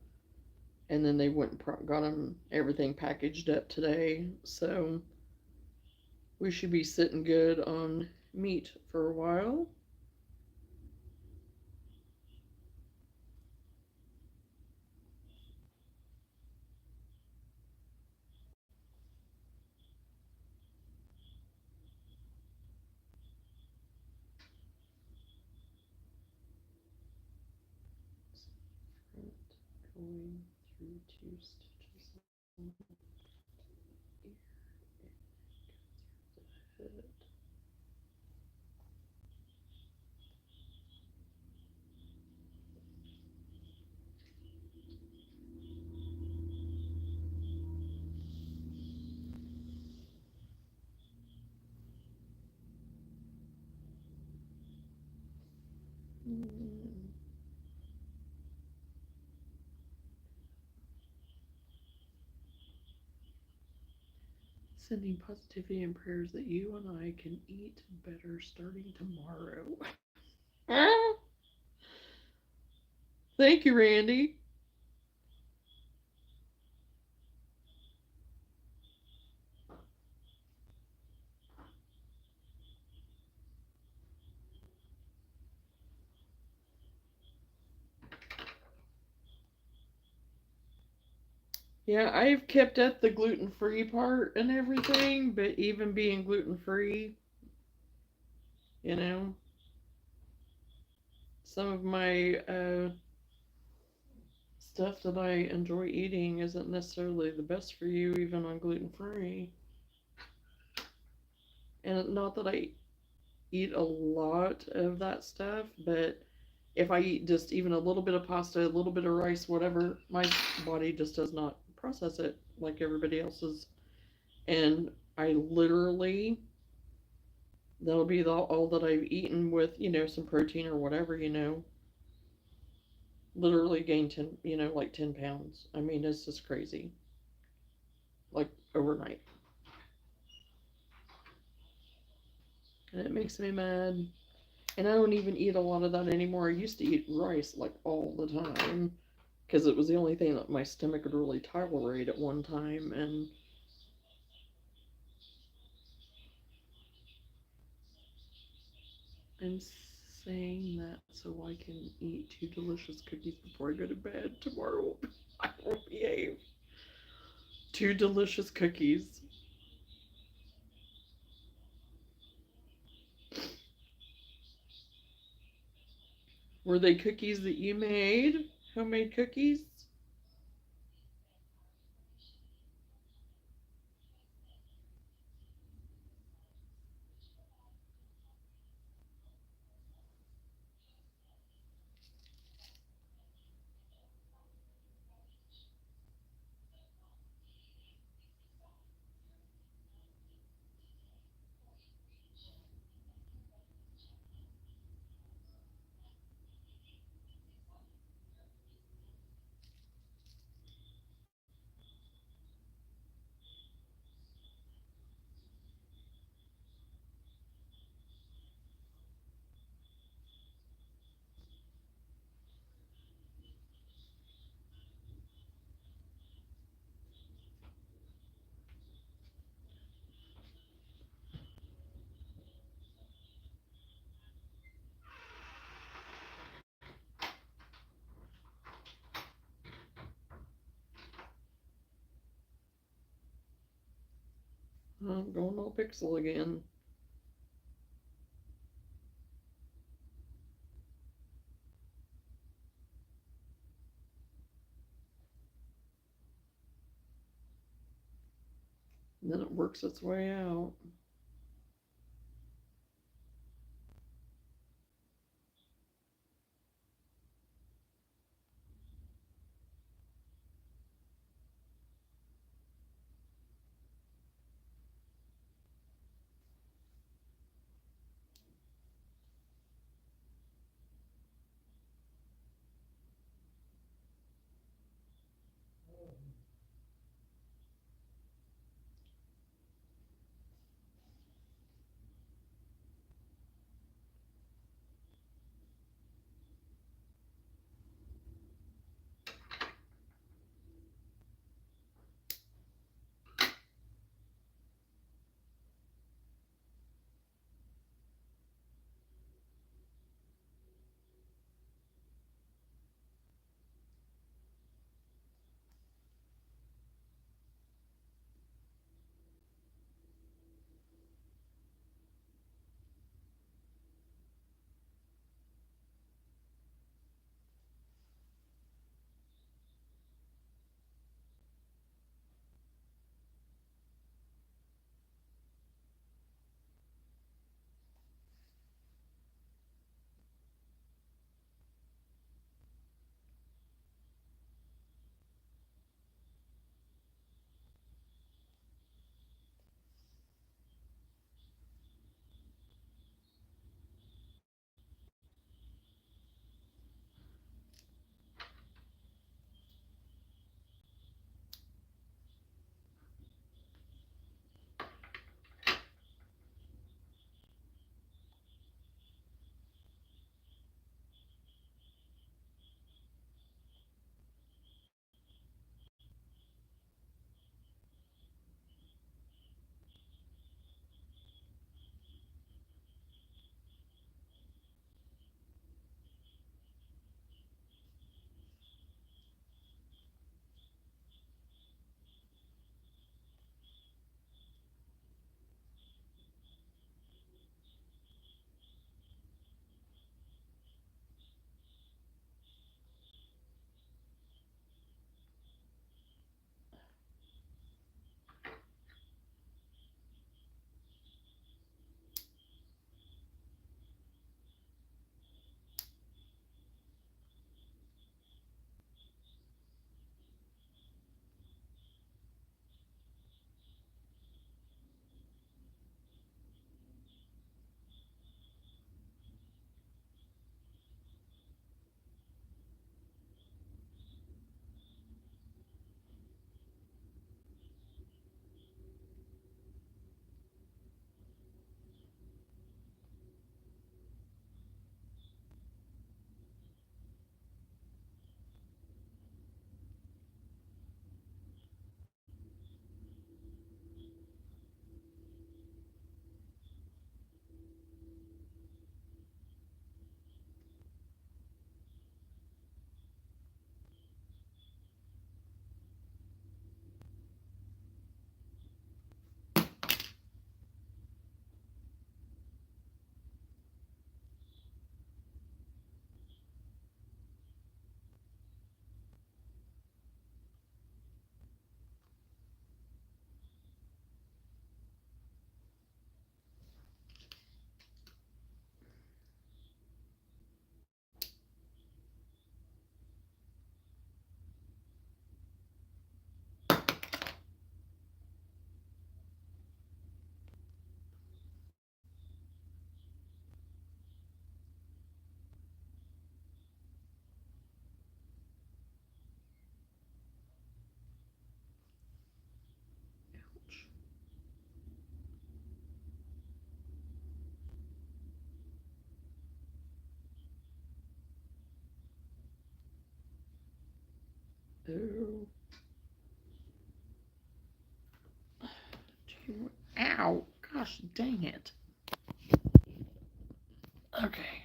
And then they went and got them everything packaged up today. So we should be sitting good on meat for a while. Front going through two stitches on the ear and go through the hood. Mm. Sending positivity and prayers that you and I can eat better starting tomorrow. Thank you, Randy. Yeah, I've kept up the gluten free part and everything, but even being gluten free, you know, some of my stuff that I enjoy eating isn't necessarily the best for you, even on gluten free. And not that I eat a lot of that stuff, but if I eat just even a little bit of pasta, a little bit of rice, whatever, my body just does not process it like everybody else's. And I literally, that'll be all that I've eaten with, some protein or whatever, literally gained 10, like 10 pounds. I mean, it's just crazy. Like overnight. And it makes me mad. And I don't even eat a lot of that anymore. I used to eat rice like all the time because it was the only thing that my stomach could really tolerate at one time. And I'm saying that so I can eat two delicious cookies before I go to bed tomorrow. I will behave. Two delicious cookies. Were they cookies that you made? Homemade cookies? I'm going all pixel again. And then it works its way out. Oh. Ow. Gosh dang it. Okay.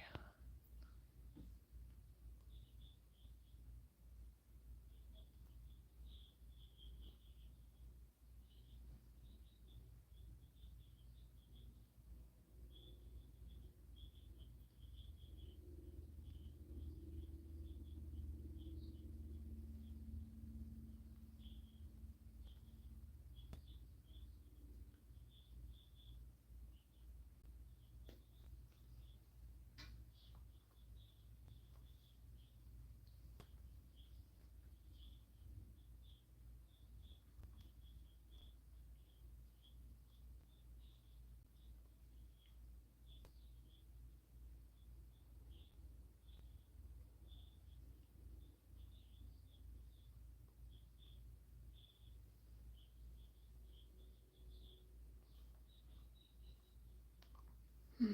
Okay,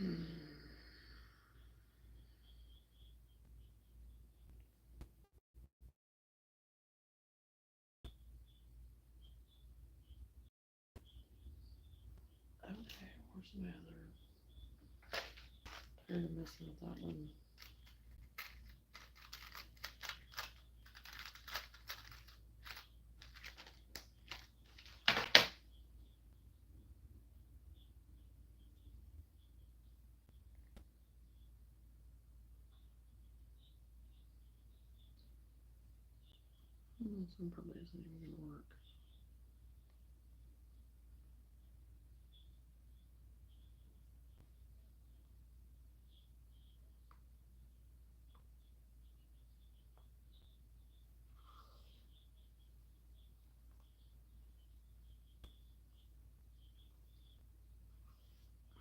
where's my other? Tired of messing with that one. This one probably isn't even gonna work.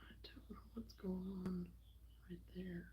I don't know what's going on right there.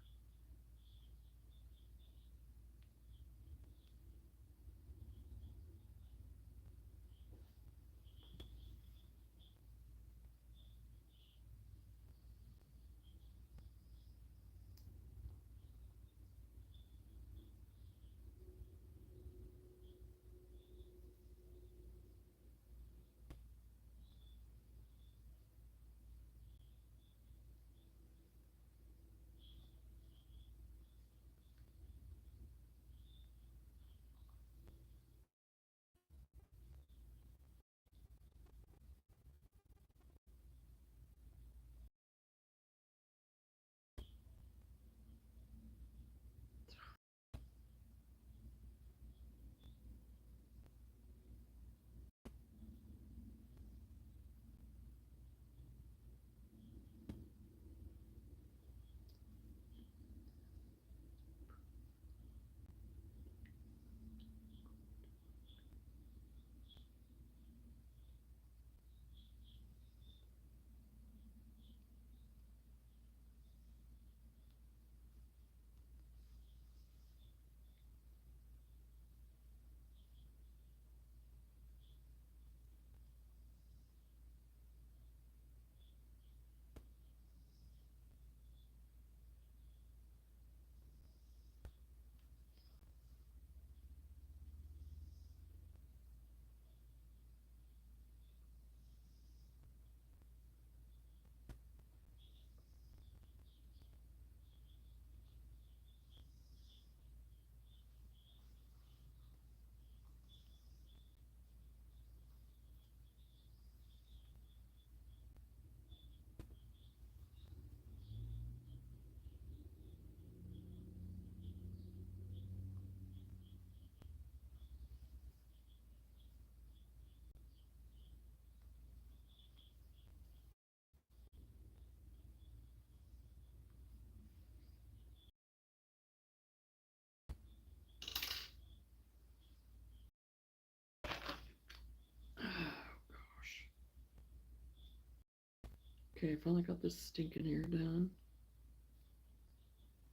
Okay, finally got this stinking ear done.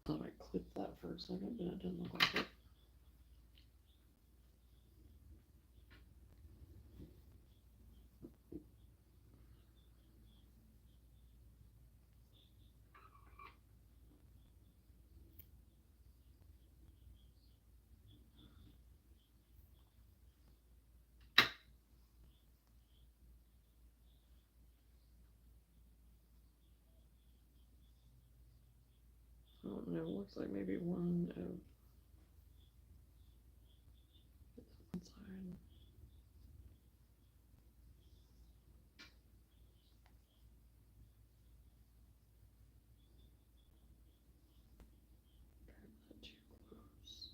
Thought I clipped that for a second, but it didn't look like it. I don't know, it looks like maybe one of this one side. Not too close.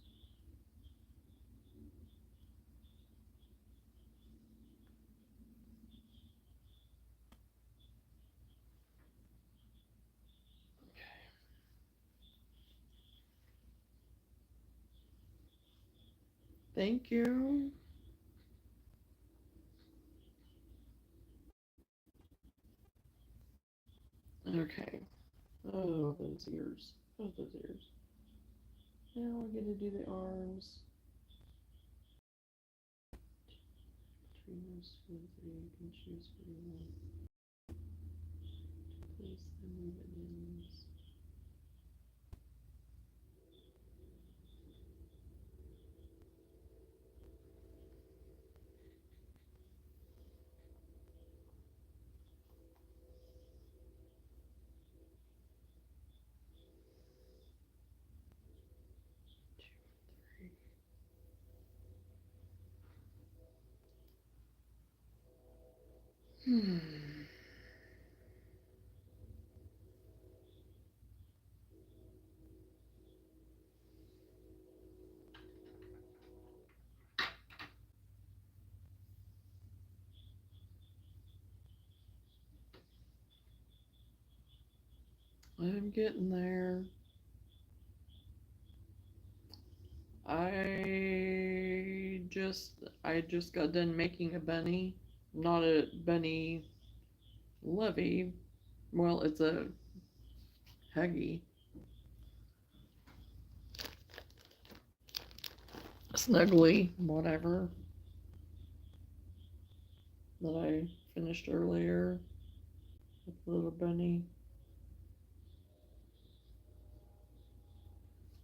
Okay. Thank you. Okay. Oh, those ears. Oh, those ears. Now I get to do the arms. Between those two and three, you can choose where you want. Place them, move it in. Hmm. I'm getting there. I just got done making a bunny. Not a bunny lovey. Well, it's a huggy. Snuggly, whatever, that I finished earlier with the little bunny.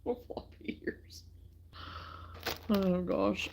Oh, floppy ears. Oh gosh.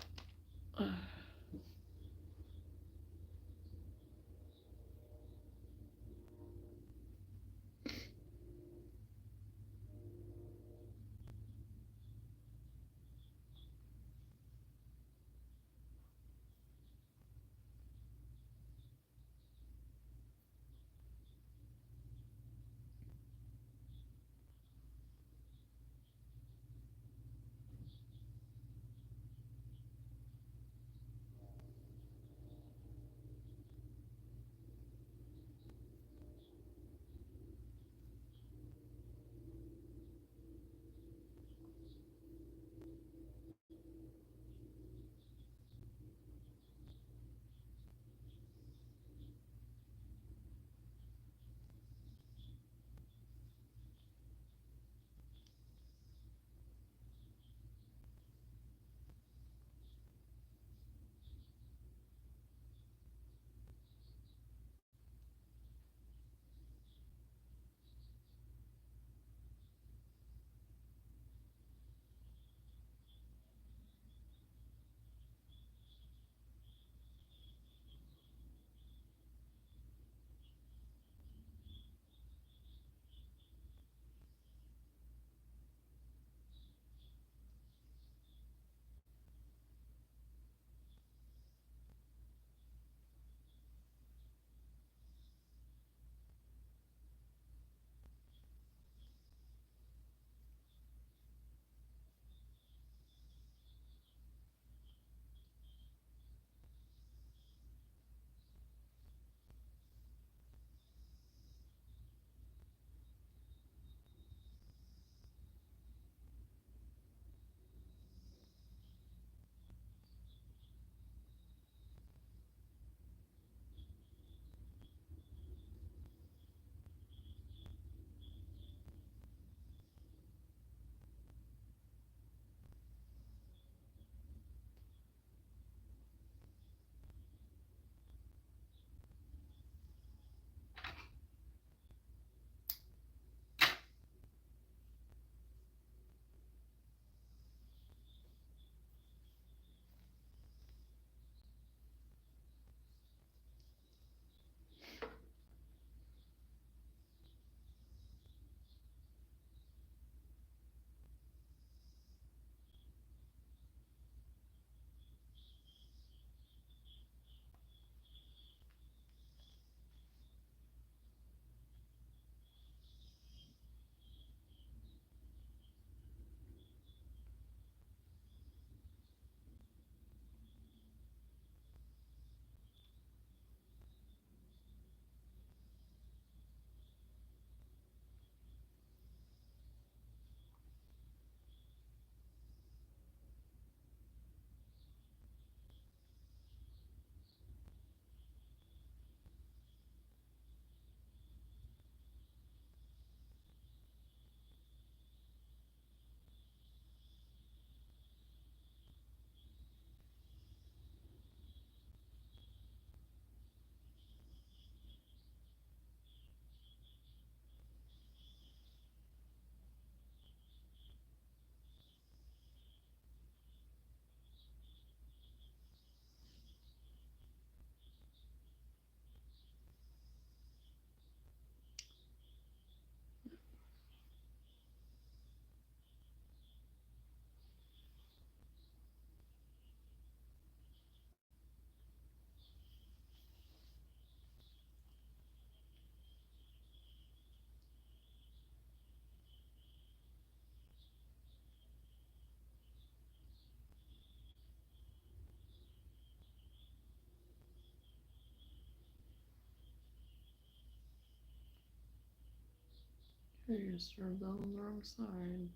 Okay, you started that on the wrong side.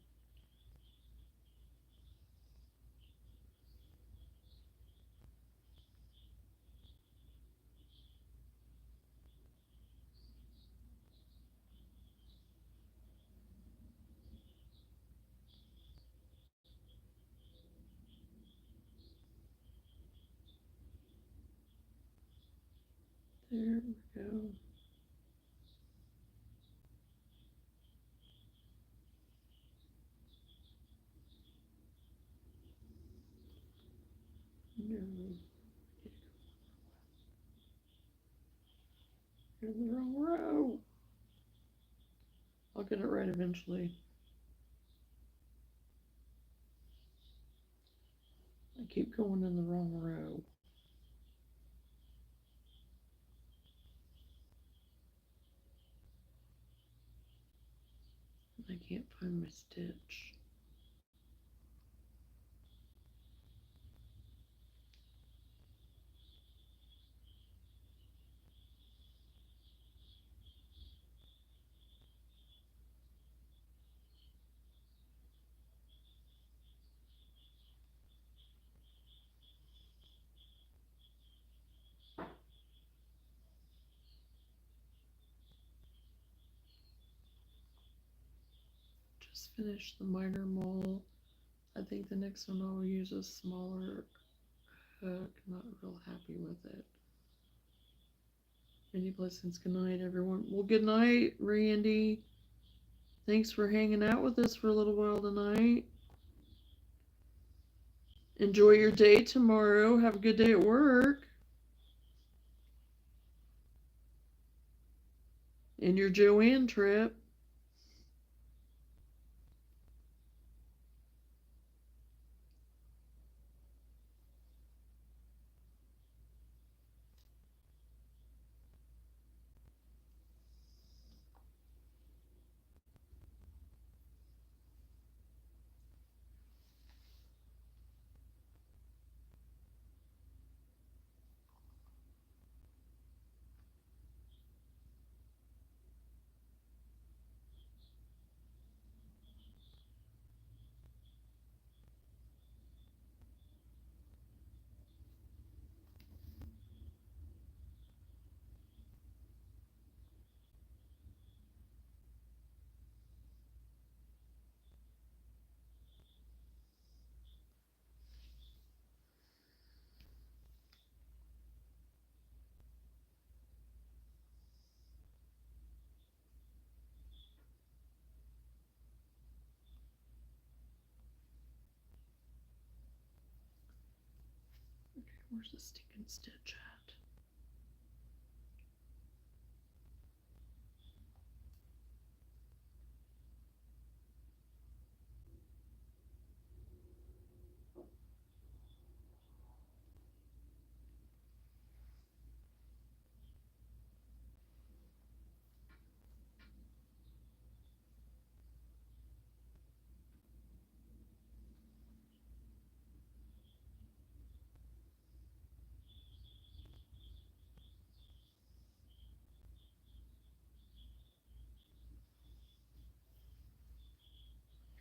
There we go. No, you're in the wrong row. I'll get it right eventually. I keep going in the wrong row. I can't find my stitch. Just finished the minor mole. I think the next one I'll use a smaller hook. Not real happy with it. Many blessings. Good night, everyone. Well, good night, Randy. Thanks for hanging out with us for a little while tonight. Enjoy your day tomorrow. Have a good day at work. And your Joanne trip. Okay, where's the stinking stitch at?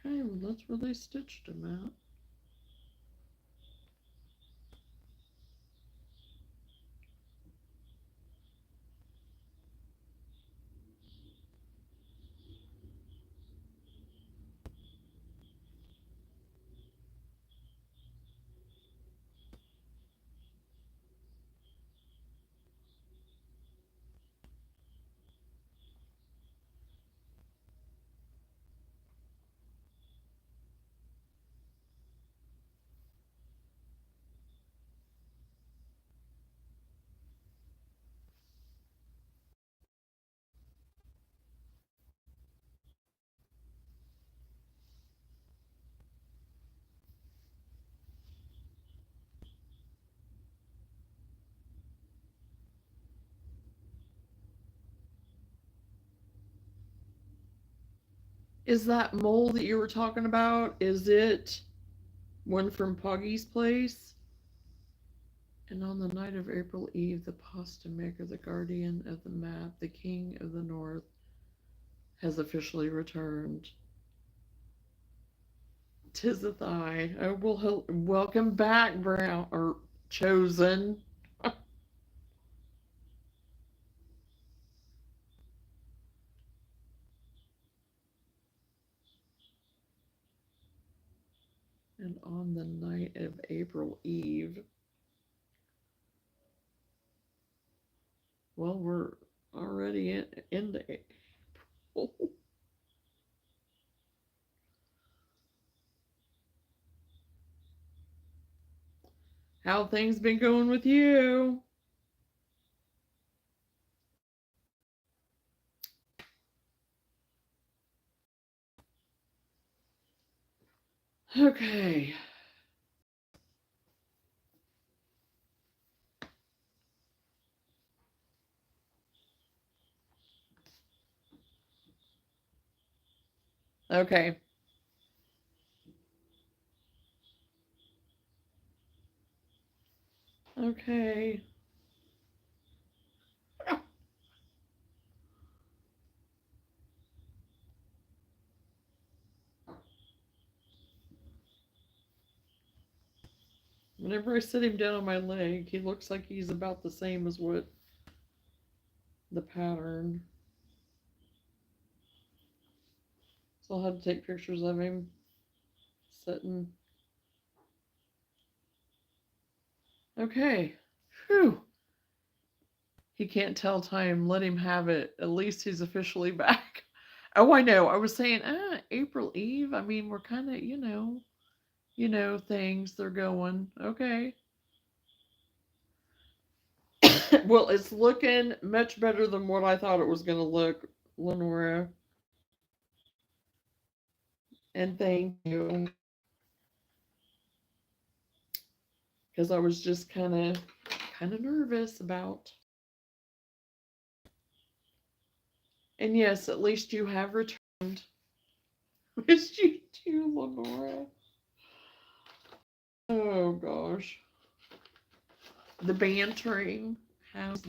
Okay, well, that's where they stitched them at. Is that mole that you were talking about? Is it one from Poggy's place? And on the night of April Eve, the pasta maker, the guardian of the map, the king of the north, has officially returned. 'Tis a thigh. Oh, well, welcome back, Brown, or Chosen. And on the night of April Eve, well, we're already in the April. How things been going with you? Okay. Okay. Okay. Whenever I sit him down on my leg, he looks like he's about the same as what the pattern. So I'll have to take pictures of him sitting. Okay. Whew. He can't tell time. Let him have it. At least he's officially back. Oh, I know. I was saying, April Eve. I mean, we're kind of, things they're going. Okay. Well, it's looking much better than what I thought it was going to look, Lenora. And thank you. Because I was just kind of nervous about. And yes, at least you have returned. Missed you too, Lenora. Oh gosh. The bantering. How's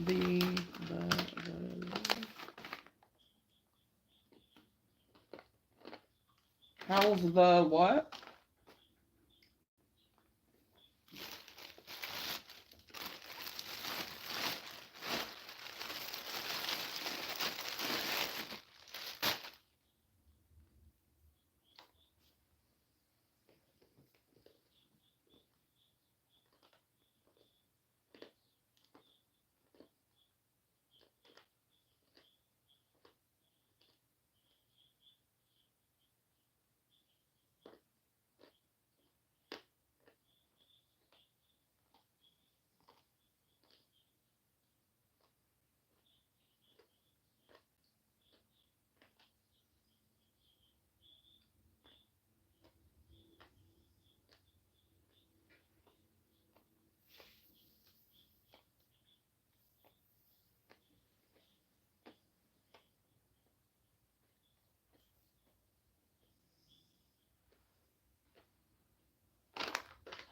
how's the what?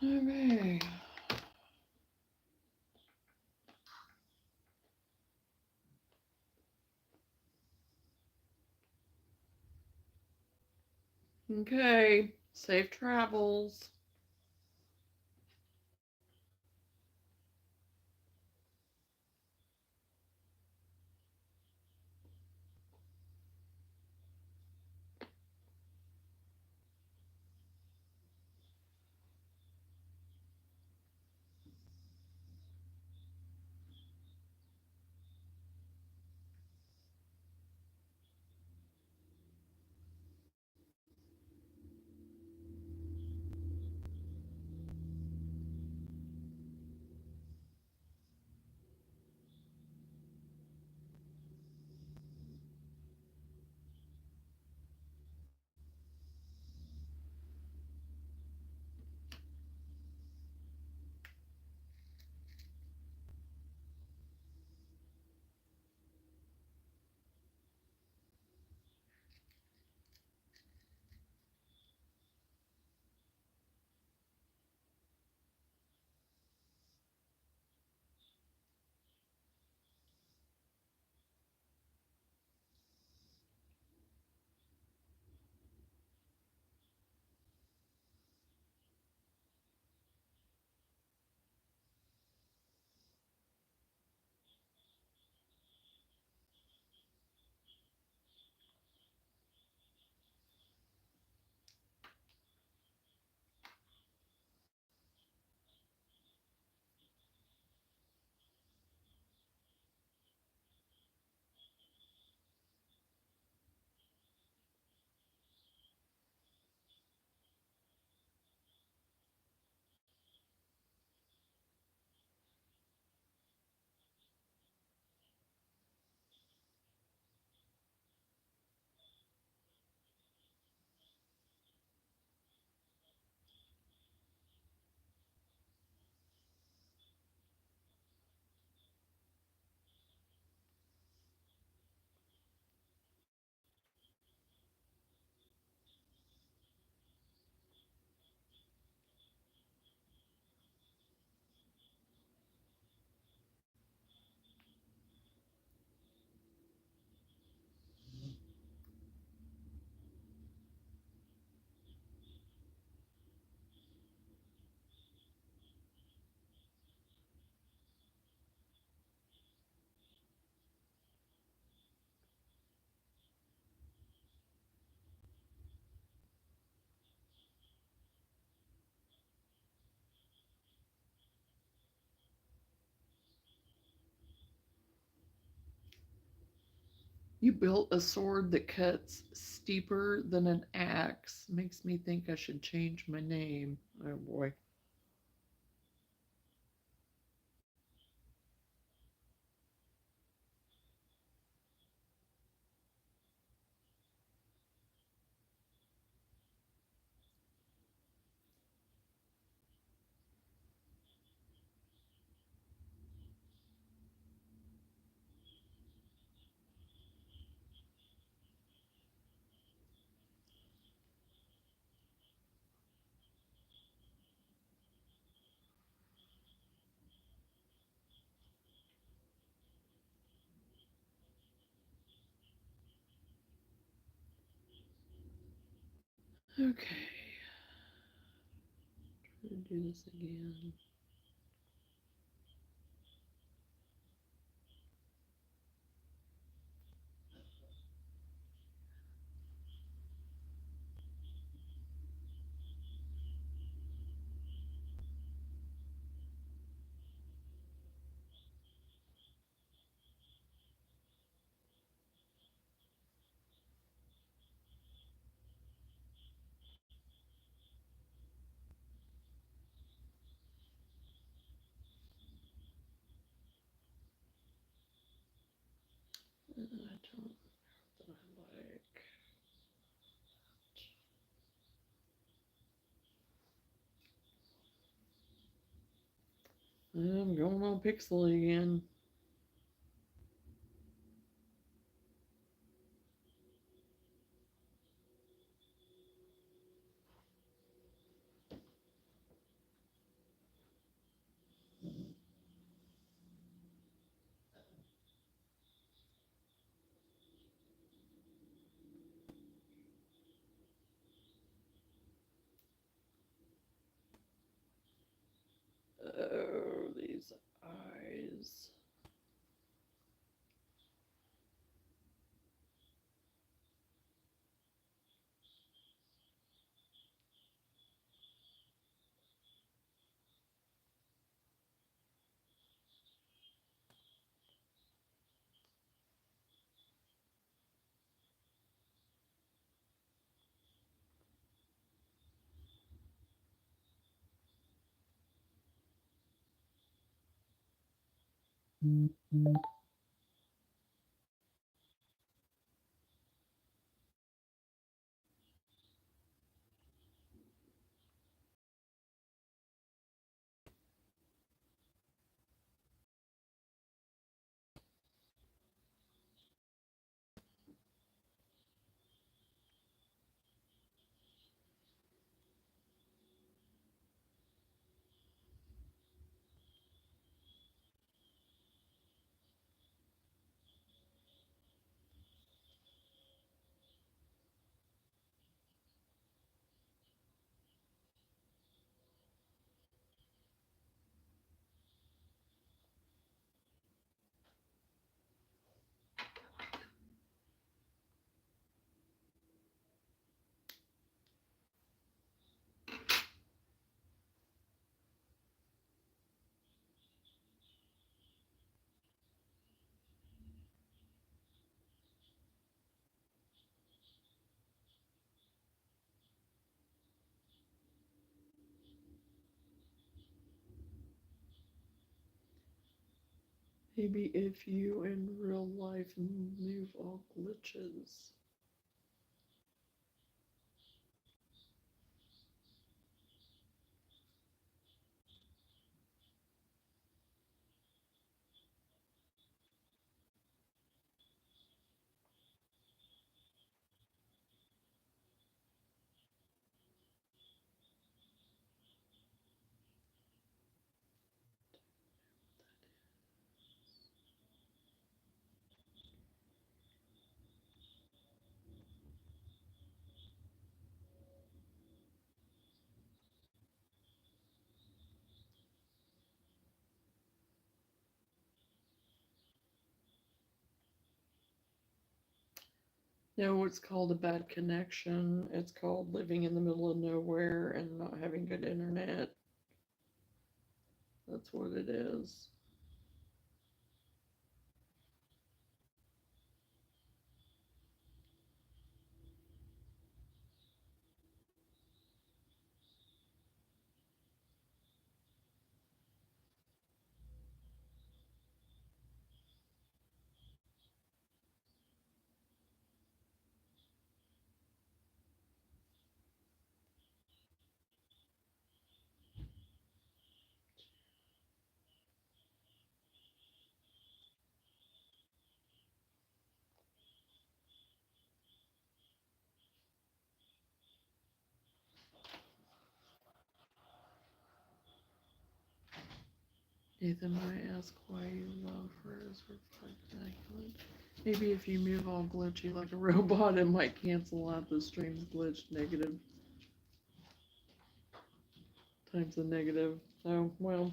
Okay. Okay. Safe travels. You built a sword that cuts steeper than an axe. Makes me think I should change my name. Oh boy. Okay. Try to do this again. I don't know that I like. I'm going on Pixel again. Oh, these eyes. Maybe if you in real life move all glitches. No, it's called a bad connection. It's called living in the middle of nowhere and not having good internet. That's what it is. Nathan might ask why you love hers reflect immaculate. Maybe if you move all glitchy like a robot, it might cancel out the stream's glitch negative times the negative. Oh, well,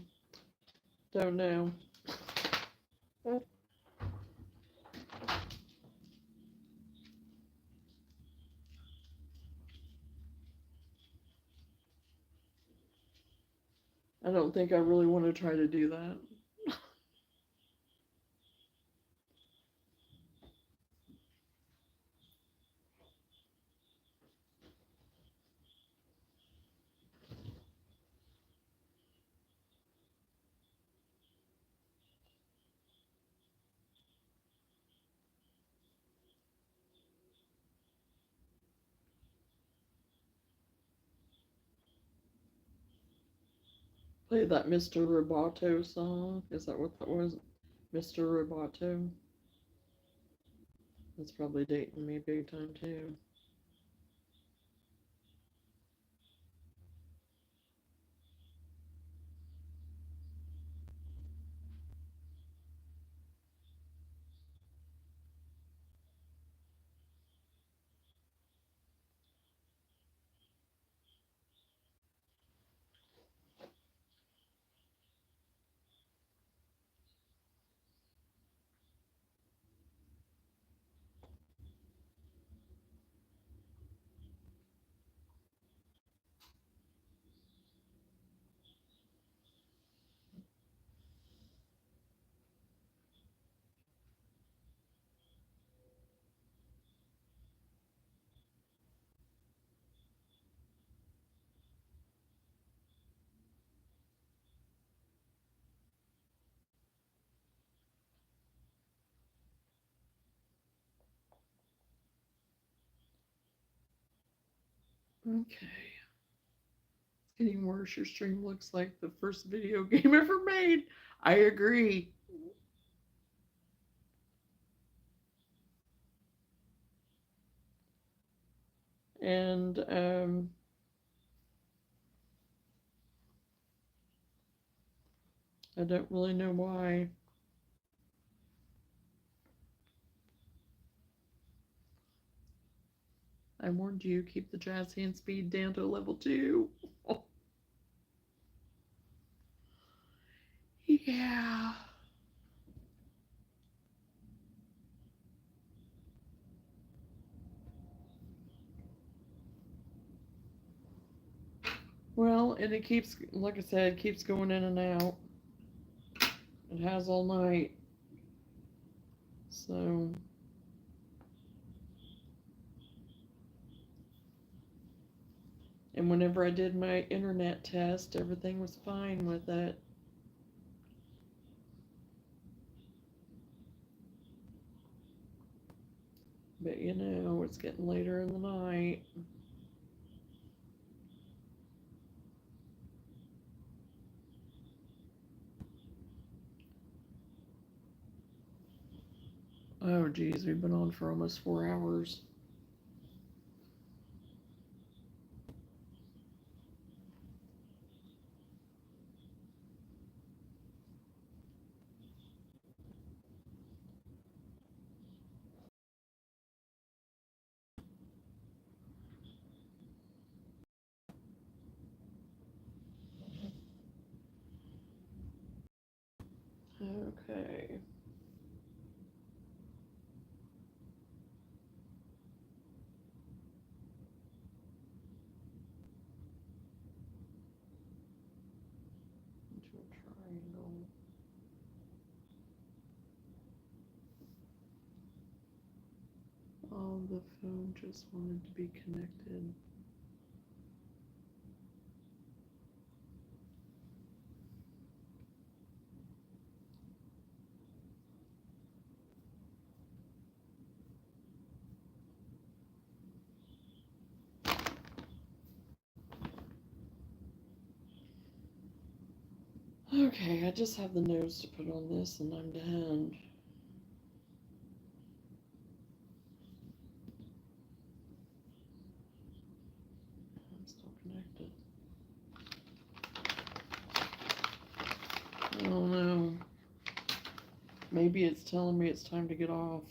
don't know. I don't think I really want to try to do that. Play that Mr. Roboto song. Is that what that was? Mr. Roboto? That's probably dating me big time too. Okay. It's getting worse. Your stream looks like the first video game ever made. I agree. And I don't really know why. I warned you, keep the jazz hand speed down to level 2. Yeah. Well, and it keeps, like I said, it keeps going in and out. It has all night. So. And whenever I did my internet test, everything was fine with it. But you know, it's getting later in the night. Oh, geez, we've been on for almost 4 hours. Okay. Into a triangle. Oh, the phone just wanted to be connected. Okay, I just have the nose to put on this and I'm done. I'm still connected. Oh no. Maybe it's telling me it's time to get off.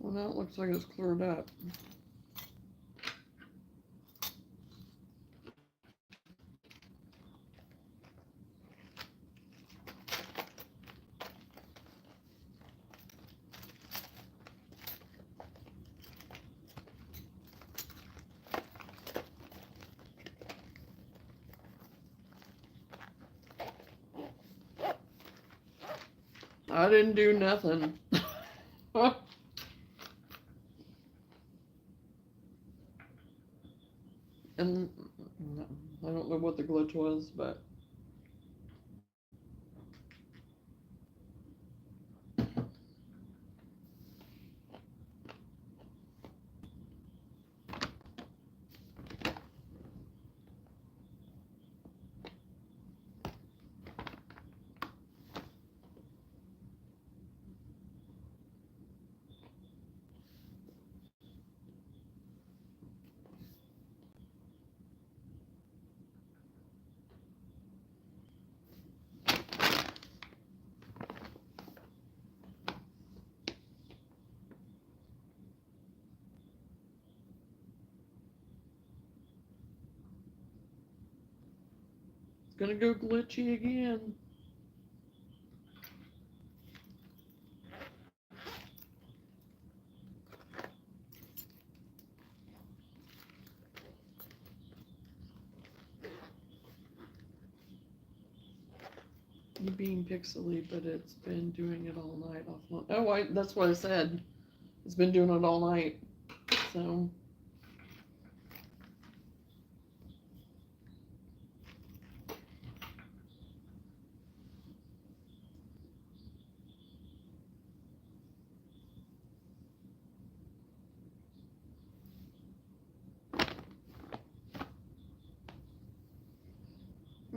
Well, now it looks like it's cleared up. I didn't do nothing. And I don't know what the glitch was, but it's gonna go glitchy again. You being pixely, but it's been doing it all night offline. Oh, that's what I said. It's been doing it all night. So,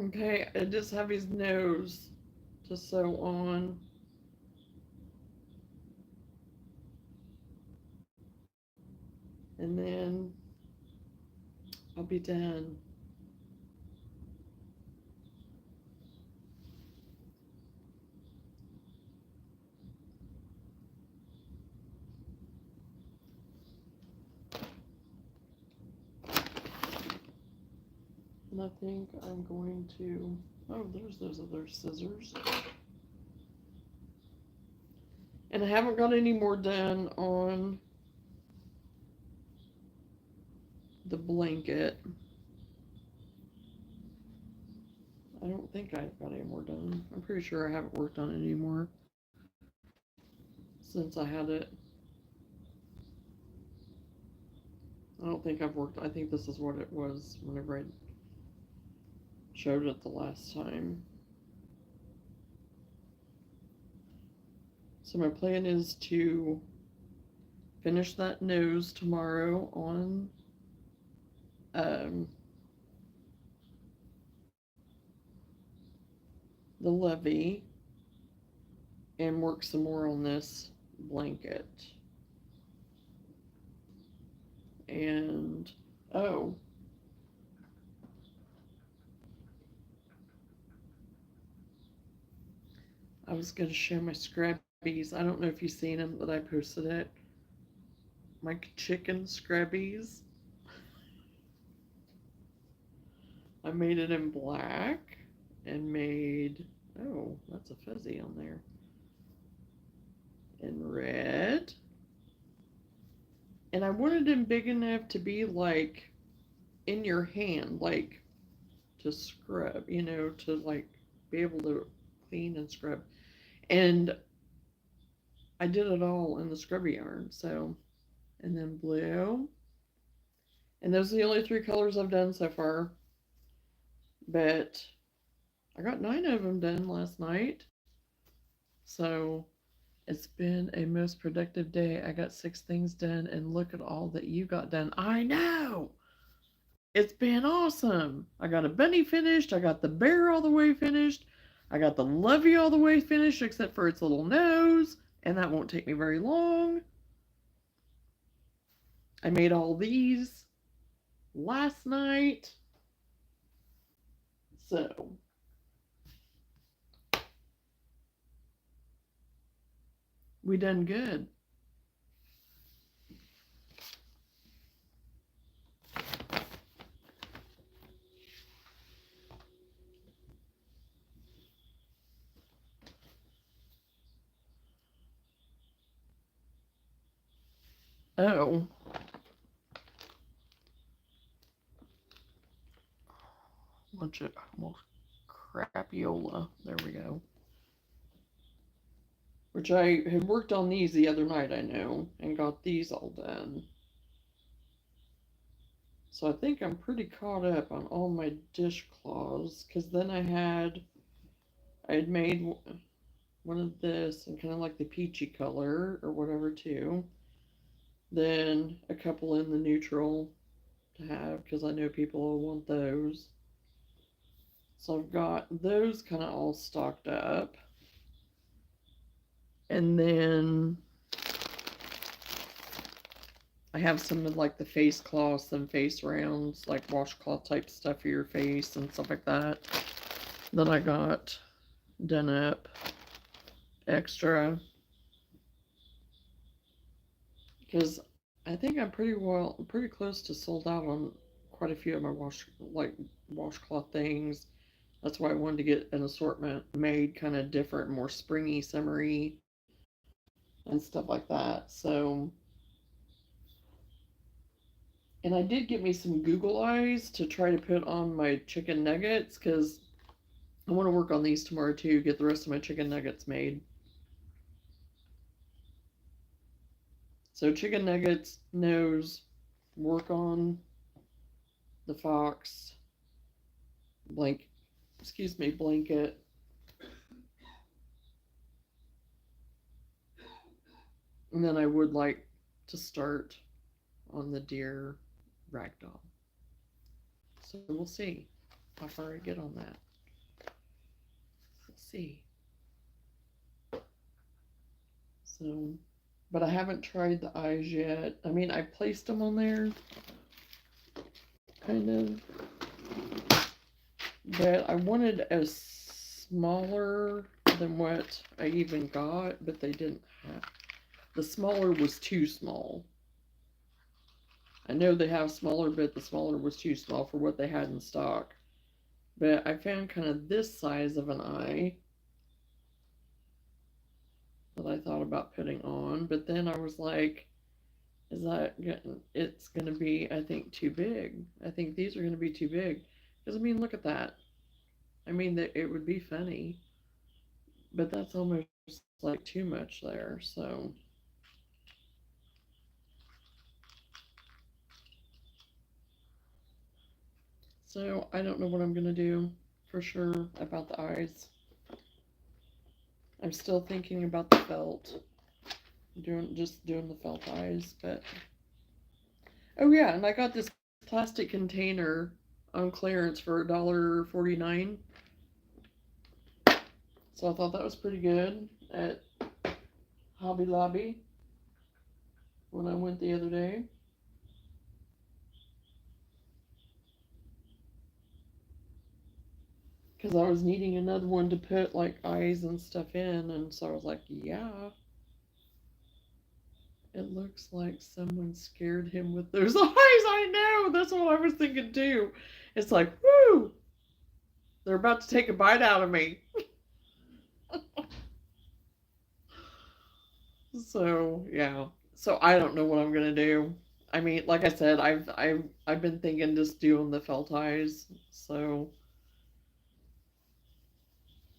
okay, I just have his nose to sew on. And then I'll be done. And I think I'm going to, oh, there's those other scissors. And I haven't got any more done on the blanket. I don't think I've got any more done. I'm pretty sure I haven't worked on it anymore since I had it. I don't think I've worked, I think this is what it was whenever I showed it the last time. So my plan is to finish that nose tomorrow on the lovey and work some more on this blanket. And oh, I was going to share my scrabbies. I don't know if you've seen them, but I posted it. My chicken scrabbies. I made it in black and made, oh, that's a fuzzy on there, in red. And I wanted them big enough to be like in your hand, like to scrub, to like be able to clean and scrub. And I did it all in the scrubby yarn. So, and then blue. And those are the only three colors I've done so far. But I got 9 of them done last night. So it's been a most productive day. I got 6 things done, and look at all that you got done. I know! It's been awesome. I got a bunny finished. I got the bear all the way finished. I got the lovey all the way finished, except for its little nose, and that won't take me very long. I made all these last night. So, we done good. Oh. Bunch of well, crapiola. There we go. Which I had worked on these the other night, I know, and got these all done. So I think I'm pretty caught up on all my dishcloths, because then I had made one of this and kind of like the peachy color or whatever too. Then a couple in the neutral to have, because I know people will want those. So I've got those kind of all stocked up. And then I have some of like the face cloths and face rounds, like washcloth type stuff for your face and stuff like that I got done up extra. Because I think I'm pretty close to sold out on quite a few of my washcloth things. That's why I wanted to get an assortment made kind of different, more springy, summery, and stuff like that. So, and I did get me some Google eyes to try to put on my chicken nuggets, because I want to work on these tomorrow too, get the rest of my chicken nuggets made. So chicken nuggets, nose, work on the fox, blanket, and then I would like to start on the deer ragdoll. So we'll see how far I get on that. We'll see. So, but I haven't tried the eyes yet. I mean, I placed them on there, kind of, but I wanted a smaller than what I even got, but they didn't have. The smaller was too small. I know they have smaller, but the smaller was too small for what they had in stock. But I found kind of this size of an eye that I thought about putting on, but then I was like, it's going to be, I think, too big. I think these are going to be too big. Because, I mean, look at that. I mean, it would be funny, but that's almost like too much there, so. So, I don't know what I'm going to do for sure about the eyes. I'm still thinking about the felt. Just doing the felt eyes, but oh yeah, and I got this plastic container on clearance for $1.49. So I thought that was pretty good at Hobby Lobby when I went the other day. Because I was needing another one to put like eyes and stuff in, and so I was like, yeah. It looks like someone scared him with those eyes. I know. That's what I was thinking too. It's like, whoo! They're about to take a bite out of me. So, yeah. So I don't know what I'm going to do. I mean, like I said, I've been thinking just doing the felt eyes, so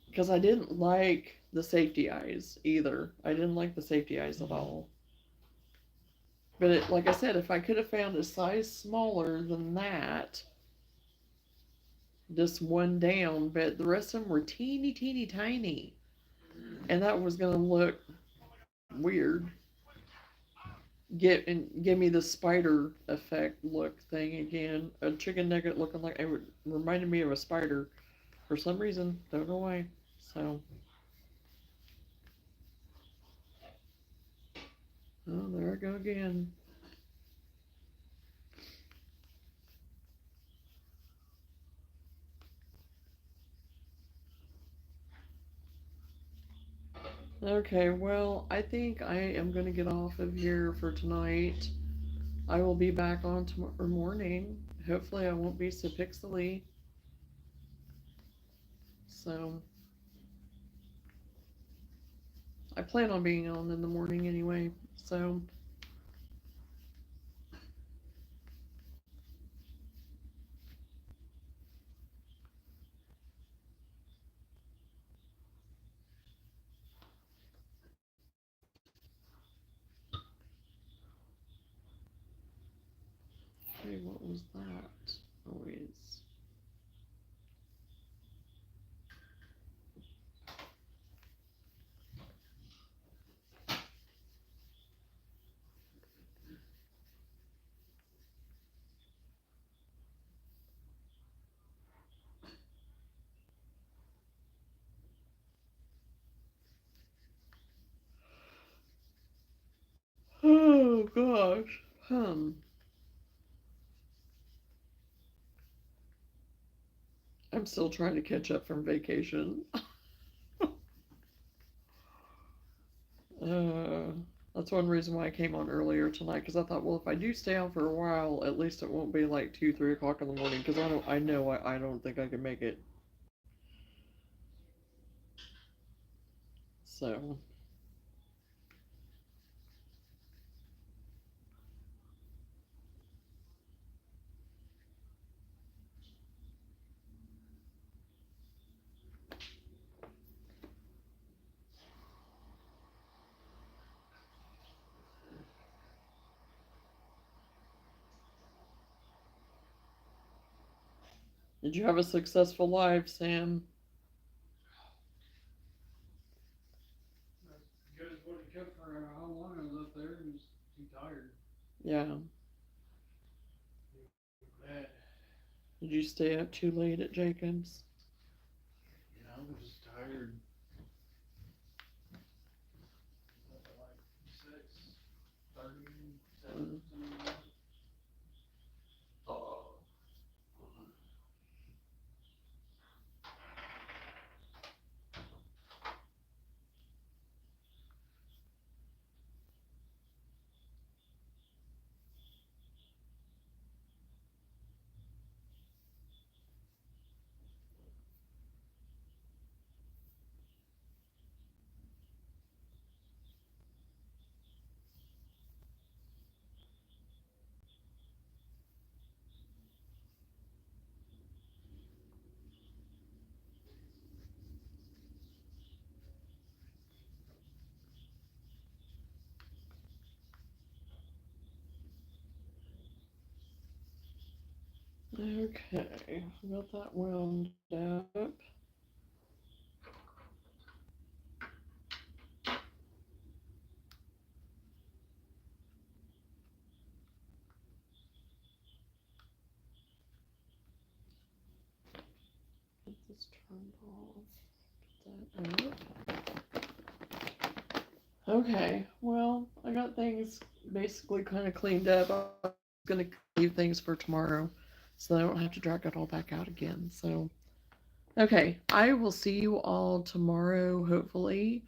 because I didn't like the safety eyes either. I didn't like the safety eyes at all. But like I said, if I could have found a size smaller than that, just one down, but the rest of them were teeny, teeny, tiny, and that was gonna look weird. Give me the spider effect look thing again. A chicken nugget looking like it reminded me of a spider for some reason. Don't know why. So, oh, there I go again. Okay, well, I think I am going to get off of here for tonight. I will be back on tomorrow morning. Hopefully, I won't be so pixely. So, I plan on being on in the morning anyway. So, hey, what was that noise? Oh gosh. I'm still trying to catch up from vacation. Uh, that's one reason why I came on earlier tonight because I thought, well, if I do stay on for a while, at least it won't be like 2, 3 o'clock in the morning because I know I don't think I can make it. So, did you have a successful live, Sam? As good as what it kept for how long I was up there, and just too tired. Yeah. Bad. Did you stay up too late at Jacobs? Yeah, I was just tired. Up at like 6:30, 7, Mm. something like that. Oh. Okay, got that wound up. Get this turned off. Get that up. Okay, well, I got things basically kind of cleaned up. I'm gonna leave things for tomorrow, so I don't have to drag it all back out again. So, okay, I will see you all tomorrow. Hopefully,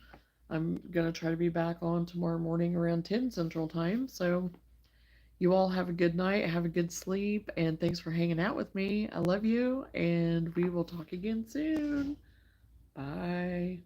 I'm gonna try to be back on tomorrow morning around 10 Central Time. So, you all have a good night, have a good sleep, and thanks for hanging out with me. I love you, and we will talk again soon. Bye.